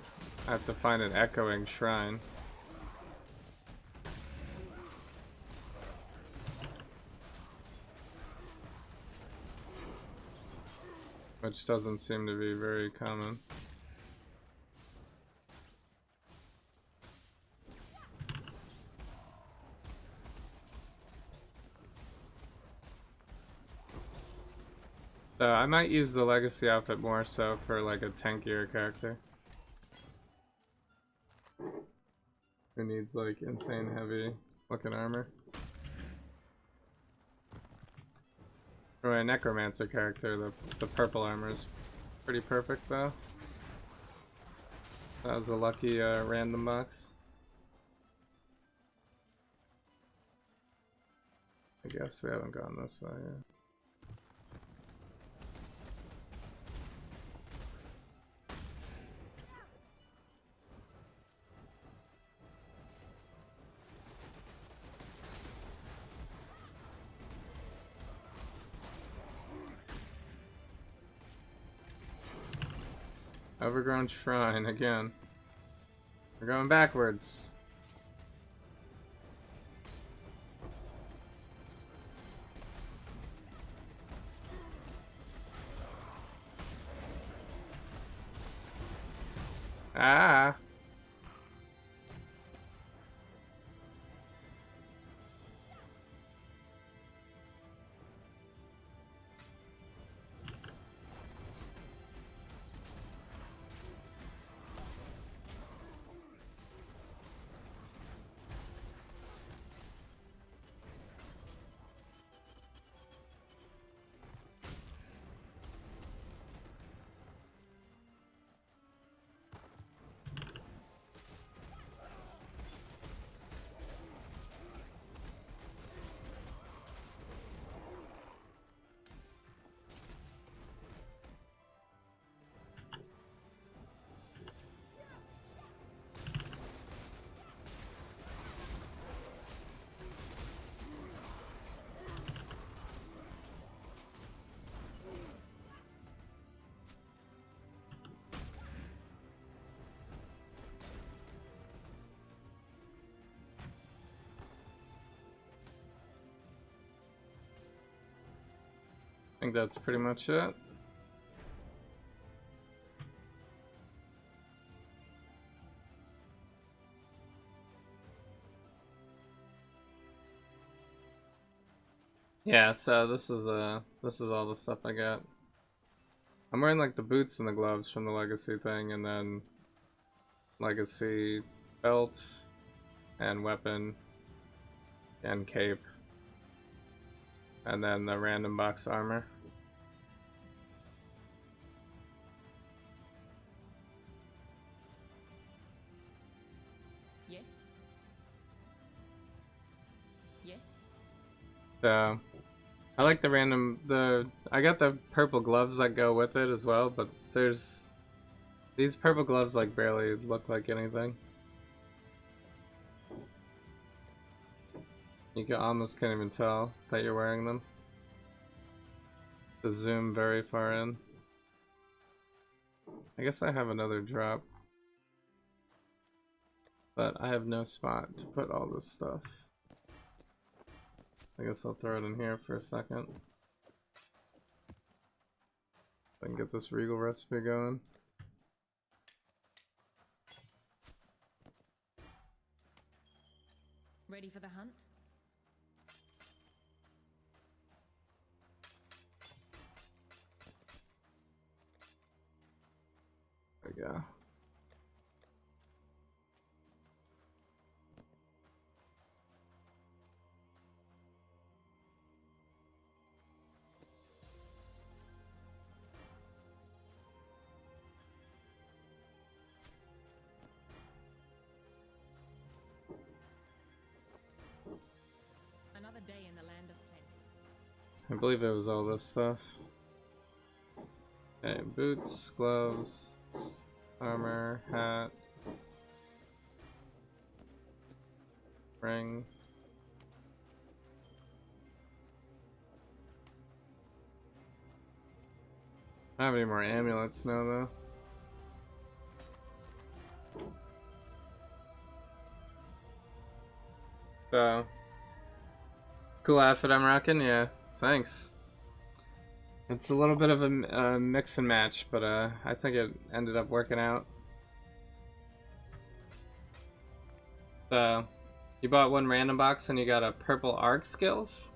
I have to find an echoing shrine. Which doesn't seem to be very common. So I might use the legacy outfit more so for like a tankier character who needs like insane heavy looking armor. For a necromancer character, the purple armor is pretty perfect though. That was a lucky random box. I guess we haven't gone this way yet. Overgrown shrine again. We're going backwards. Ah. I think that's pretty much it. Yeah, so this is all the stuff I got. I'm wearing like the boots and the gloves from the Legacy thing, and then Legacy belt and weapon and cape, and then the random box armor. Yes. Yes. So I like I got the purple gloves that go with it as well, but these purple gloves like barely look like anything. You almost can't even tell that you're wearing them. The zoom very far in. I guess I have another drop, but I have no spot to put all this stuff. I guess I'll throw it in here for a second. I can get this Regal recipe going. Ready for the hunt? There we go. Another day in the land of plenty. I believe it was all this stuff. Okay, boots, gloves, armor, hat, ring. I don't have any more amulets now though. So, cool outfit I'm rocking, yeah, thanks. It's a little bit of a mix and match, but I think it ended up working out. So, you bought one random box and you got a purple arc skills?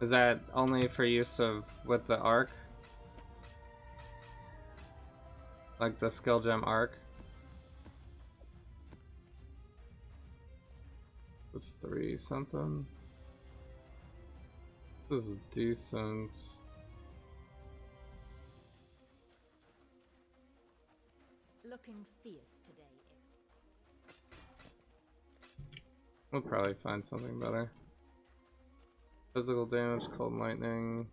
Is that only for use with the arc? Like the skill gem arc? This 3 something. This is decent. Looking fierce today. We'll probably find something better. Physical damage, cold lightning.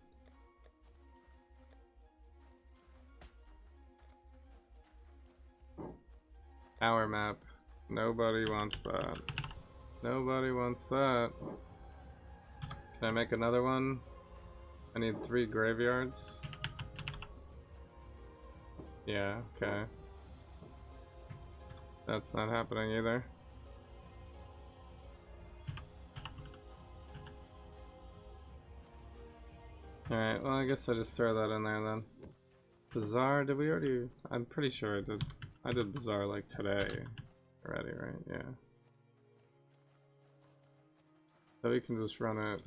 Power map. Nobody wants that. Nobody wants that. Can I make another one? I need 3 graveyards. Yeah, okay. That's not happening either. Alright, well I guess I just throw that in there then. Bazaar, did we already... I'm pretty sure I did. I did Bazaar like today already, right? Yeah. So we can just run it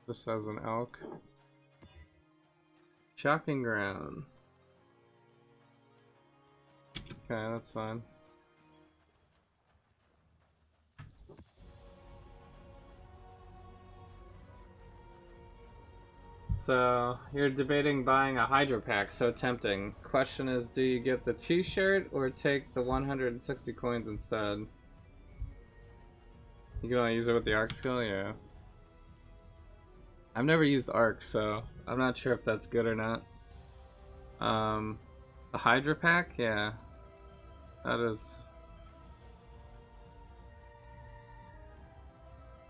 just as an elk. Shocking ground. Okay, that's fine. So, you're debating buying a Hydro Pack, so tempting. Question is, do you get the t-shirt or take the 160 coins instead? You can only use it with the arc skill? Yeah. I've never used arc, so I'm not sure if that's good or not. The Hydro Pack? Yeah. That is...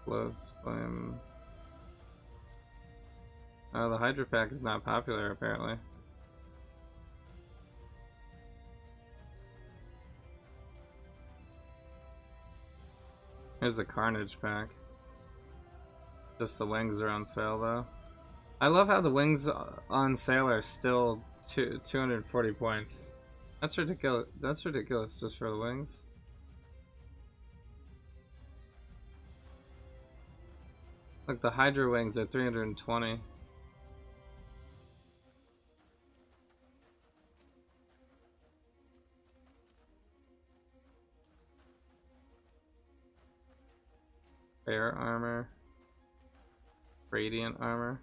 Close flame... Oh, the Hydro Pack is not popular, apparently. Here's the Carnage Pack. Just the wings are on sale, though. I love how the wings on sale are still 240 points. That's ridiculous. That's ridiculous just for the wings. Like the Hydra wings are 320. Bear armor. Radiant armor.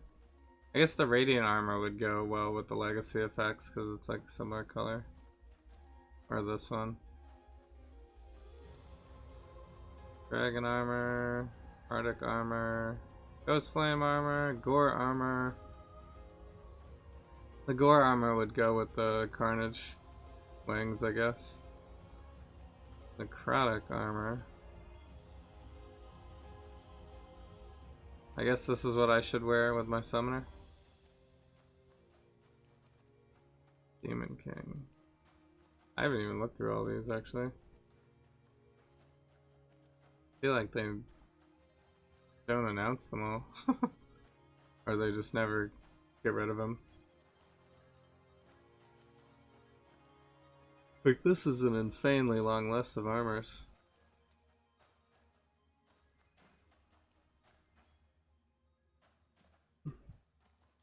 I guess the radiant armor would go well with the legacy effects because it's like a similar color. Or this one. Dragon armor. Arctic armor. Ghost flame armor. Gore armor. The gore armor would go with the carnage wings, I guess. Necrotic armor. I guess this is what I should wear with my summoner. Demon King. I haven't even looked through all these actually. I feel like they don't announce them all. Or they just never get rid of them. Like, this is an insanely long list of armors.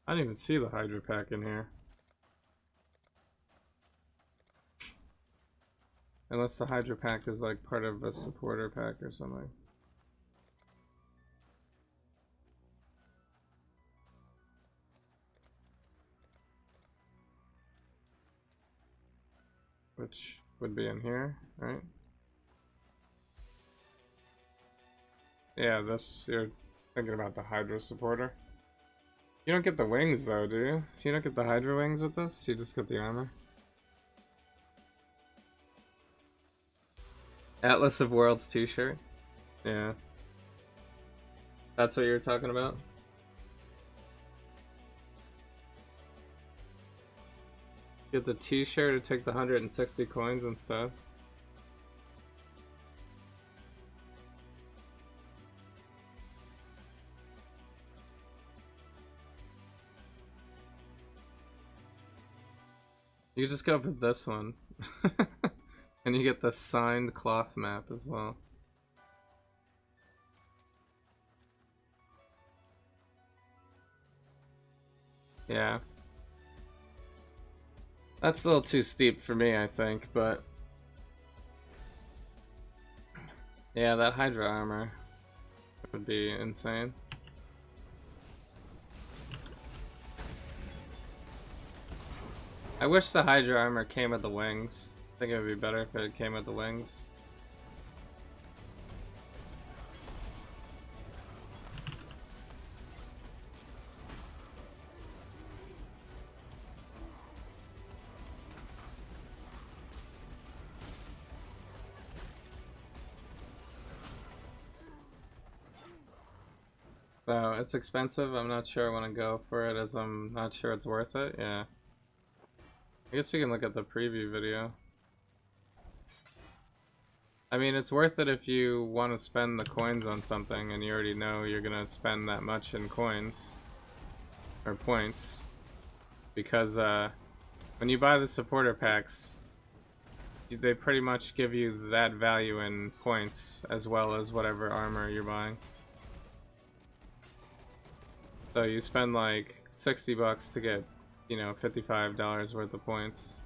I didn't even see the Hydra pack in here. Unless the Hydra pack is like part of a supporter pack or something. Which would be in here, right? Yeah, this, you're thinking about the Hydra supporter. You don't get the wings though, do you? You don't get the Hydra wings with this, you just get the armor. Atlas of Worlds t-shirt? Yeah. That's what you were talking about? Get the t-shirt to take the 160 coins instead. You just go for this one. And you get the signed cloth map as well. Yeah. That's a little too steep for me, I think, but... yeah, that Hydra armor would be insane. I wish the Hydra armor came with the wings. I think it would be better if it came with the wings. So it's expensive. I'm not sure I want to go for it as I'm not sure it's worth it. Yeah. I guess you can look at the preview video. I mean, it's worth it if you want to spend the coins on something and you already know you're gonna spend that much in coins or points, because when you buy the supporter packs, they pretty much give you that value in points as well as whatever armor you're buying. So you spend like 60 bucks to get, you know, $55 worth of points,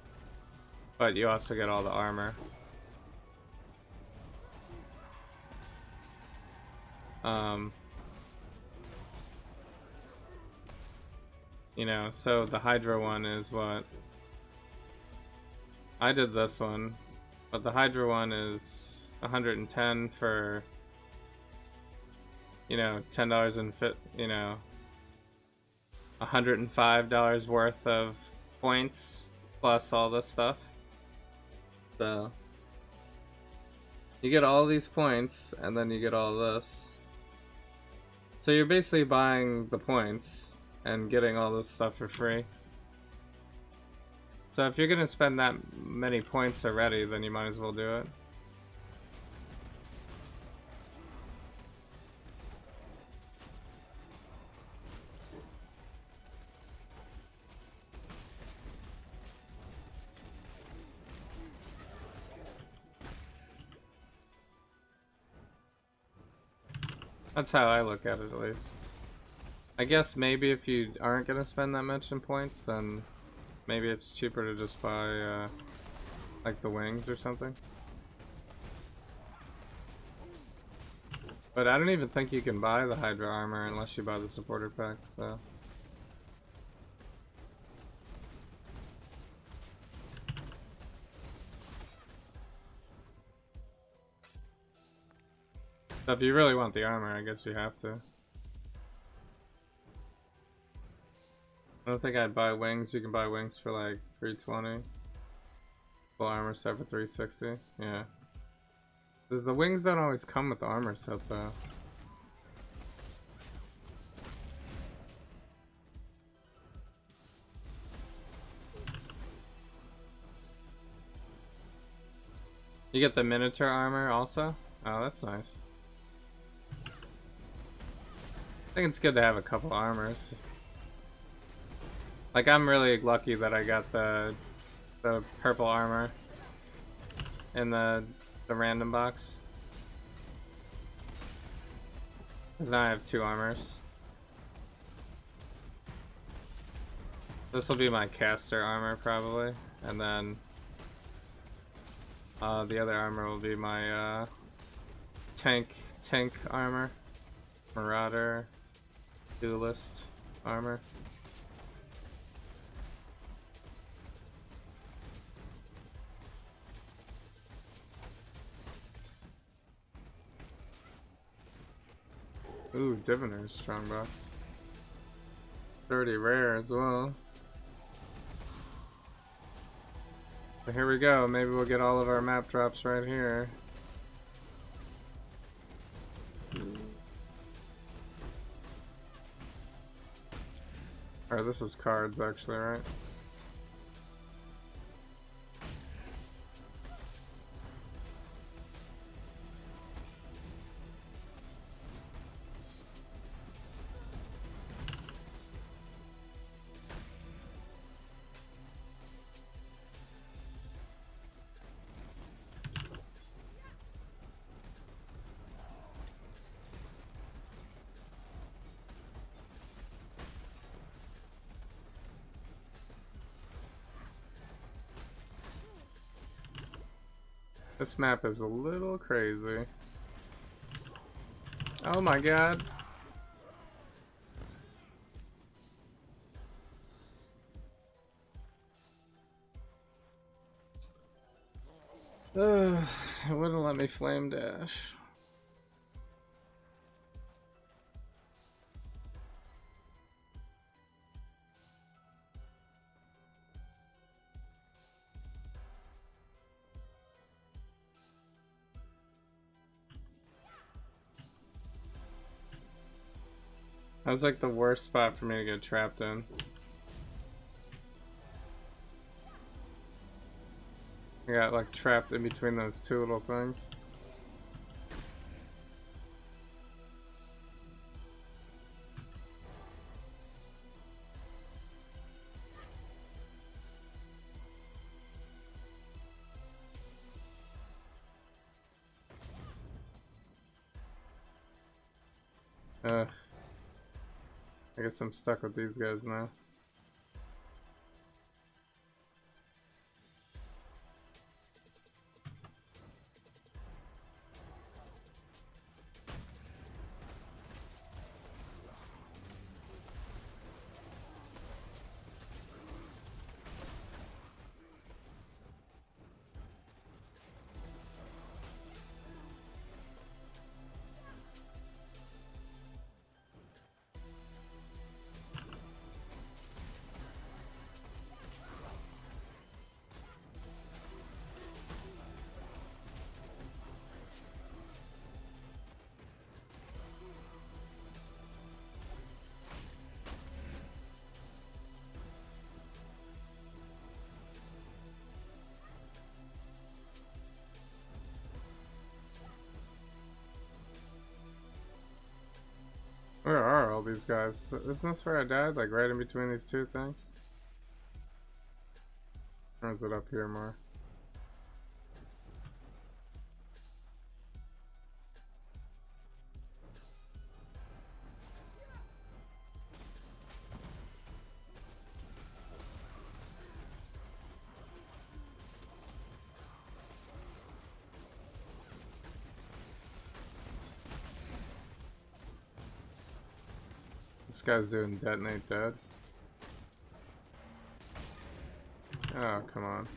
but you also get all the armor. You know, so the Hydra one is what? I did this one, but the Hydra one is 110 for, you know, $10 and you know, $105 worth of points plus all this stuff. So you get all these points and then you get all this. So you're basically buying the points and getting all this stuff for free. So if you're gonna spend that many points already, then you might as well do it. That's how I look at it, at least. I guess maybe if you aren't gonna spend that much in points, then maybe it's cheaper to just buy like the wings or something. But I don't even think you can buy the Hydra armor unless you buy the supporter pack, so. So if you really want the armor, I guess you have to. I don't think I'd buy wings. You can buy wings for like 320. Full armor set for 360. Yeah. The wings don't always come with the armor set though. You get the Minotaur armor also? Oh, that's nice. I think it's good to have a couple armors. Like, I'm really lucky that I got the purple armor in the random box. Because now I have 2 armors. This will be my caster armor probably, and then the other armor will be my tank armor, marauder, duelist armor. Ooh, Diviner's strongbox. 30 rare as well. So here we go. Maybe we'll get all of our map drops right here. Or this is cards actually, right? This map is a little crazy. Oh my god. It wouldn't let me flame dash. That was like the worst spot for me to get trapped in. I got like trapped in between those 2 little things. I guess I'm stuck with these guys now. Where are all these guys? Isn't this where I died? Like right in between these 2 things? Or is it up here more? This guy's doing detonate dead. Oh, come on.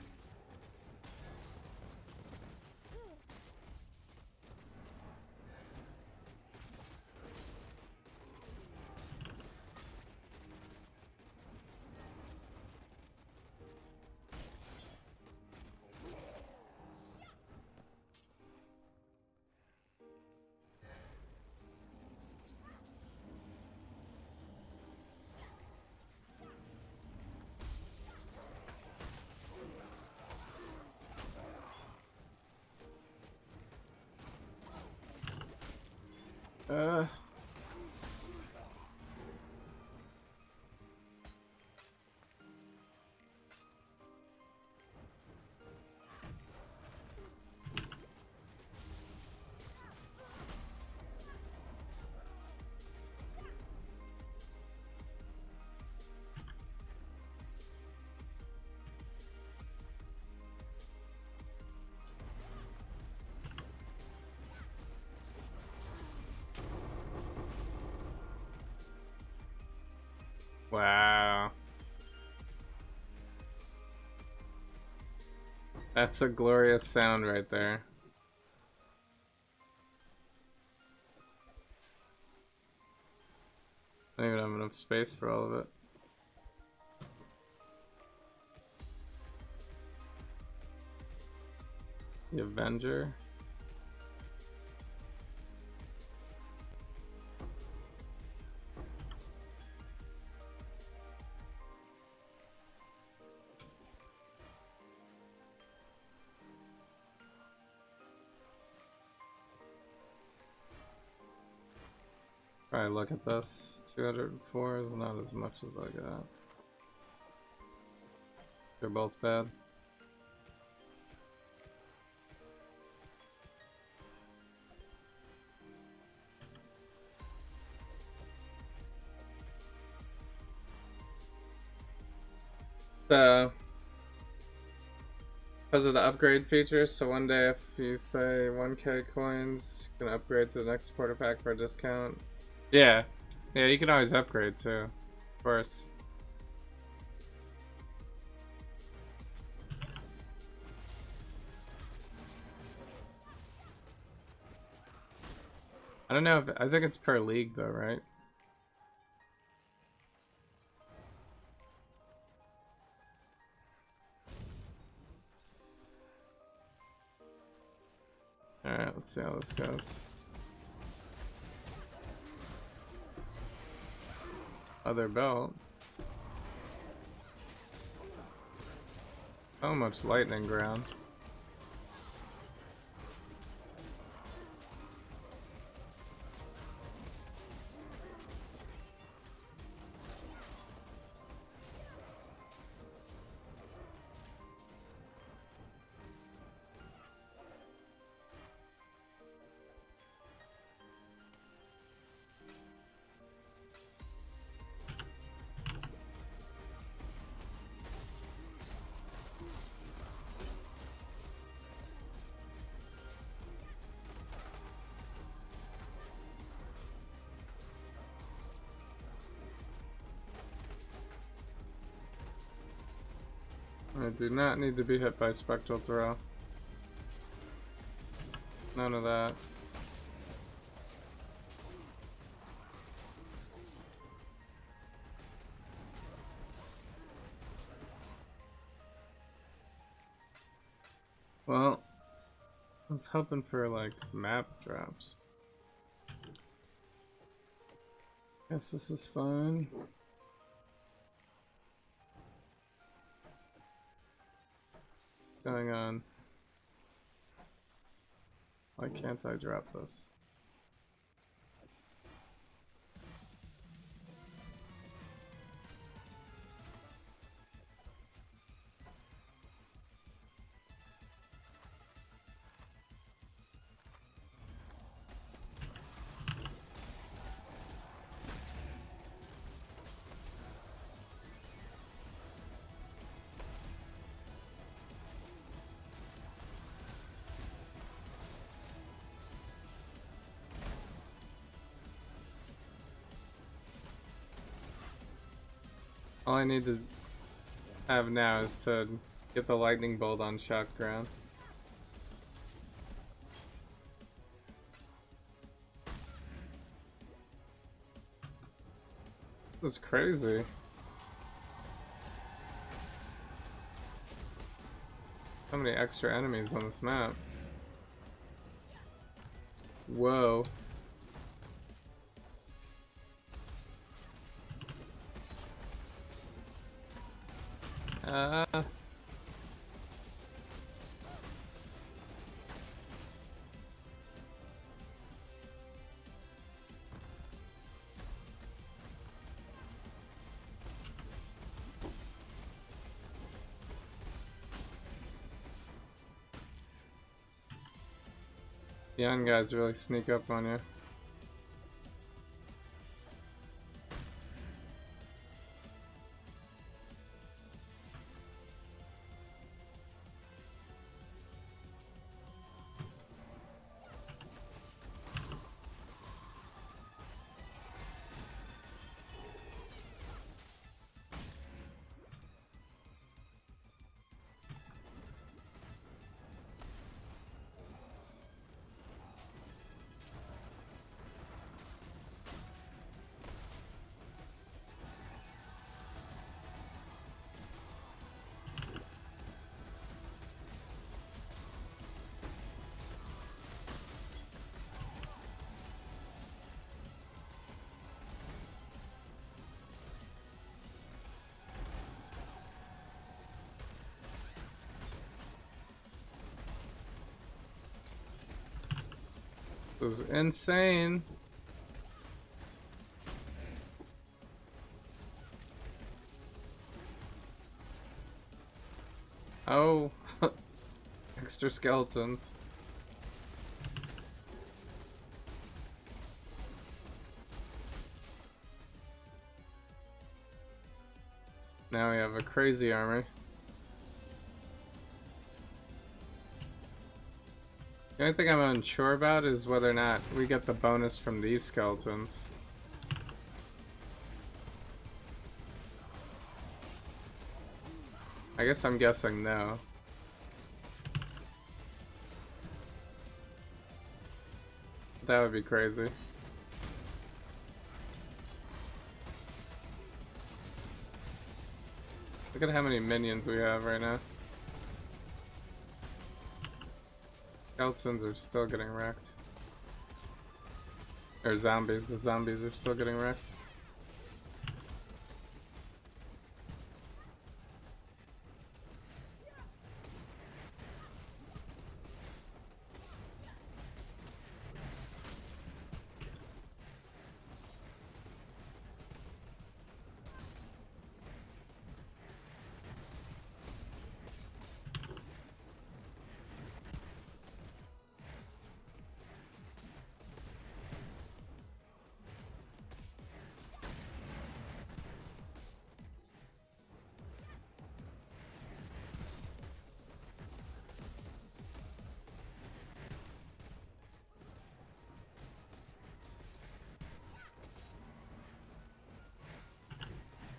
Uh. Wow. That's a glorious sound right there. I don't even have enough space for all of it. The Avenger. Alright, look at this. 204 is not as much as I got. They're both bad. Because of the upgrade feature, so one day if you say 1k coins, you can upgrade to the next supporter pack for a discount. Yeah. Yeah, you can always upgrade too. Of course. I don't know if I think it's per league though, right? Alright, let's see how this goes. Other belt. So much lightning ground. I do not need to be hit by spectral throw. None of that. Well, I was hoping for like map drops. Guess this is fine. Going on? Why can't I drop this? All I need to have now is to get the lightning bolt on shocked ground. This is crazy. So many extra enemies on this map. Whoa. Uh. Young guys really sneak up on you. This is insane. Oh, extra skeletons. Now we have a crazy army. The only thing I'm unsure about is whether or not we get the bonus from these skeletons. I guess I'm guessing no. That would be crazy. Look at how many minions we have right now. Skeletons are still getting wrecked. Or zombies. The zombies are still getting wrecked.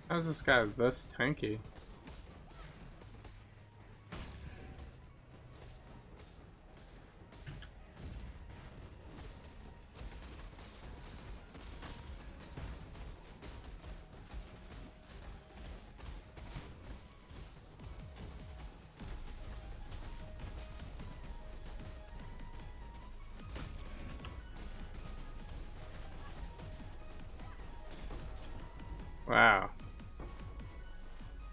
How is this guy this tanky? Wow.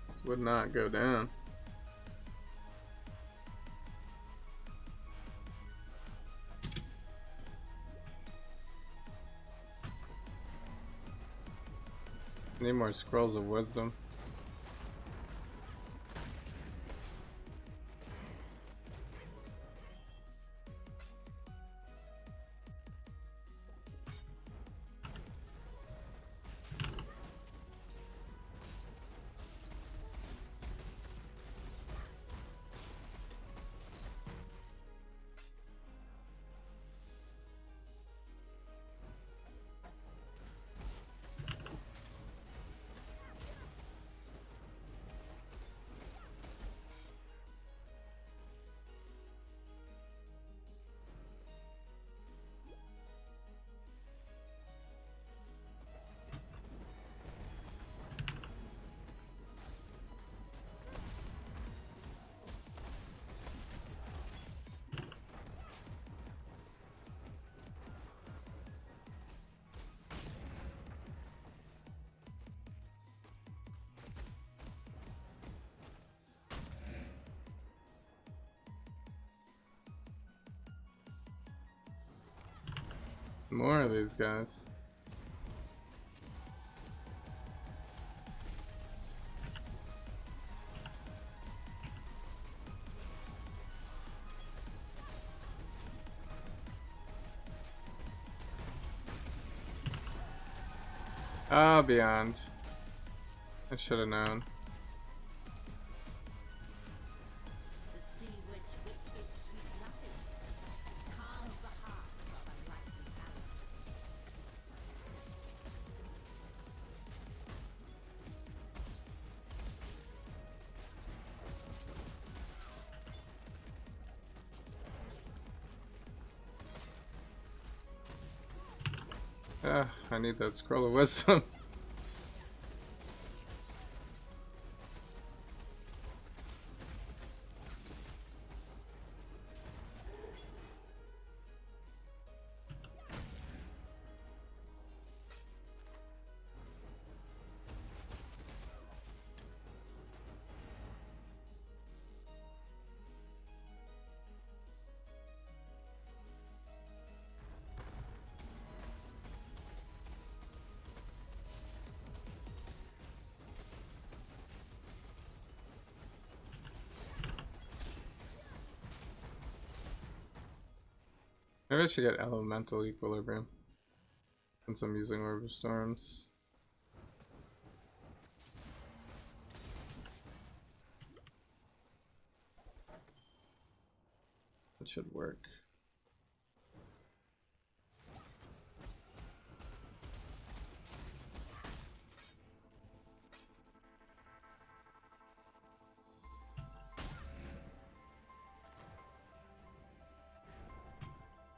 This would not go down. Need more scrolls of wisdom. More of these guys. Ah, beyond. I should have known. The sea witch whispers sweet nothing, calms the hearts of unlikely allies. Ah, I need that scroll of wisdom. Maybe I should get elemental equilibrium since I'm using Orb of Storms. That should work.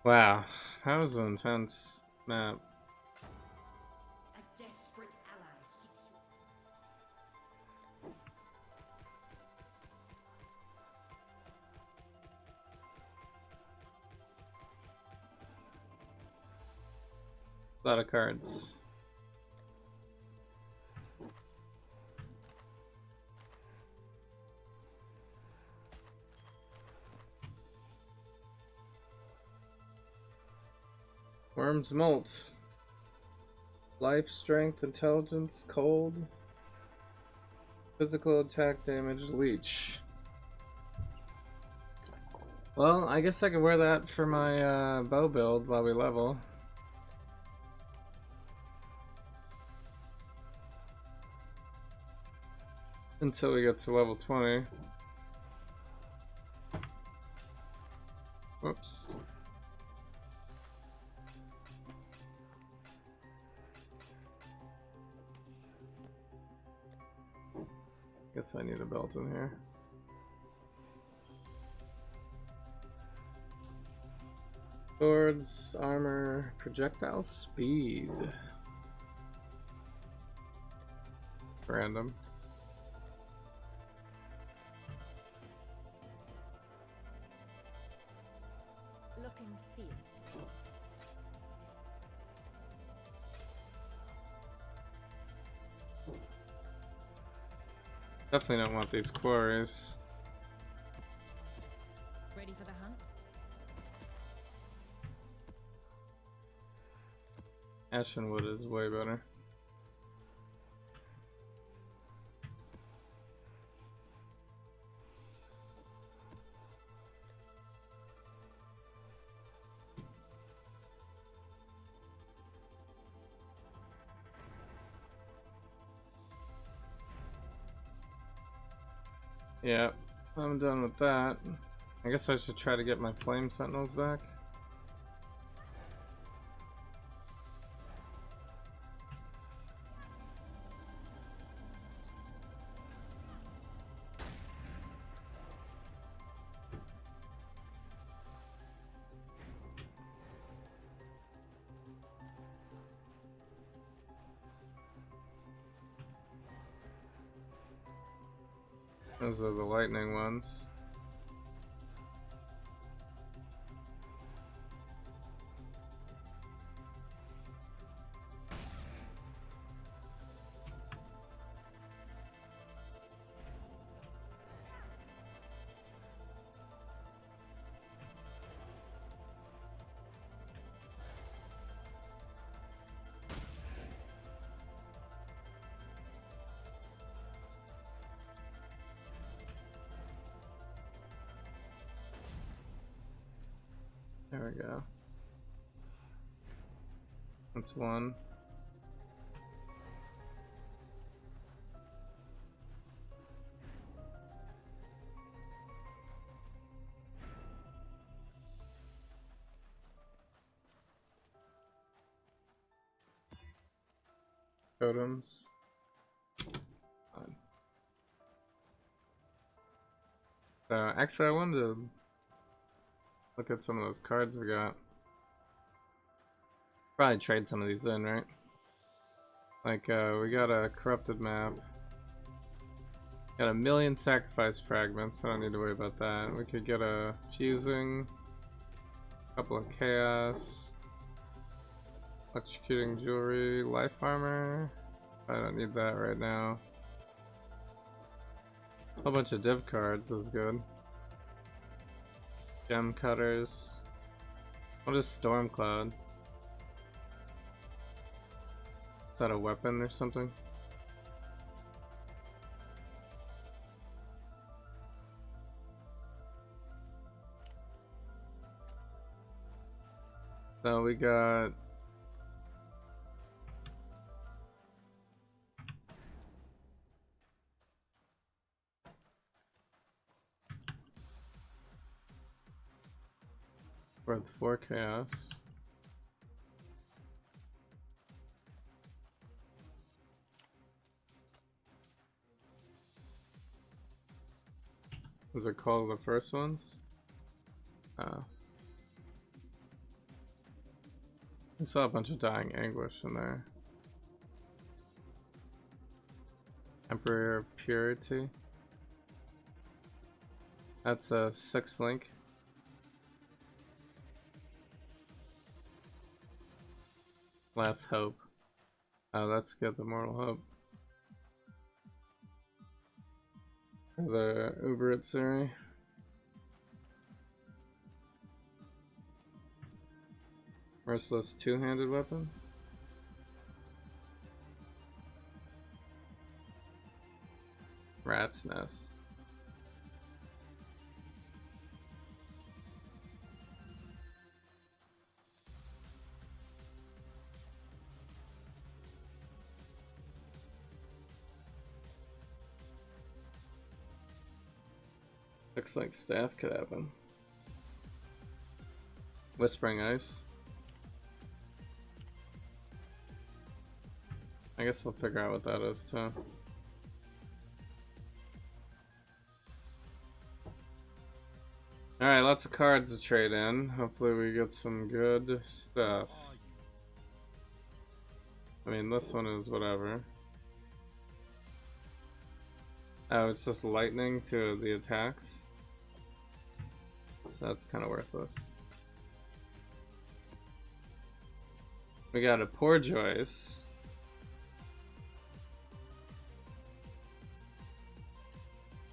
Wow, that was an intense map. A desperate ally seeks A lot of cards. Worm's Molt. Life, strength, intelligence, cold. Physical attack damage, leech. Well, I guess I could wear that for my bow build while we level. Until we get to level 20. Whoops. Guess I need a belt in here. Swords, armor, projectile speed. Random. Looking fierce. Definitely don't want these quarries. Ready for the hunt? Ashen wood is way better. Yeah, I'm done with that. I guess I should try to get my flame sentinels back. Those are the lightning ones. There we go. That's one. Totems. Fine. So actually I wanted to look at some of those cards we got. Probably trade some of these in, right? Like we got a corrupted map. Got a million sacrifice fragments, I don't need to worry about that. We could get a fusing, a couple of chaos. Electrocuting jewelry, life armor. I don't need that right now. A whole bunch of div cards is good. Gem cutters. What is Stormcloud? Is that a weapon or something? So we got worth 4 chaos. Was it called the first ones? I saw a bunch of dying anguish in there. Emperor of Purity. That's a 6 link. Last Hope. Oh, that's good, the Mortal Hope. The Uber Itsuri. Merciless two-handed weapon. Rat's Nest. Looks like staff could happen. Whispering Ice. I guess we'll figure out what that is too. Alright, lots of cards to trade in. Hopefully we get some good stuff. I mean, this one is whatever. Oh, it's just lightning to the attacks. So that's kind of worthless. We got a Poor Joyce.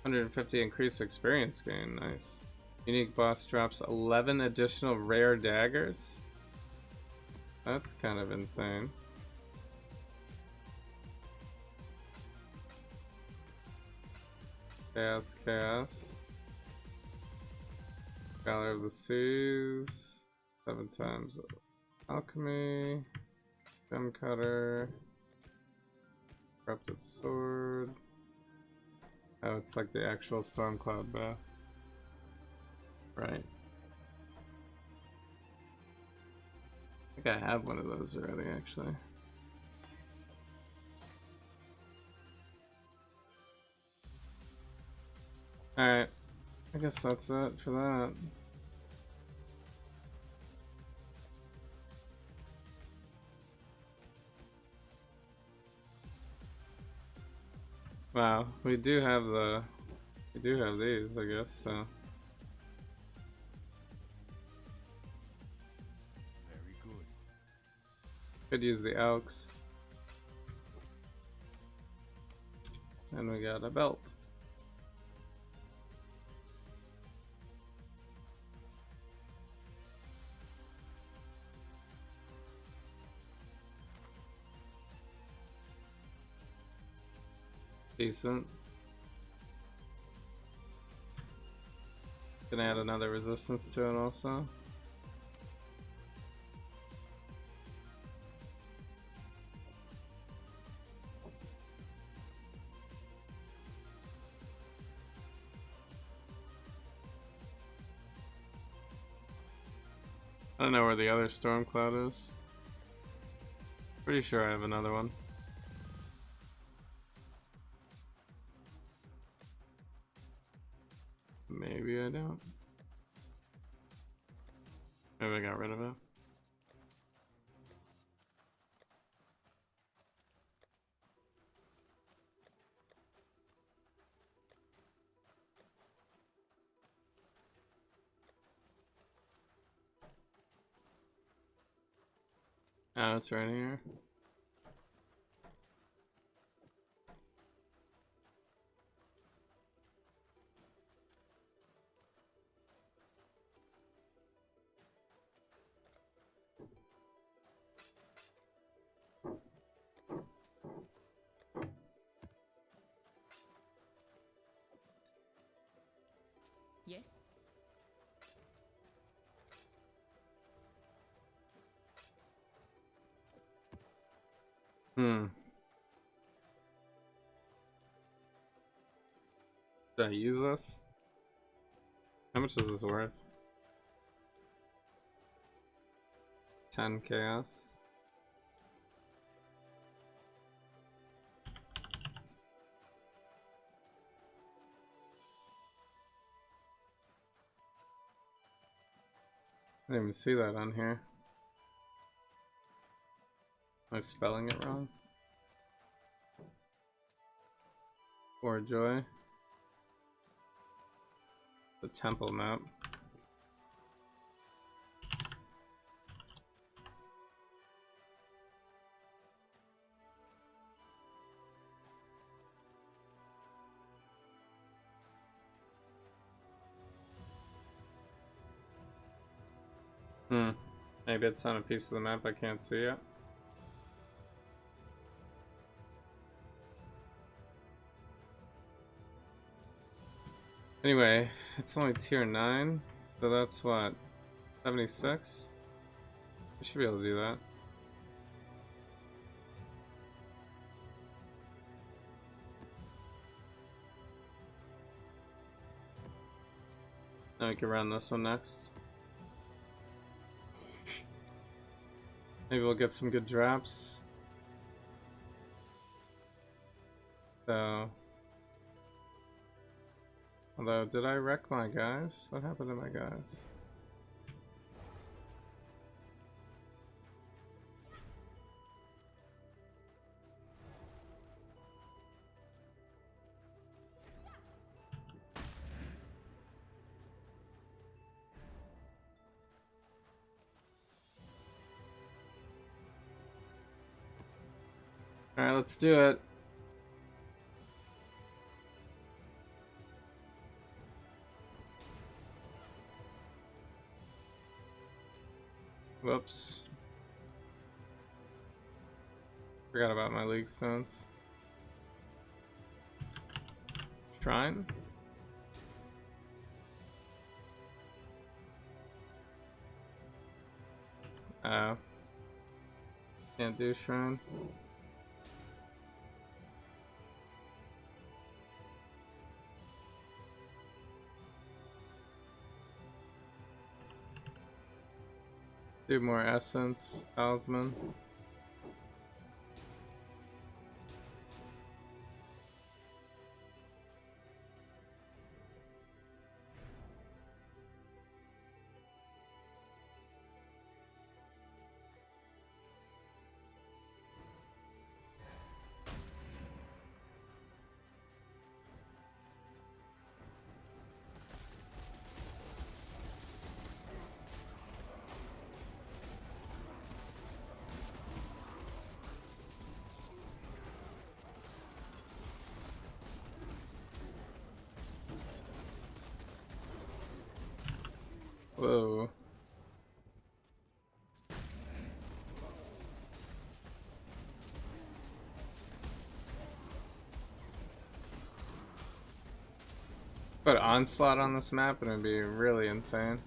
$150 increased experience gain, nice. Unique boss drops 11 additional rare daggers. That's kind of insane. Chaos, Chaos. Scholar of the Seas. 7 times Alchemy. Gem Cutter. Corrupted Sword. Oh, it's like the actual Stormcloud Bath. Right. I think I have one of those already, actually. Alright. I guess that's it for that. Wow, we do have these, I guess, so. Very good. Could use the Elks. And we got a belt. Decent. Can add another resistance to it also. I don't know where the other storm cloud is. Pretty sure I have another one. Maybe I don't. Maybe I got rid of it. Oh, it's right here. Yes? Hmm. Did I use this? How much is this worth? 10 chaos. I didn't even see that on here. Am I spelling it wrong? For joy. The temple map. Hmm. Maybe it's on a piece of the map I can't see yet. Anyway, it's only tier 9, so that's what? 76? I should be able to do that. Now we can run this one next. Maybe we'll get some good drops. So, although, did I wreck my guys? What happened to my guys? Alright, let's do it. Whoops. Forgot about my league stones. Shrine? Oh. Can't do shrine. Do more essence, talisman. Whoa. Put onslaught on this map and it'd be really insane.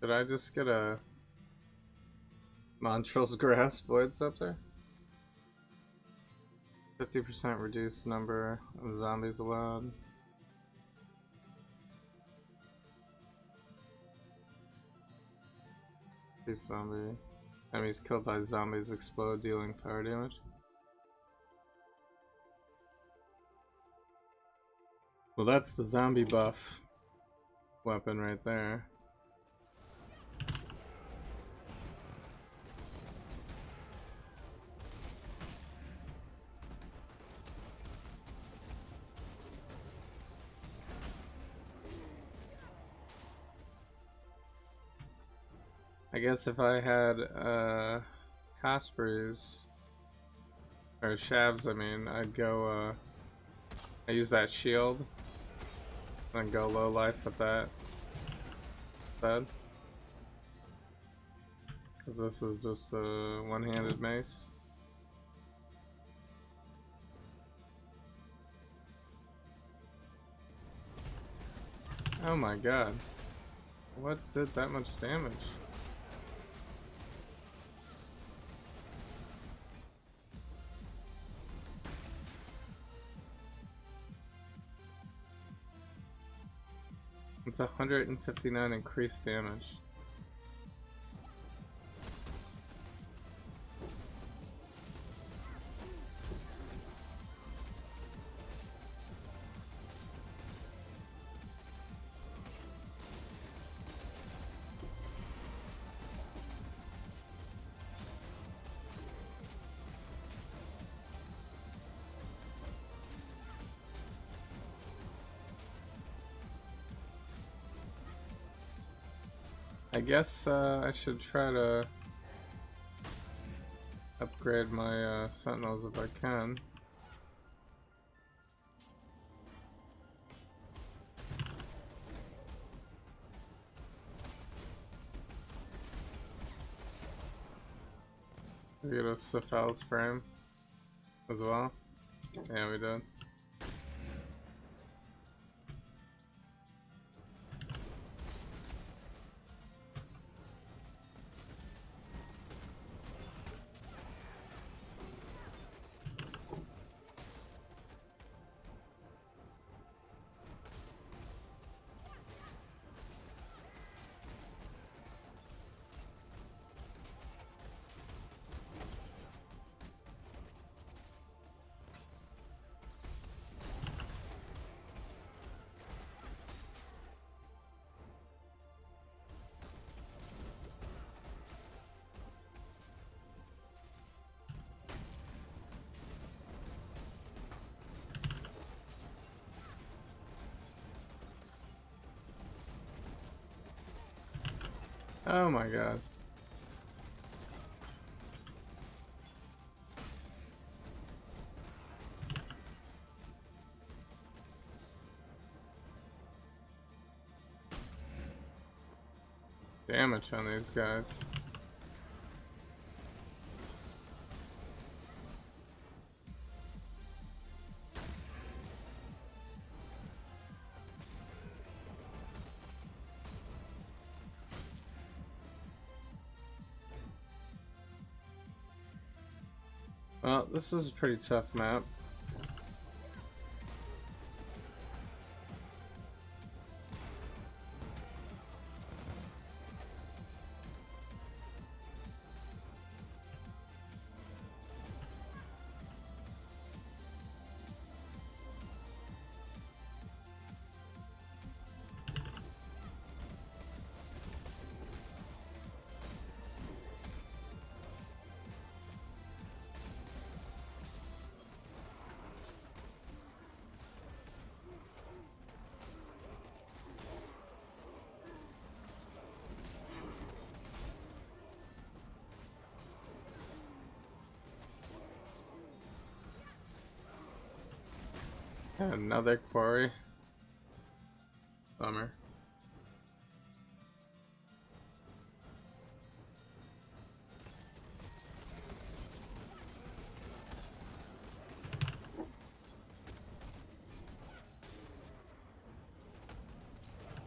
Did I just get a Montrose grass void scepter? 50% reduced number of zombies allowed. These zombie enemies killed by zombies explode, dealing fire damage. Well, that's the zombie buff weapon right there. I guess if I had Casper's or Javs, I mean, I'd go I use that shield and go low life with that instead. Because this is just a one-handed mace. Oh my god. What did that much damage? It's 159 increased damage. I guess I should try to upgrade my sentinels if I can. We get a Cephal's frame as well. Yeah, we did. Oh my god. Damage on these guys. Well, this is a pretty tough map. Another quarry. Bummer.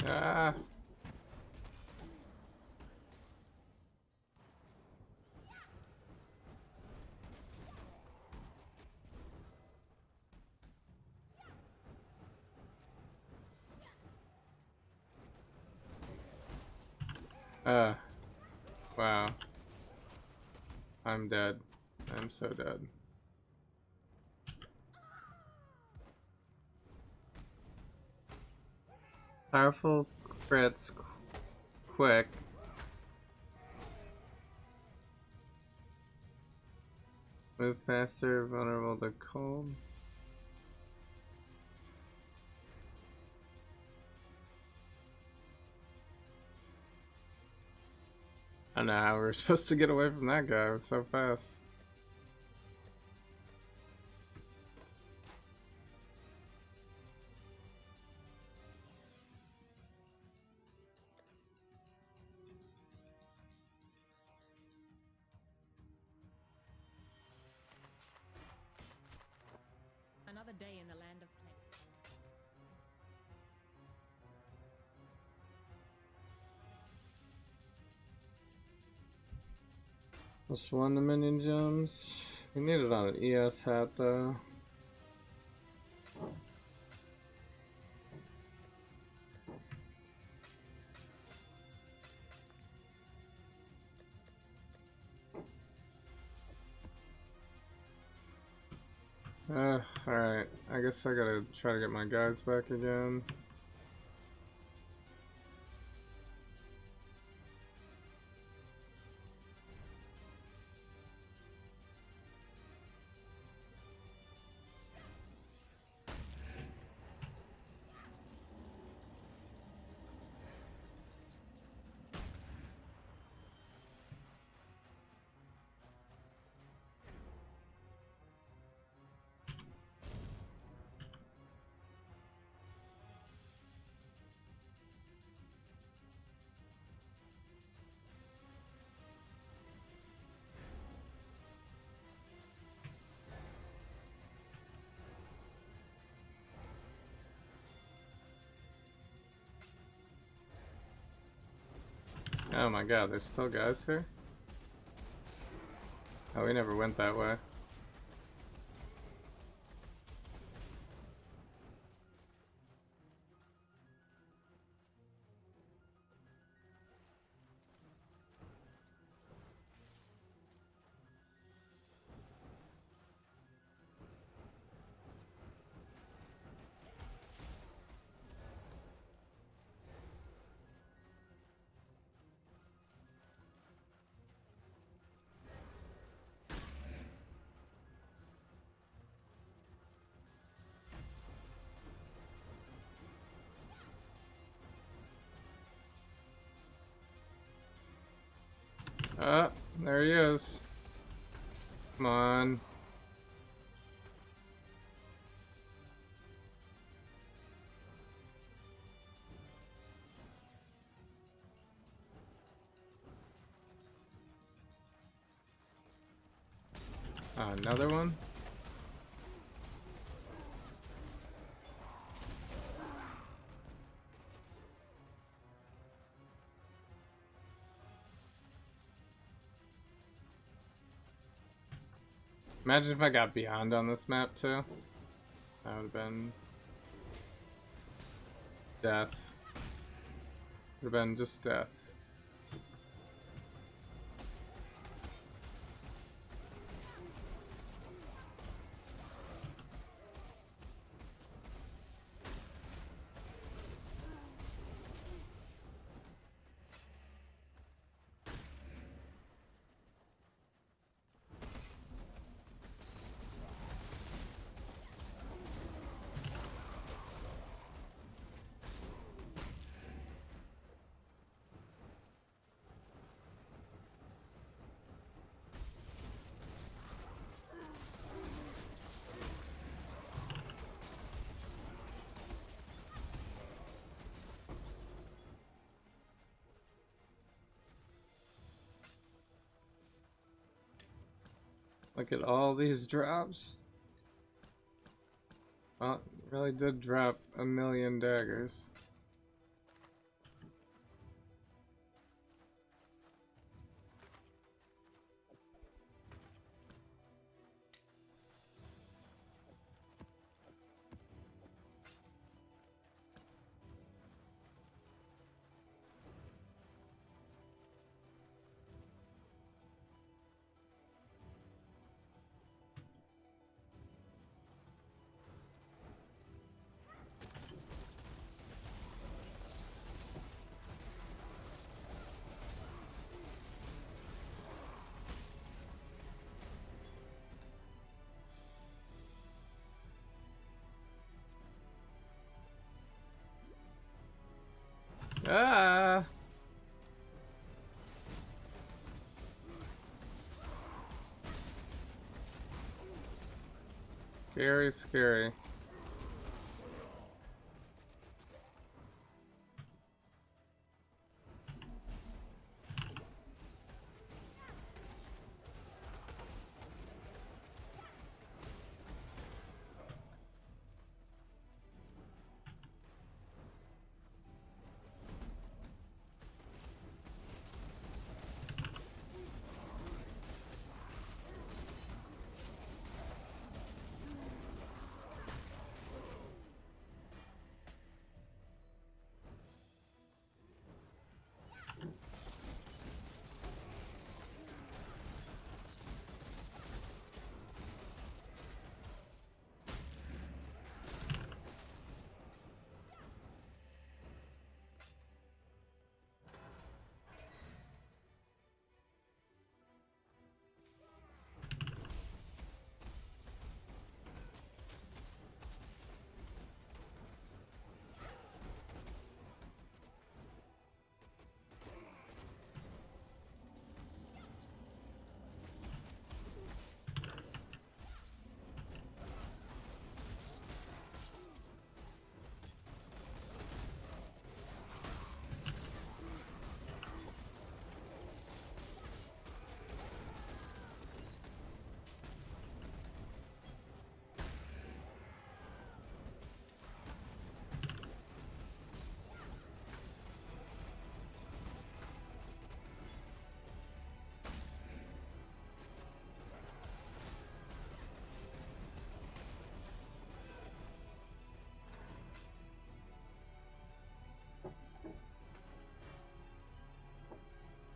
Ah. Wow. I'm dead. I'm so dead. Powerful crits, quick. Move faster, vulnerable to cold. I don't know how we were supposed to get away from that guy. It was so fast. Another day in the land of plenty. Plus one to minion gems. We need it on an ES hat though. Alright. I guess I gotta try to get my guides back again. Oh my god, there's still guys here? Oh, we never went that way. Ah, there he is. Come on. Another one? Imagine if I got beyond on this map too. That would have been death. Would have been just death. Look at all these drops. Well, it really did drop 1,000,000 daggers. Ah! Scary, scary.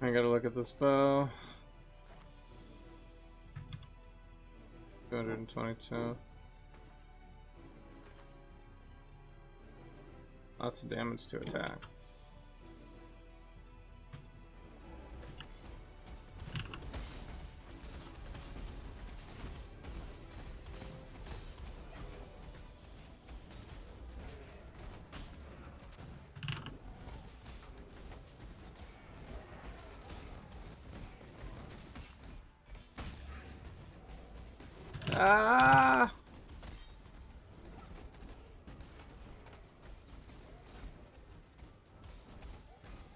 I gotta look at this bow. 222. Lots of damage to attacks. Ah!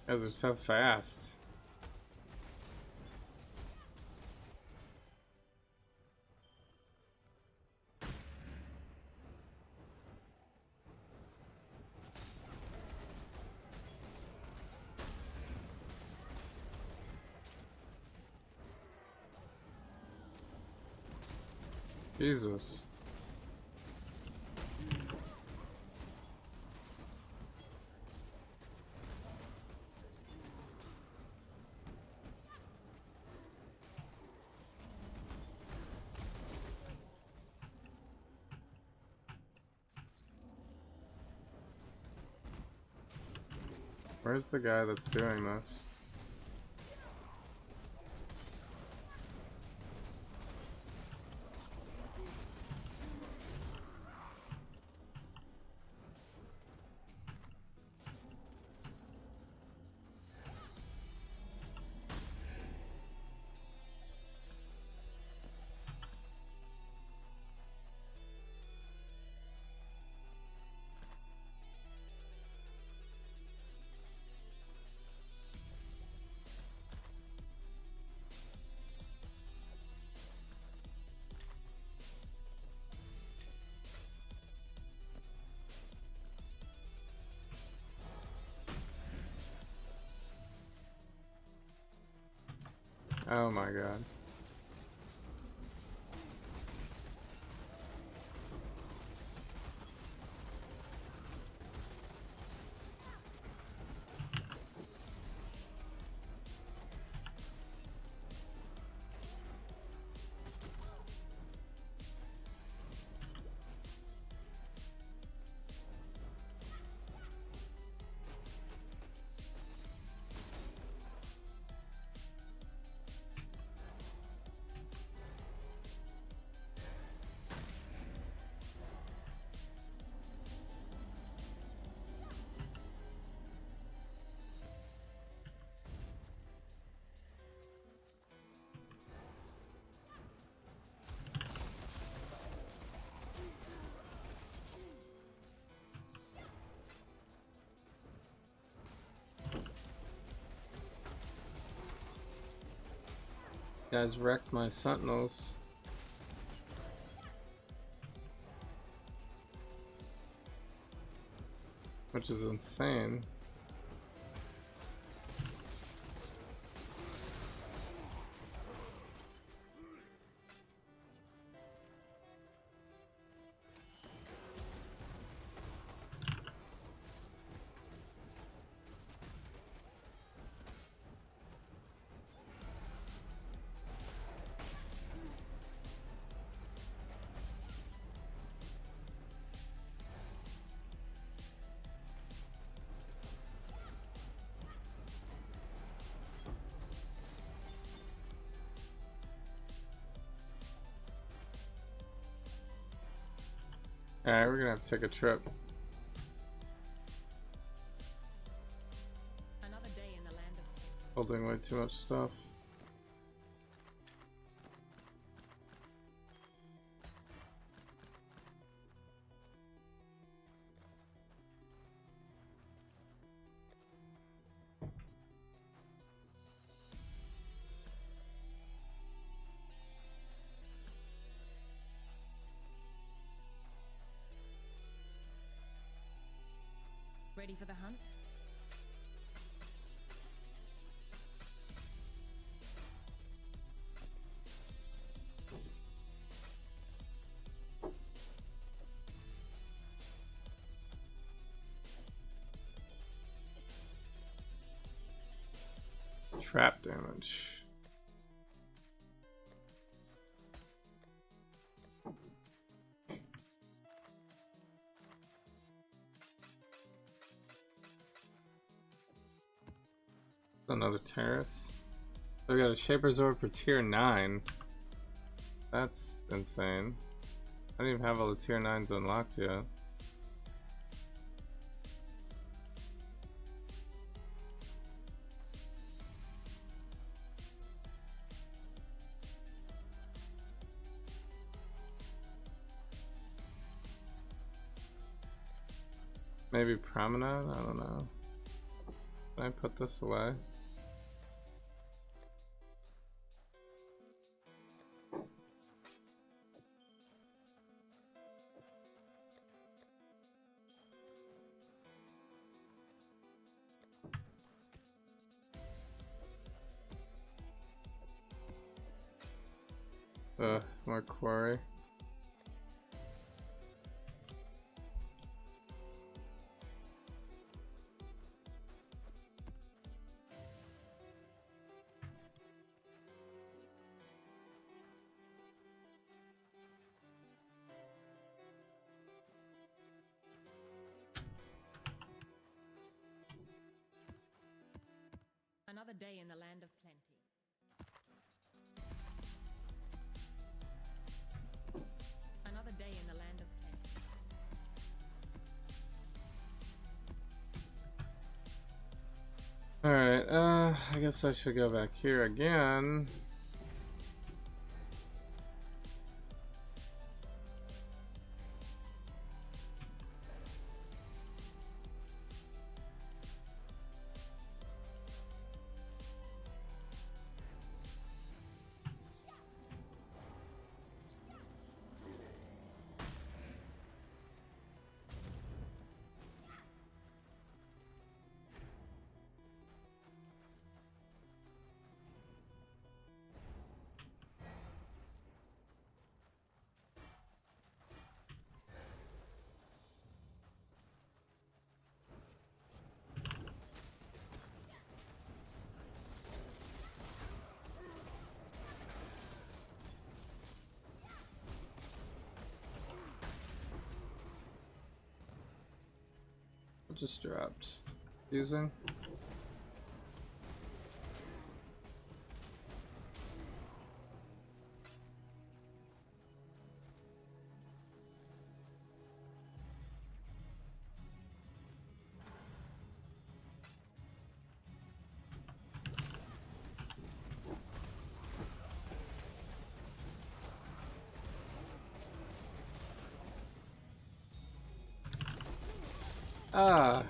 Guys are so fast. Jesus. Where's the guy that's doing this? Oh my god. Guys wrecked my sentinels. Which is insane. Alright, we're gonna have to take a trip. Another day in the land of Holding way too much stuff. ready for the hunt? Trap damage. Another terrace. So we got a Shaper's Orb for tier 9. That's insane. I don't even have all the tier 9s unlocked yet. Maybe Promenade? I don't know. Can I put this away? More quarry. Another day in the land of plenty. Another day in the land of plenty. Alright, I guess I should go back here again. Just dropped. Using. Ah.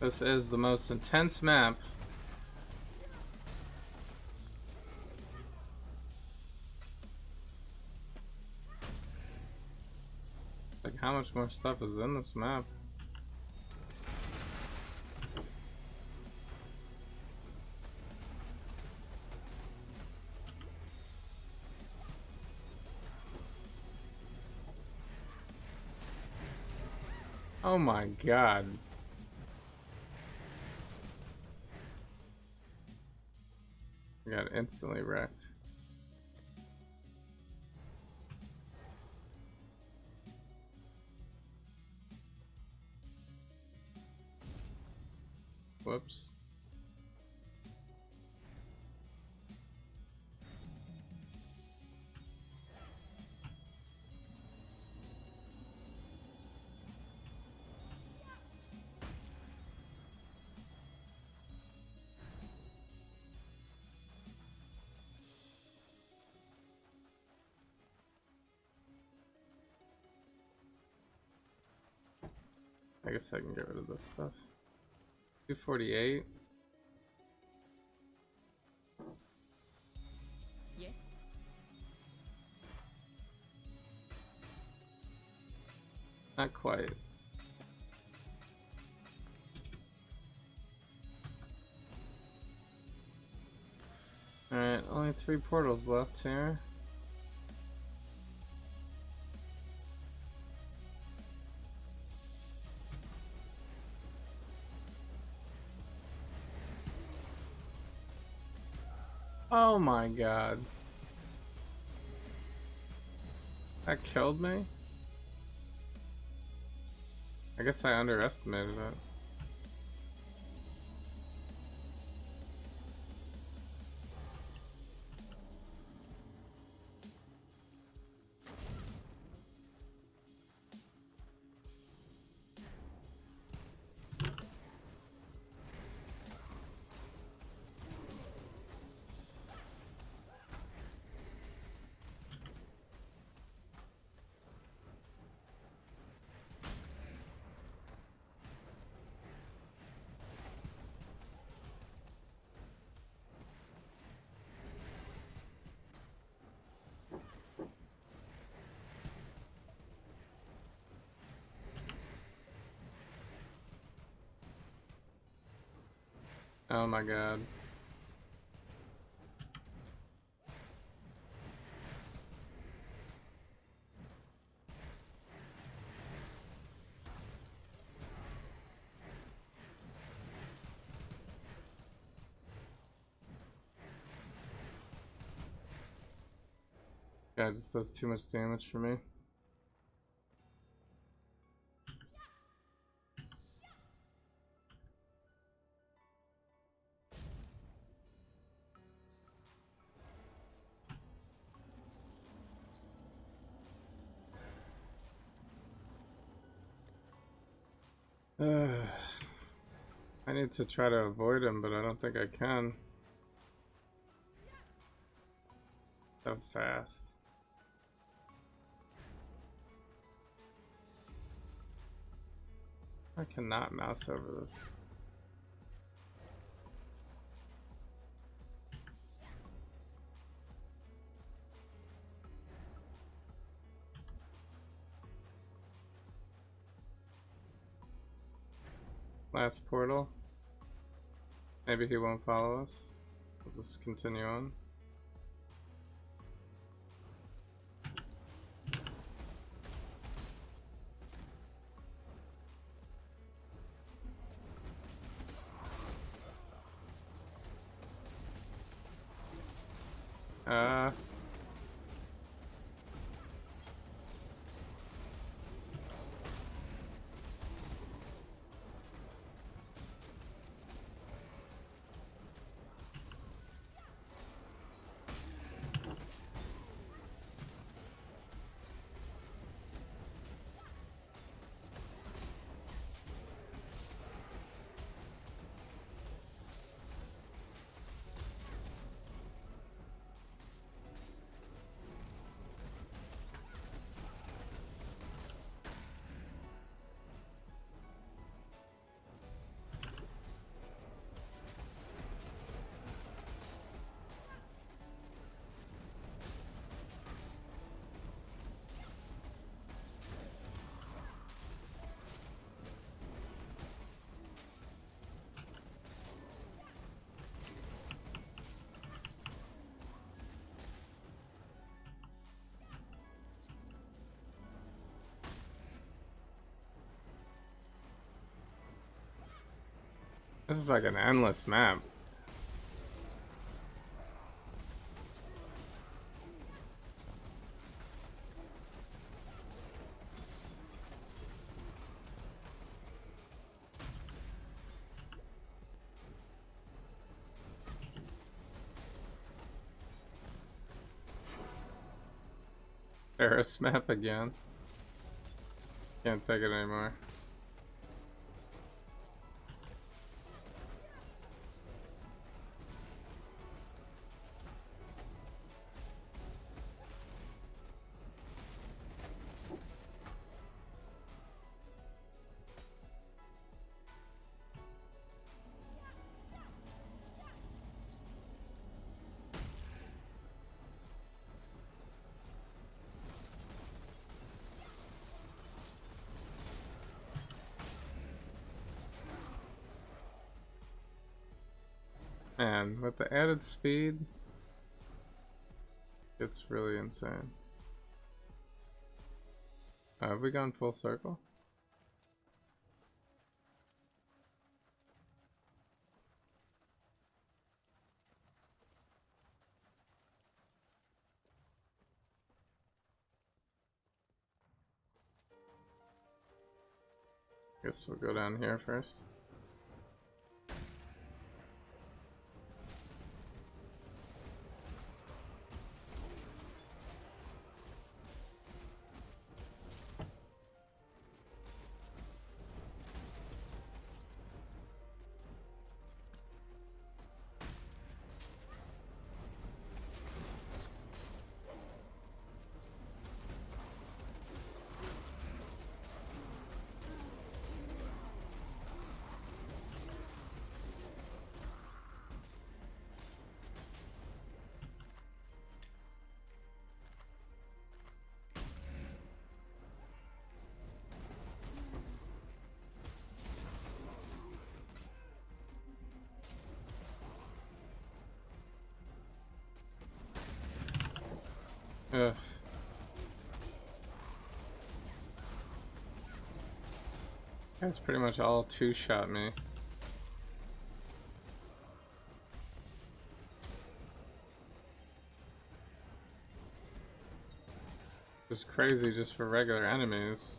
This is the most intense map. Like, how much more stuff is in this map? Oh my god. I got instantly wrecked. Whoops. I guess I can get rid of this stuff. 248. Yes. Not quite. Alright, only 3 portals left here. Oh my god. That killed me? I guess I underestimated it. Oh my god. Yeah, it just does too much damage for me. I need to try to avoid him, but I don't think I can. So fast. I cannot mouse over this. Last portal. Maybe he won't follow us. We'll just continue on. Uh This is like an endless map. SRS map again. Can't take it anymore. Man, with the added speed, it's really insane. Have we gone full circle? Guess we'll go down here first. Ugh. That's pretty much all two-shot me. Just crazy just for regular enemies.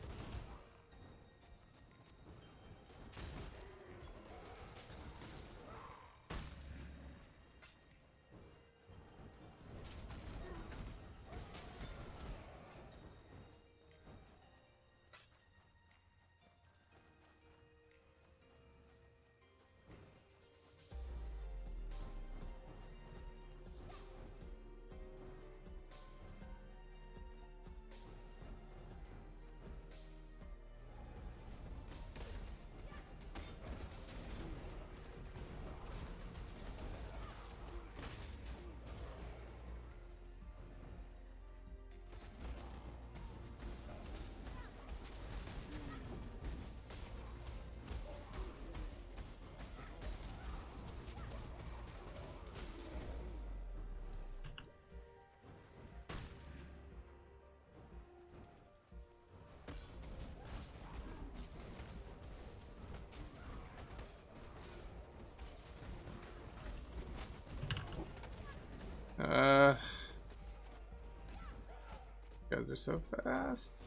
You guys are so fast.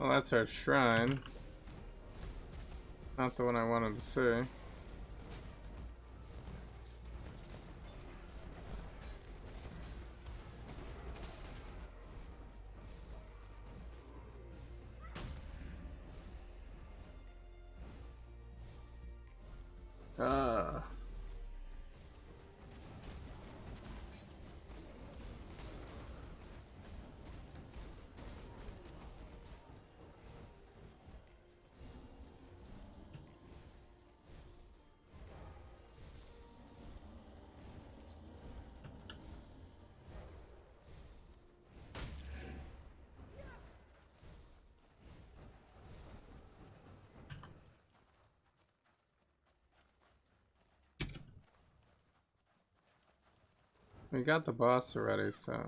Well, that's our shrine. Not the one I wanted to see. Ah. We got the boss already, so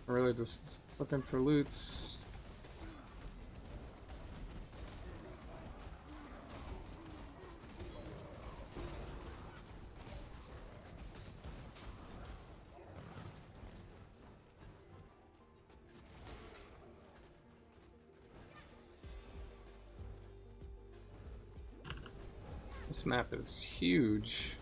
really just looking for loots. This map is huge.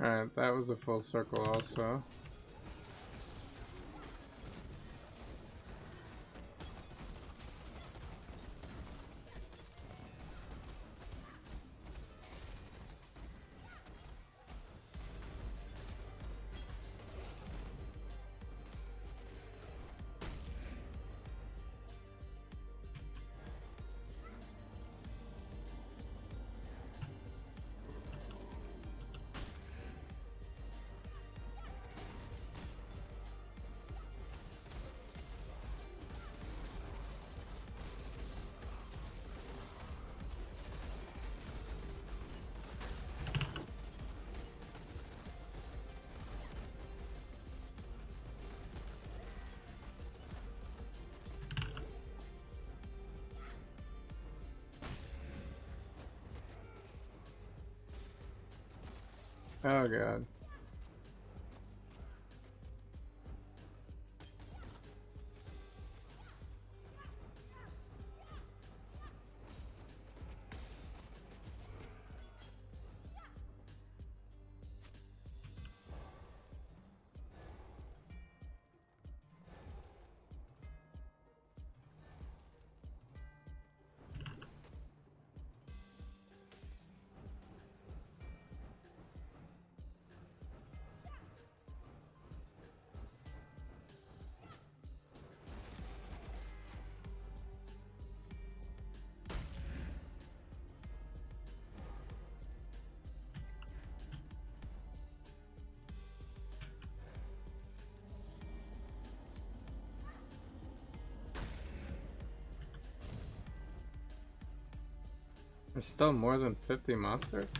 Alright, that was a full circle also. Oh god. There's still more than 50 monsters?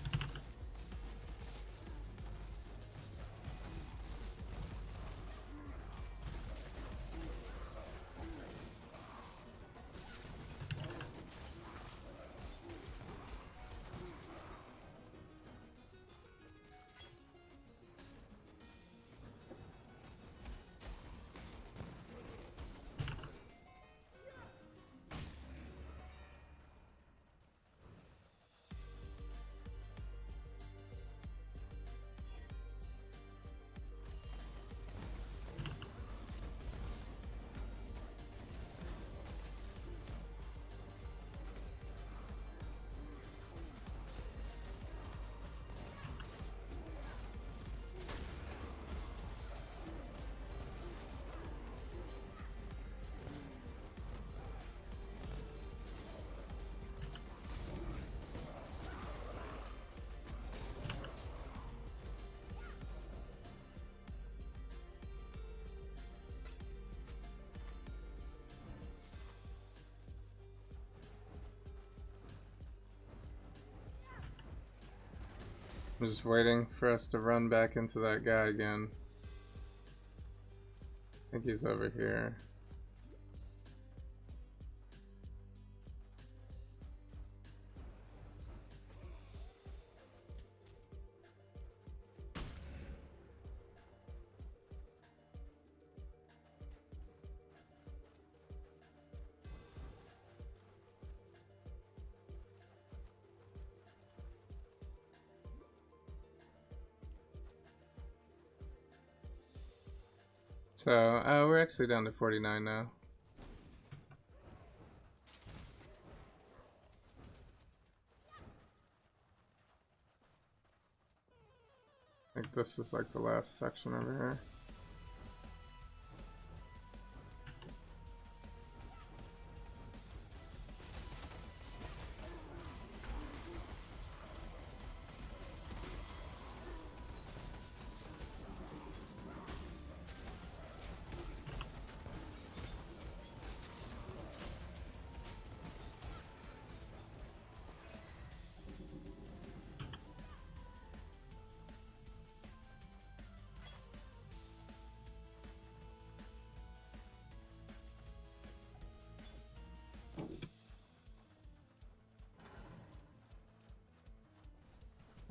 I'm just waiting for us to run back into that guy again. I think he's over here. So, we're actually down to 49 now. I think this is like the last section over here.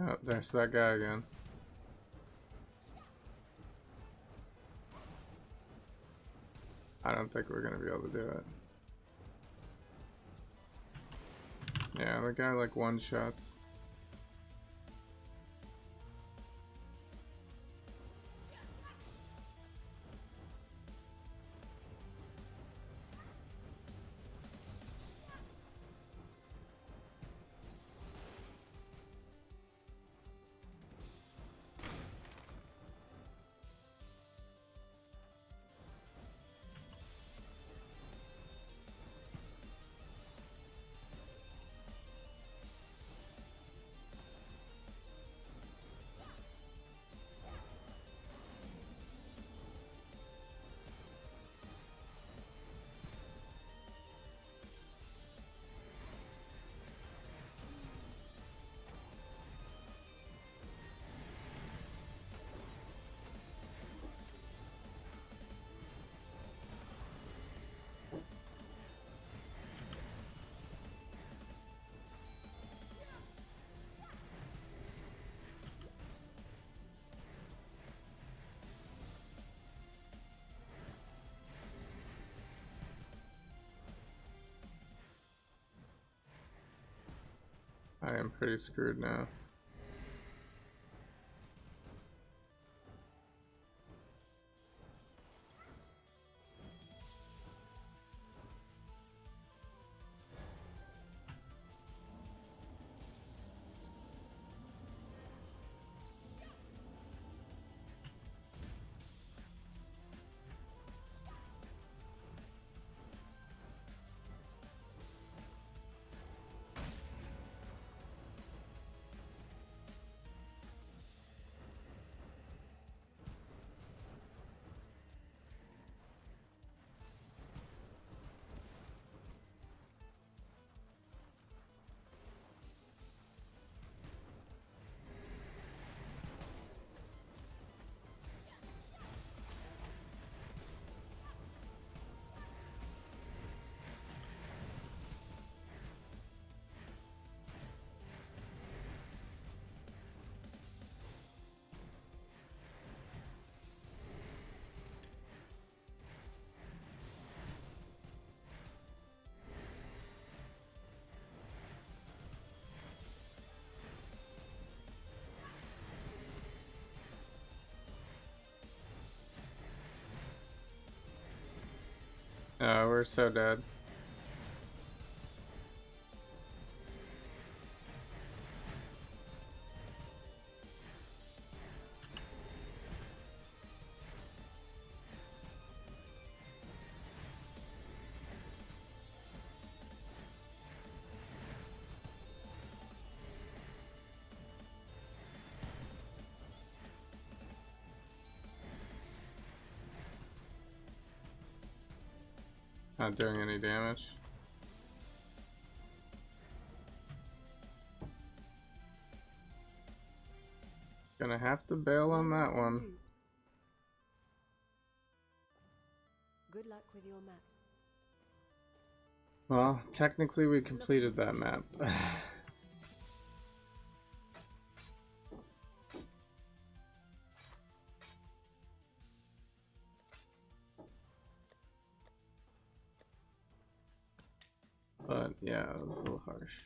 Oh, there's that guy again. I don't think we're gonna be able to do it. Yeah, the guy like one shots. I am pretty screwed now. We're so dead. Not doing any damage. Gonna have to bail on that one. Good luck with your maps. Well, technically we completed that map. But yeah, it was a little harsh.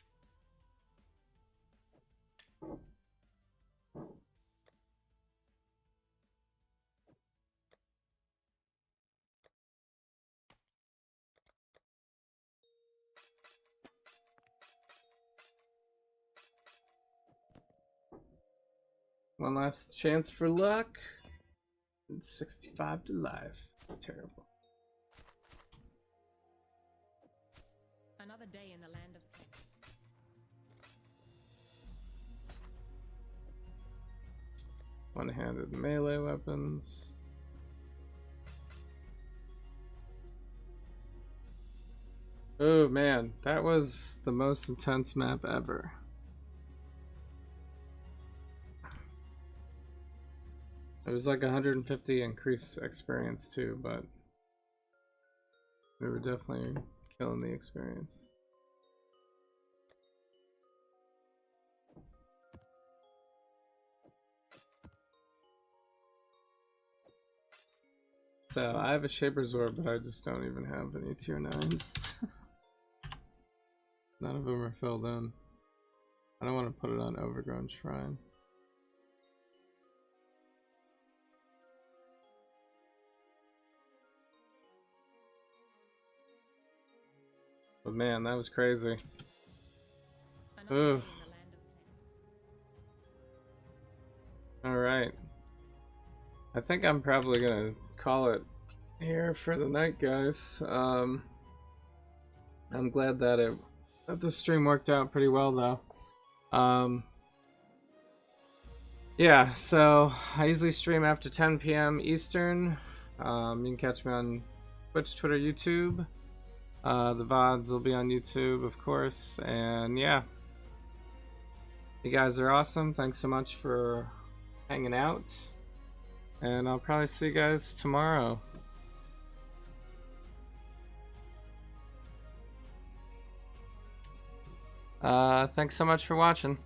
One last chance for luck. It's 65 to life. It's terrible. Another day in the land of Peck. One-handed melee weapons. Oh man, that was the most intense map ever. It was like 150 increased experience too, but we were definitely killing the experience. So I have a Shaper's Orb, but I just don't even have any tier 9s. None of them are filled in. I don't want to put it on Overgrown Shrine. But man, that was crazy. Another Ooh. day in the land of Peck. Alright. I think I'm probably gonna call it here for the night, guys. I'm glad that the stream worked out pretty well though. Yeah, so I usually stream after 10 p.m. Eastern. You can catch me on Twitch, Twitter, YouTube. The VODs will be on YouTube, of course. And yeah, you guys are awesome. Thanks so much for hanging out. And I'll probably see you guys tomorrow. Thanks so much for watching.